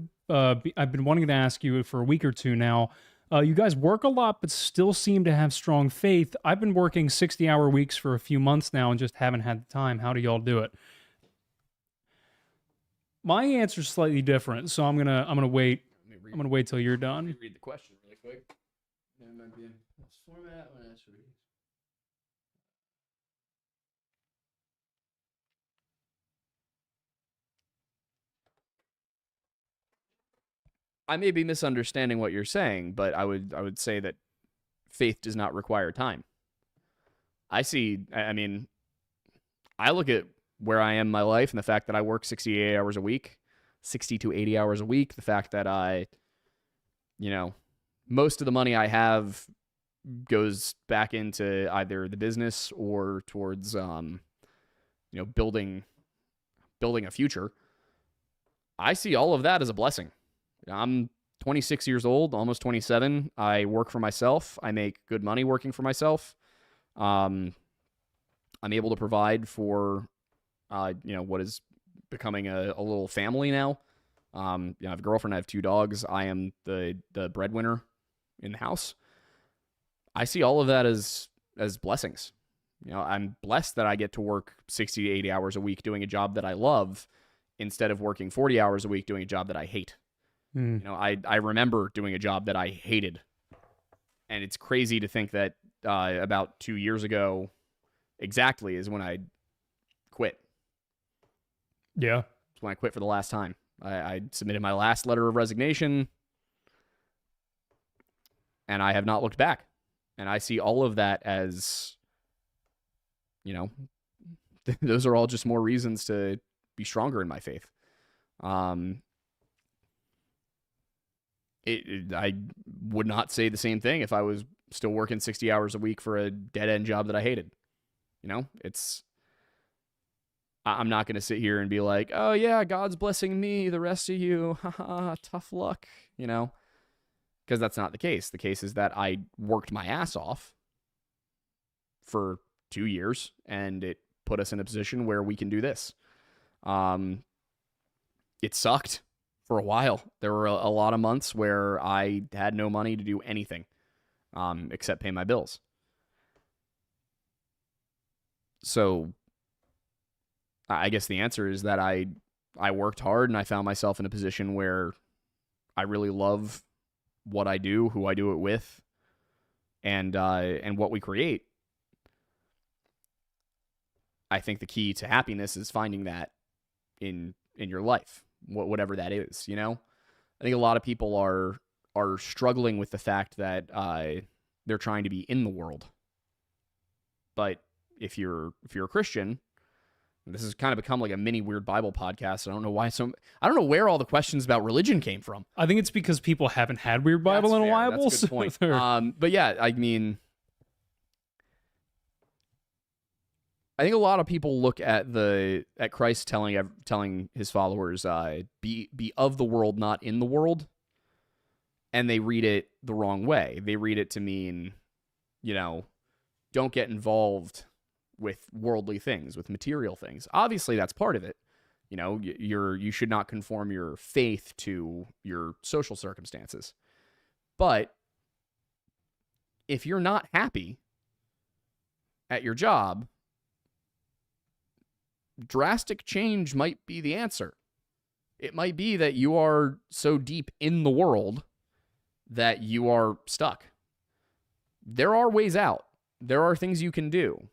Speaker 2: I've been wanting to ask you for a week or two now. You guys work a lot, but still seem to have strong faith. I've been working 60-hour weeks for a few months now and just haven't had the time. How do y'all do it? My answer's slightly different, so I'm gonna wait. I'm gonna wait till you're done.
Speaker 1: Let me read the question really quick. There might be in this format when it's read. I may be misunderstanding what you're saying, but I would say that faith does not require time. I mean, I look at where I am in my life and the fact that I work 68 hours a week, 60 to 80 hours a week, the fact that you know, most of the money I have goes back into either the business or towards, you know, building a future. I see all of that as a blessing. I'm 26 years old, almost 27. I work for myself. I make good money working for myself. I'm able to provide for, you know, what is becoming a little family now. You know, I have a girlfriend. I have 2 dogs. I am the breadwinner in the house. I see all of that as blessings. You know, I'm blessed that I get to work 60 to 80 hours a week doing a job that I love instead of working 40 hours a week doing a job that I hate. You know, I remember doing a job that I hated. And it's crazy to think that about 2 years ago exactly is when I quit.
Speaker 2: Yeah.
Speaker 1: It's when I quit for the last time. I submitted my last letter of resignation, and I have not looked back. And I see all of that as, you know, those are all just more reasons to be stronger in my faith. I would not say the same thing if I was still working 60 hours a week for a dead-end job that I hated. You know, I'm not going to sit here and be like, oh yeah, God's blessing me, the rest of you, haha, tough luck, you know, because that's not the case. The case is that I worked my ass off for 2 years, and it put us in a position where we can do this. It sucked for a while. There were a lot of months where I had no money to do anything except pay my bills. So I guess the answer is that I worked hard, and I found myself in a position where I really love what I do, who I do it with, and what we create. I think the key to happiness is finding that in your life, whatever that is, you know? I think a lot of people are struggling with the fact that they're trying to be in the world. But if you're a Christian, this has kind of become like a mini Weird Bible podcast. I don't know why I don't know where all the questions about religion came from.
Speaker 2: I think it's because people haven't had Weird Bible in a while.
Speaker 1: That's a good point. But yeah, I mean, I think a lot of people look at Christ telling his followers, be of the world, not in the world, and they read it the wrong way. They read it to mean, you know, don't get involved with worldly things, with material things. Obviously, that's part of it. You know, you should not conform your faith to your social circumstances. But if you're not happy at your job, drastic change might be the answer. It might be that you are so deep in the world that you are stuck. There are ways out. There are things you can do.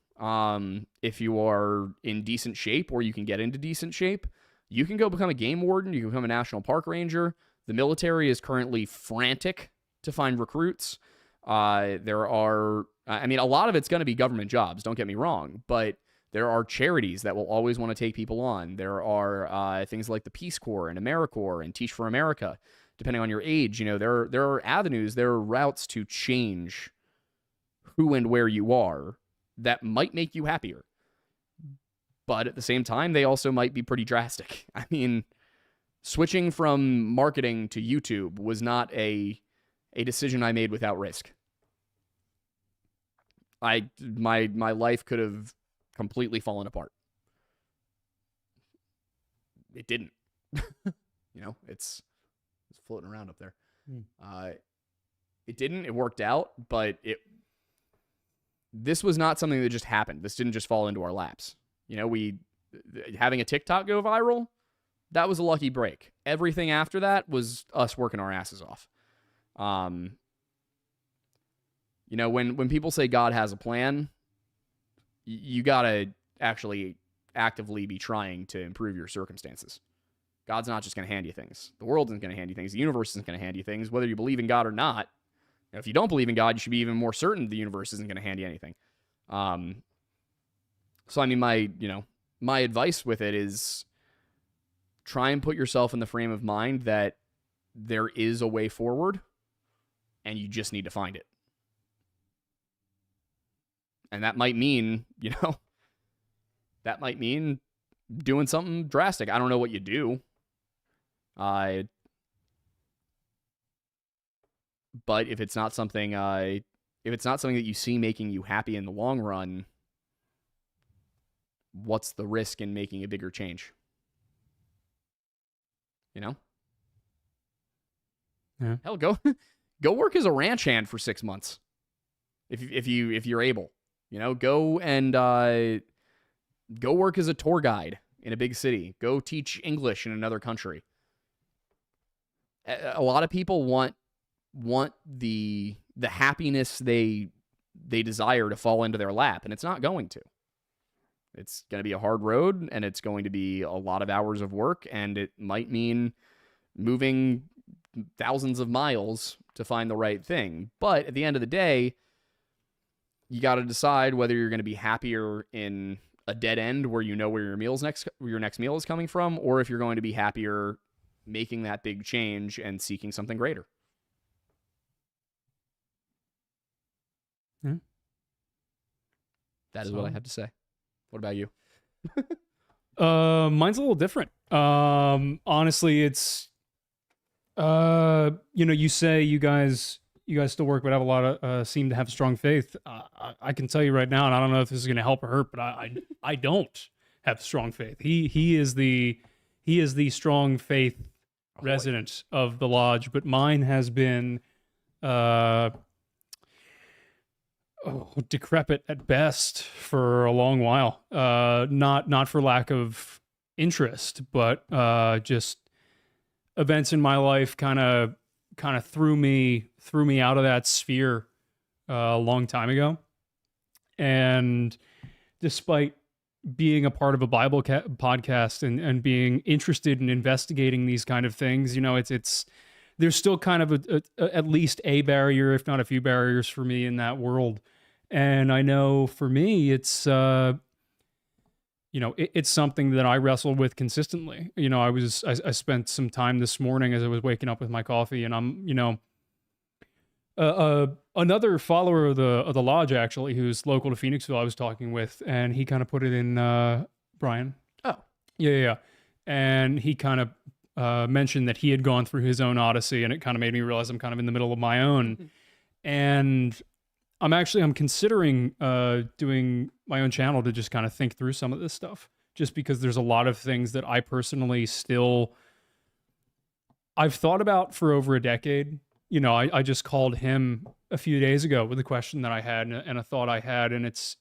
Speaker 1: If you are in decent shape, or you can get into decent shape, you can go become a game warden. You can become a national park ranger. The military is currently frantic to find recruits. There are, I mean, a lot of it's going to be government jobs, don't get me wrong, but there are charities that will always want to take people on. There are things like the Peace Corps and AmeriCorps and Teach for America. Depending on your age, there are avenues, there are routes to change who and where you are that might make you happier. But at the same time, they also might be pretty drastic. I mean, switching from marketing to YouTube was not a decision I made without risk. My life could have completely fallen apart. It didn't. It's floating around up there. It didn't. It worked out, but this was not something that just happened. This didn't just fall into our laps. Having a TikTok go viral, that was a lucky break. Everything after that was us working our asses off. When people say God has a plan, you gotta actually actively be trying to improve your circumstances. God's not just going to hand you things. The world isn't going to hand you things. The universe isn't going to hand you things, whether you believe in God or not. If you don't believe in God, you should be even more certain the universe isn't going to hand you anything. So I mean, my advice with it is try and put yourself in the frame of mind that there is a way forward, and you just need to find it. And that might mean, doing something drastic. I don't know what you do. But if it's not something that you see making you happy in the long run, what's the risk in making a bigger change?
Speaker 3: Yeah.
Speaker 1: Hell, go work as a ranch hand for 6 months. If you're able, go and go work as a tour guide in a big city. Go teach English in another country. A lot of people want the happiness they desire to fall into their lap, and it's not going to. It's going to be a hard road, and it's going to be a lot of hours of work, and it might mean moving thousands of miles to find the right thing. But at the end of the day, you got to decide whether you're going to be happier in a dead end where where your next meal is coming from, or if you're going to be happier making that big change and seeking something greater. That is what I have to say. What about you?
Speaker 3: Mine's a little different. Honestly, it's you say you guys still work, but have a lot of seem to have strong faith. I can tell you right now, and I don't know if this is going to help or hurt, but I don't have strong faith. He is the strong faith resident of the lodge, but mine has been decrepit at best for a long while. Not for lack of interest, but just events in my life kind of threw me out of that sphere a long time ago. And despite being a part of a Bible podcast and being interested in investigating these kind of things, it's there's still kind of at least a barrier, if not a few barriers for me in that world. And I know for me, it's it's something that I wrestle with consistently. I spent some time this morning as I was waking up with my coffee, and I'm, another follower of the lodge, actually, who's local to Phoenixville, I was talking with, and he kind of put it in, Brian.
Speaker 1: Oh.
Speaker 3: Yeah. And he kind of mentioned that he had gone through his own odyssey, and it kind of made me realize I'm kind of in the middle of my own. Mm-hmm. And I'm considering doing my own channel to just kind of think through some of this stuff, just because there's a lot of things that I personally I've thought about for over a decade. I just called him a few days ago with a question that I had and a thought I had, and it's,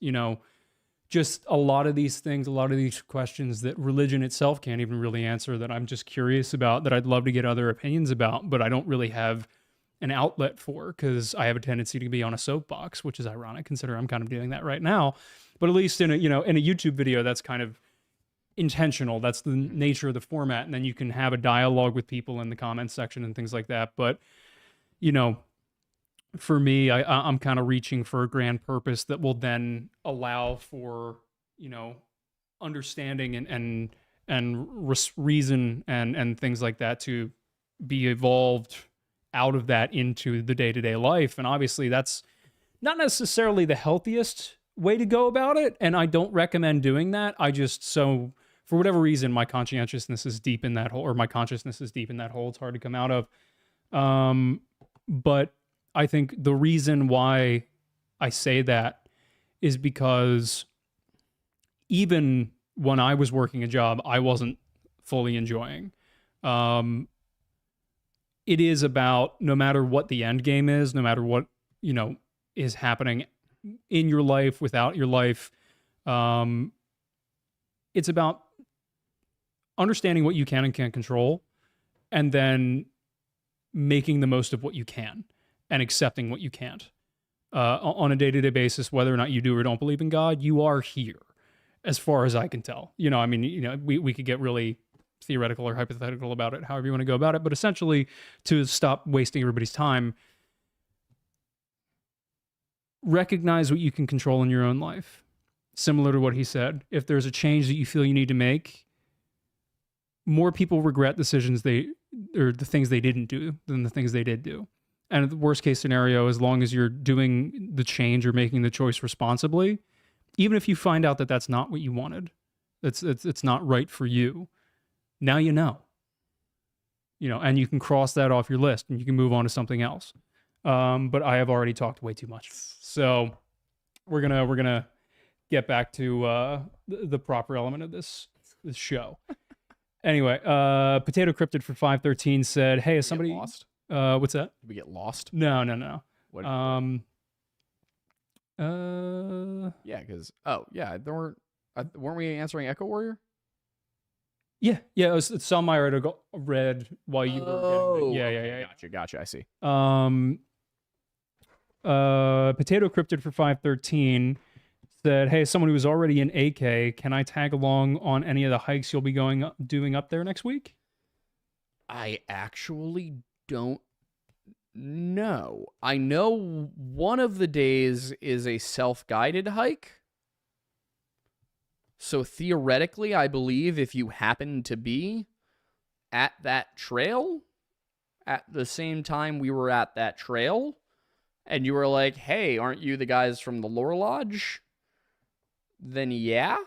Speaker 3: just a lot of these things, a lot of these questions that religion itself can't even really answer, that I'm just curious about, that I'd love to get other opinions about, but I don't really have
Speaker 2: an outlet for, because I have a tendency to be on a soapbox, which is ironic considering I'm kind of doing that right now. But at least in a YouTube video, that's kind of intentional. That's the nature of the format. And then you can have a dialogue with people in the comments section and things like that. But, for me, I'm kind of reaching for a grand purpose that will then allow for, understanding and reason and things like that to be evolved out of that into the day-to-day life. And obviously that's not necessarily the healthiest way to go about it, and I don't recommend doing that. For whatever reason, my conscientiousness is deep in that hole, or my consciousness is deep in that hole. It's hard to come out of. But I think the reason why I say that is because even when I was working a job I wasn't fully enjoying, it is about, no matter what the end game is, no matter what, is happening in your life, without your life, it's about understanding what you can and can't control, and then making the most of what you can and accepting what you can't. On a day-to-day basis, whether or not you do or don't believe in God, you are here, as far as I can tell. We could get really theoretical or hypothetical about it, however you want to go about it, but essentially, to stop wasting everybody's time, recognize what you can control in your own life. Similar to what he said, if there's a change that you feel you need to make, more people regret decisions the things they didn't do than the things they did do. And in the worst case scenario, as long as you're doing the change or making the choice responsibly, even if you find out that that's not what you wanted, it's not right for you, now you know, and you can cross that off your list and you can move on to something else. But I have already talked way too much, so we're gonna get back to the proper element of this show. Anyway, Potato Cryptid for 513 said, "Hey, is somebody
Speaker 1: lost?
Speaker 2: What's that?
Speaker 1: Did we get lost?
Speaker 2: No.
Speaker 1: What? Yeah, because weren't we answering Echo Warrior?
Speaker 2: Yeah. It's some I read while you were getting it.
Speaker 1: Yeah. Gotcha. I see.
Speaker 2: Potato Cryptid for 513 said, "Hey, someone who is already in AK, can I tag along on any of the hikes you'll be doing up there next week?"
Speaker 1: I actually don't know. I know one of the days is a self-guided hike. So theoretically, I believe if you happen to be at that trail at the same time we were at that trail, and you were like, "Hey, aren't you the guys from the Lore Lodge?" Then yeah,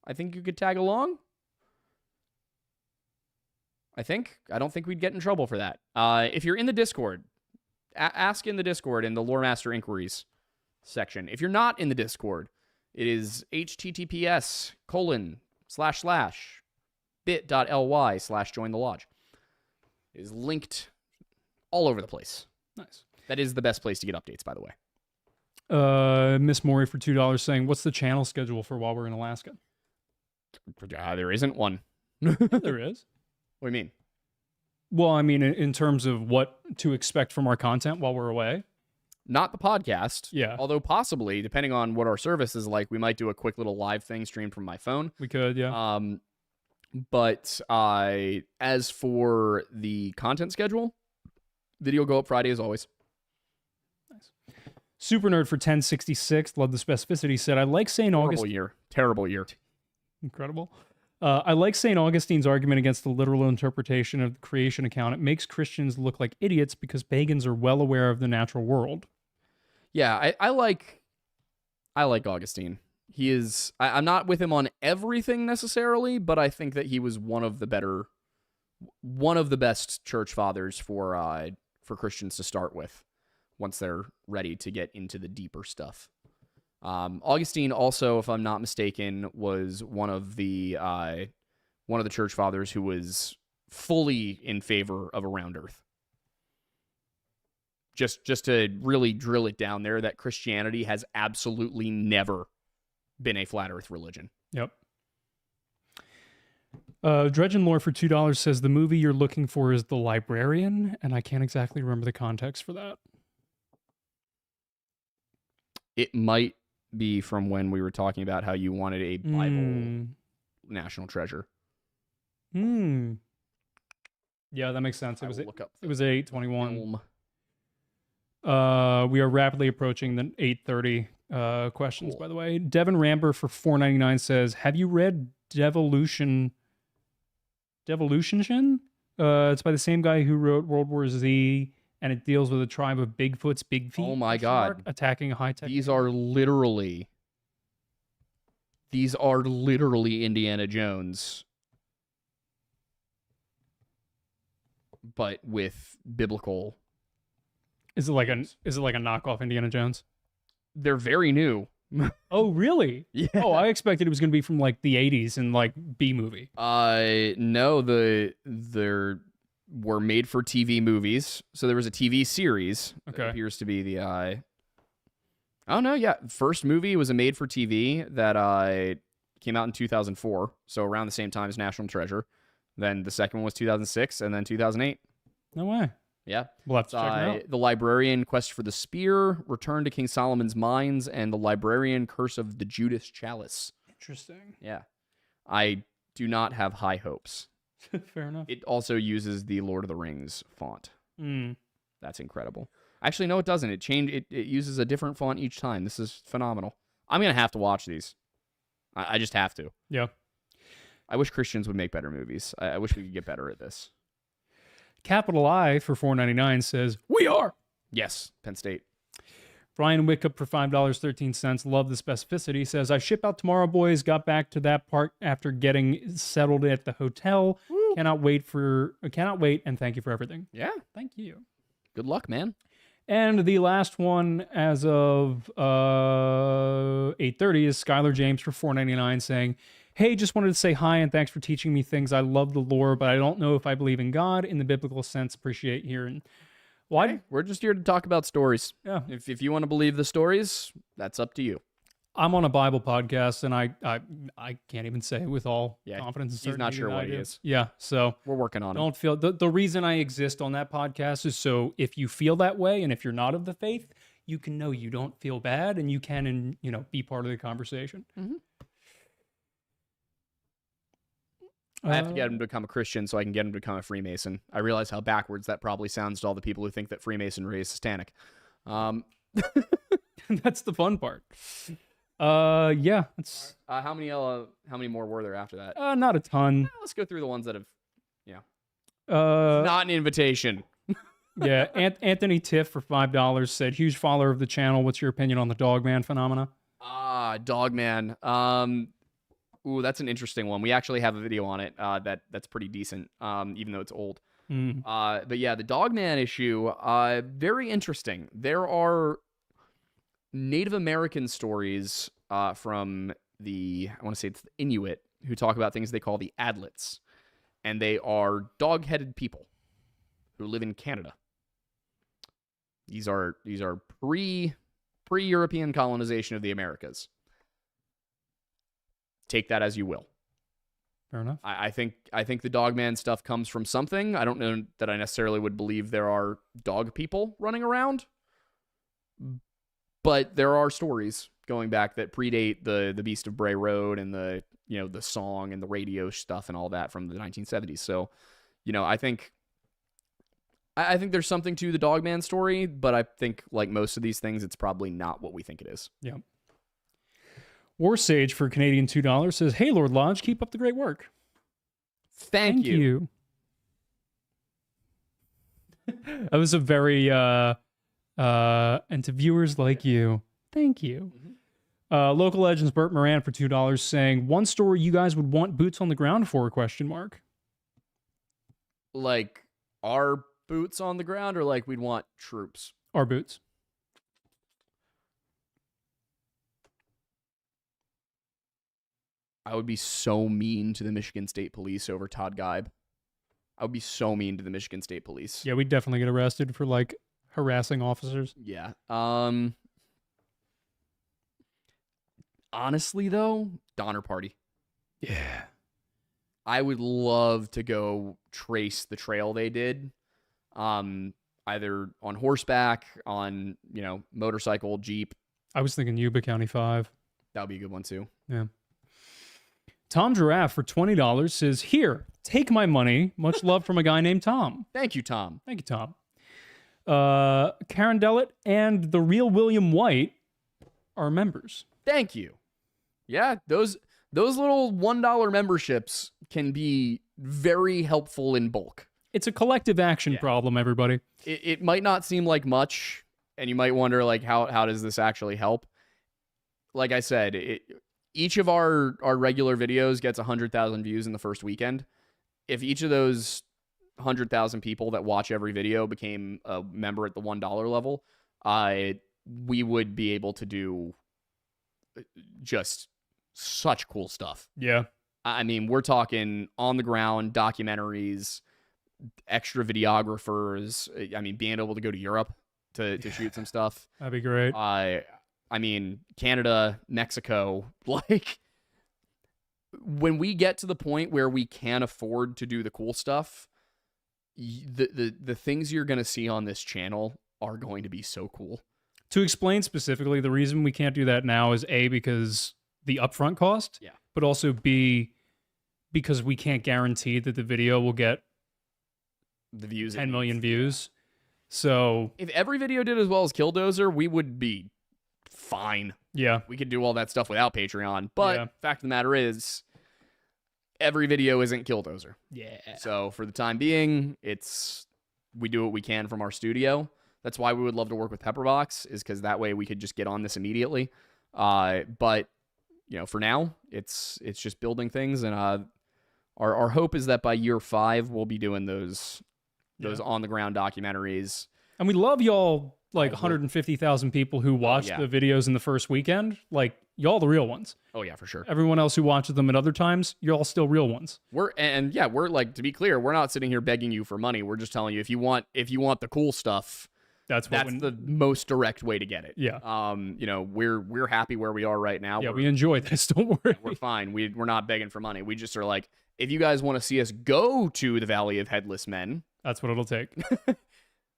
Speaker 1: I think you could tag along. I don't think we'd get in trouble for that. If you're in the Discord, ask in the Discord in the Lore Master Inquiries section. If you're not in the Discord, it is https://bit.ly/join the lodge. It is linked all over the place.
Speaker 2: Nice.
Speaker 1: That is the best place to get updates, by the way.
Speaker 2: Miss Maury for $2 saying, "What's the channel schedule for while we're in Alaska?"
Speaker 1: There isn't one.
Speaker 2: There is.
Speaker 1: What do you mean?
Speaker 2: Well, I mean, in terms of what to expect from our content while we're away.
Speaker 1: Not the podcast.
Speaker 2: Yeah.
Speaker 1: Although possibly, depending on what our service is like, we might do a quick little live thing streamed from my phone.
Speaker 2: We could, yeah.
Speaker 1: But as for the content schedule, video go up Friday as always.
Speaker 2: Nice. Super Nerd for 1066, love the specificity, said, "I like St. Augustine."
Speaker 1: Terrible year.
Speaker 2: Incredible. "I like St. Augustine's argument against the literal interpretation of the creation account. It makes Christians look like idiots because pagans are well aware of the natural world."
Speaker 1: Yeah, I like Augustine. He is. I'm not with him on everything necessarily, but I think that he was one of the best church fathers for Christians to start with, once they're ready to get into the deeper stuff. Augustine also, if I'm not mistaken, was one of the church fathers who was fully in favor of a round earth. Just to really drill it down there, that Christianity has absolutely never been a flat earth religion.
Speaker 2: Yep. Dredgen Lore for $2 says the movie you're looking for is The Librarian, and I can't exactly remember the context for that.
Speaker 1: It might be from when we were talking about how you wanted a Bible national treasure.
Speaker 2: Yeah, that makes sense. It was
Speaker 1: look up.
Speaker 2: It was 8:21.
Speaker 1: Film.
Speaker 2: We are rapidly approaching the 8:30 questions.
Speaker 1: Cool.
Speaker 2: By the way, Devin Ramber for $4.99 says, "Have you read Devolution? Devolution? It's by the same guy who wrote World War Z, and it deals with a tribe of Bigfoot's big feet.
Speaker 1: Oh my God.
Speaker 2: Attacking a high-tech.
Speaker 1: These are literally Indiana Jones, but with biblical.
Speaker 2: Is it like a knockoff Indiana Jones?
Speaker 1: They're very new.
Speaker 2: Oh, really?
Speaker 1: Yeah.
Speaker 2: Oh, I expected it was going to be from like the 80s and like B movie.
Speaker 1: No, they're were made for TV movies. So there was a TV series.
Speaker 2: Okay.
Speaker 1: That appears to be the Oh no, yeah. First movie was a made for TV that came out in 2004, so around the same time as National Treasure. Then the second one was 2006 and then 2008.
Speaker 2: No way.
Speaker 1: Yeah.
Speaker 2: We'll have to check it out.
Speaker 1: The Librarian, Quest for the Spear, Return to King Solomon's Mines, and The Librarian, Curse of the Judas Chalice.
Speaker 2: Interesting.
Speaker 1: Yeah. I do not have high hopes.
Speaker 2: Fair enough.
Speaker 1: It also uses the Lord of the Rings font.
Speaker 2: Mm.
Speaker 1: That's incredible. Actually, no, it doesn't. It uses a different font each time. This is phenomenal. I'm going to have to watch these. I just have to.
Speaker 2: Yeah.
Speaker 1: I wish Christians would make better movies. I wish we could get better at this.
Speaker 2: Capital I for $4.99 says, "We are."
Speaker 1: Yes, Penn State.
Speaker 2: Brian Wickup for $5.13. Love the specificity. Says, "I ship out tomorrow, boys. Got back to that part after getting settled at the hotel.
Speaker 1: Woo.
Speaker 2: Cannot wait, and thank you for everything."
Speaker 1: Yeah.
Speaker 2: Thank you.
Speaker 1: Good luck, man.
Speaker 2: And the last one as of 8:30 is Skylar James for $4.99 saying, "Hey, just wanted to say hi and thanks for teaching me things. I love the lore, but I don't know if I believe in God in the biblical sense. Appreciate hearing." Why?
Speaker 1: Hey, we're just here to talk about stories.
Speaker 2: Yeah.
Speaker 1: If you want to believe the stories, that's up to you.
Speaker 2: I'm on a Bible podcast, and I can't even say with all confidence and
Speaker 1: he's not
Speaker 2: certainty
Speaker 1: sure
Speaker 2: that
Speaker 1: what
Speaker 2: I
Speaker 1: he
Speaker 2: do.
Speaker 1: is.
Speaker 2: Yeah, so
Speaker 1: We're working on it.
Speaker 2: don't feel the reason I exist on that podcast is so if you feel that way, and if you're not of the faith, you can know you don't feel bad, and you can be part of the conversation.
Speaker 1: Mm-hmm. I have to get him to become a Christian so I can get him to become a Freemason. I realize how backwards that probably sounds to all the people who think that Freemasonry is satanic.
Speaker 2: That's the fun part. Yeah. It's
Speaker 1: how many more were there after that?
Speaker 2: not a ton.
Speaker 1: Let's go through the ones that have.
Speaker 2: Not
Speaker 1: an invitation.
Speaker 2: Yeah. Anthony Tiff for $5 said, "Huge follower of the channel. What's your opinion on the Dogman phenomena?"
Speaker 1: Dogman. Ooh, that's an interesting one. We actually have a video on it. That's pretty decent. Even though it's old.
Speaker 2: Mm.
Speaker 1: But yeah, the Dogman issue. Very interesting. There are Native American stories from I want to say it's the Inuit, who talk about things they call the Adlets, and they are dog-headed people who live in Canada. These are pre-European colonization of the Americas. Take that as you will.
Speaker 2: Fair enough.
Speaker 1: I think the Dogman stuff comes from something. I don't know that I necessarily would believe there are dog people running around, but there are stories going back that predate the Beast of Bray Road and the song and the radio stuff and all that from the 1970s. So, I think there's something to the Dogman story, but I think like most of these things, it's probably not what we think it is.
Speaker 2: Yeah. Warsage for Canadian $2 says, "Hey, Lord Lodge, keep up the great work."
Speaker 1: Thank you.
Speaker 2: That was a very and to viewers like you, thank you.
Speaker 1: Mm-hmm.
Speaker 2: Local Legends Burt Moran for $2 saying, "One story you guys would want boots on the ground for?" ?
Speaker 1: Like our boots on the ground, or like we'd want troops?
Speaker 2: Our boots.
Speaker 1: I would be so mean to the Michigan State Police over Todd Geib. I would be so mean to the Michigan State Police.
Speaker 2: Yeah, we'd definitely get arrested for like harassing officers.
Speaker 1: Yeah. Honestly, though, Donner Party.
Speaker 2: Yeah.
Speaker 1: I would love to go trace the trail they did, either on horseback, on, motorcycle, Jeep.
Speaker 2: I was thinking Yuba County 5.
Speaker 1: That would be a good one too.
Speaker 2: Yeah. Tom Giraffe for $20 says, "Here, take my money. Much love from a guy named Tom."
Speaker 1: Thank you, Tom.
Speaker 2: Thank you, Tom. Karen Dellett and the real William White are members.
Speaker 1: Thank you. Yeah, those little $1 memberships can be very helpful in bulk.
Speaker 2: It's a collective action problem, everybody.
Speaker 1: It might not seem like much, and you might wonder, like, how does this actually help? Like I said, each of our regular videos gets 100,000 views in the first weekend. If each of those 100,000 people that watch every video became a member at the $1 level, we would be able to do just such cool stuff.
Speaker 2: Yeah.
Speaker 1: I mean, we're talking on the ground documentaries, extra videographers. I mean, being able to go to Europe to shoot some stuff.
Speaker 2: That'd be great.
Speaker 1: I mean, Canada, Mexico, like, when we get to the point where we can afford to do the cool stuff, the things you're going to see on this channel are going to be so cool.
Speaker 2: To explain specifically, the reason we can't do that now is A, because the upfront cost, but also B, because we can't guarantee that the video will get
Speaker 1: the views,
Speaker 2: 10 million views. So
Speaker 1: if every video did as well as Killdozer, we would be fine.
Speaker 2: Yeah.
Speaker 1: We could do all that stuff without Patreon. But fact of the matter is, every video isn't Killdozer.
Speaker 2: Yeah.
Speaker 1: So for the time being, we do what we can from our studio. That's why we would love to work with Pepperbox, is because that way we could just get on this immediately. But for now, it's just building things, and our hope is that by year 5 we'll be doing those on the ground documentaries.
Speaker 2: And we love y'all, like 150,000 people who watched the videos in the first weekend. Like, y'all the real ones.
Speaker 1: Oh yeah, for sure.
Speaker 2: Everyone else who watches them at other times, you're all still real ones.
Speaker 1: We're like, to be clear, we're not sitting here begging you for money. We're just telling you, if you want the cool stuff, that's the most direct way to get it.
Speaker 2: Yeah.
Speaker 1: We're happy where we are right now.
Speaker 2: Yeah, we enjoy this. Don't worry.
Speaker 1: We're fine. We're not begging for money. We just are like, if you guys want to see us go to the Valley of Headless Men,
Speaker 2: that's what it'll take.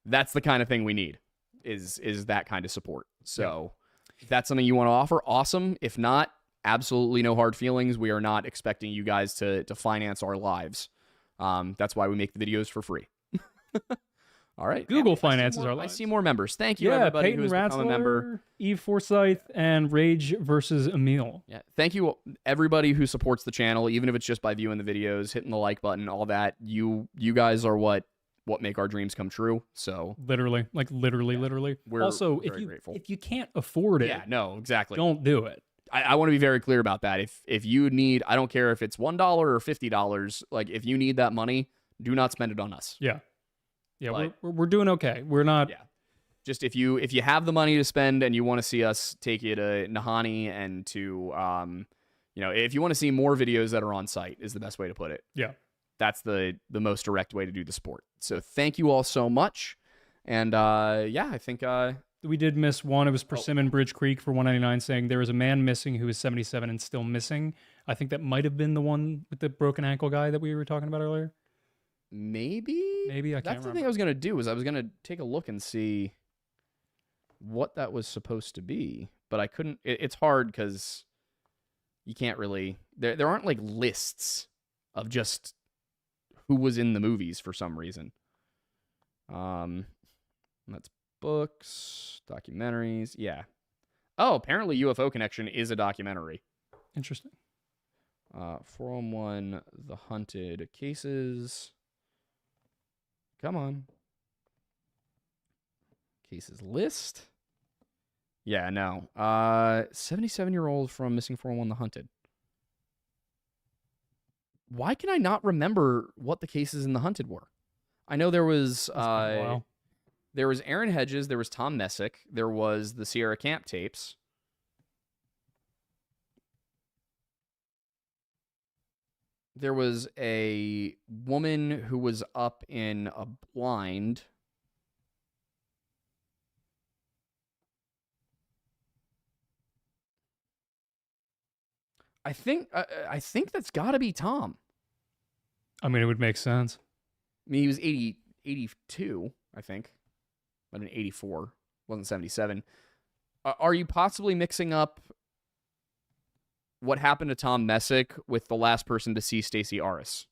Speaker 1: That's the kind of thing we need, is that kind of support. So if that's something you want to offer, awesome. If not, absolutely no hard feelings. We are not expecting you guys to finance our lives. That's why we make the videos for free. All right.
Speaker 2: Google finances our lives.
Speaker 1: I see more members. Thank you, everybody
Speaker 2: Peyton
Speaker 1: who has become a member.
Speaker 2: Eve Forsyth, and Rage versus Emil.
Speaker 1: Yeah. Thank you, everybody who supports the channel, even if it's just by viewing the videos, hitting the like button, all that. You guys are what make our dreams come true. So
Speaker 2: literally. We're also,
Speaker 1: very grateful.
Speaker 2: If you can't afford it,
Speaker 1: no, exactly,
Speaker 2: don't do it.
Speaker 1: I want to be very clear about that. If you need, I don't care if it's $1 or $50. Like, if you need that money, do not spend it on us.
Speaker 2: Yeah. We're doing okay. We're not.
Speaker 1: Yeah. Just if you have the money to spend and you want to see us take you to Nahanni and to if you want to see more videos that are on site, is the best way to put it.
Speaker 2: Yeah.
Speaker 1: That's the most direct way to do the sport. So thank you all so much. And I think
Speaker 2: we did miss one. It was Persimmon Bridge Creek for 199 saying there is a man missing who is 77 and still missing. I think that might have been the one with the broken ankle guy that we were talking about earlier.
Speaker 1: Maybe
Speaker 2: I can't remember.
Speaker 1: That's the thing I was gonna do, is I was gonna take a look and see what that was supposed to be, but I couldn't. It's hard because you can't really. There aren't like lists of just who was in the movies for some reason. That's books, documentaries. Yeah. Oh, apparently UFO Connection is a documentary.
Speaker 2: Interesting.
Speaker 1: 411 The Hunted Cases. Come on. Cases list. Yeah, no. 77-year-old from Missing 411 The Hunted. Why can I not remember what the cases in The Hunted were? I know there was Aaron Hedges, there was Tom Messick, there was the Sierra Camp tapes. There was a woman who was up in a blind. I think that's got to be Tom.
Speaker 2: I mean, it would make sense.
Speaker 1: I mean, he was 82, I think. Might have been 84. Wasn't 77. Are you possibly mixing up what happened to Tom Messick with the last person to see Stacey Aris?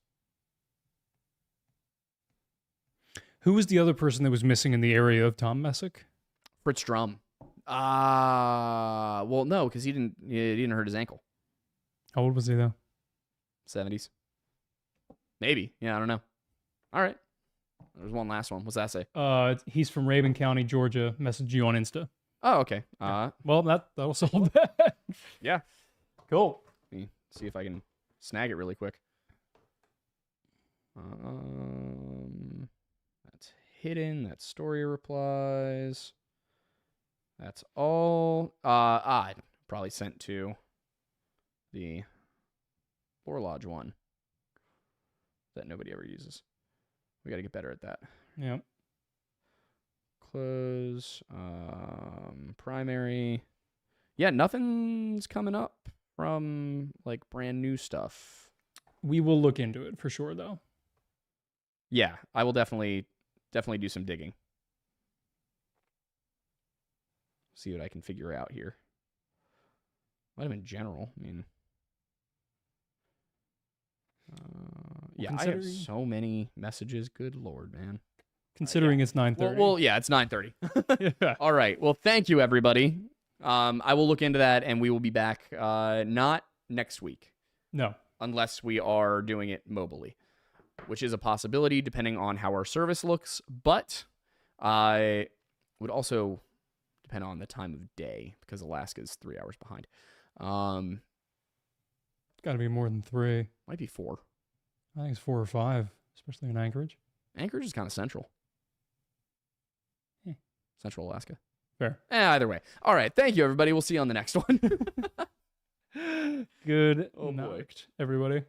Speaker 2: Who was the other person that was missing in the area of Tom Messick?
Speaker 1: Fritz Drum. Well, no, because he didn't hurt his ankle.
Speaker 2: How old was he though?
Speaker 1: 70s. Maybe. Yeah, I don't know. All right. There's one last one. What's that say?
Speaker 2: He's from Rabun County, Georgia. Messaged you on Insta.
Speaker 1: Oh, okay.
Speaker 2: Well, that'll solve that.
Speaker 1: Yeah.
Speaker 2: Cool.
Speaker 1: Let me see if I can snag it really quick. That's hidden. That's story replies. That's all. I probably sent to the Lore Lodge one that nobody ever uses. We got to get better at that.
Speaker 2: Yeah.
Speaker 1: Close. Primary. Yeah, nothing's coming up from like brand new stuff.
Speaker 2: We will look into it for sure, though.
Speaker 1: Yeah, I will definitely do some digging. See what I can figure out here. Might have been general. I mean, yeah, I have so many messages. Good Lord, man.
Speaker 2: Considering it's 9:30.
Speaker 1: Well, yeah, it's 9:30.
Speaker 2: Yeah.
Speaker 1: All right. Well, thank you, everybody. I will look into that, and we will be back not next week.
Speaker 2: No.
Speaker 1: Unless we are doing it mobily, which is a possibility depending on how our service looks. But I would also depend on the time of day because Alaska is 3 hours behind.
Speaker 2: It's got to be more than 3.
Speaker 1: Might be 4.
Speaker 2: I think it's 4 or 5, especially in Anchorage.
Speaker 1: Anchorage is kind of central. Central Alaska.
Speaker 2: Fair.
Speaker 1: Either way. All right. Thank you, everybody. We'll see you on the next one.
Speaker 2: Good
Speaker 1: Oh, boy.
Speaker 2: night, everybody.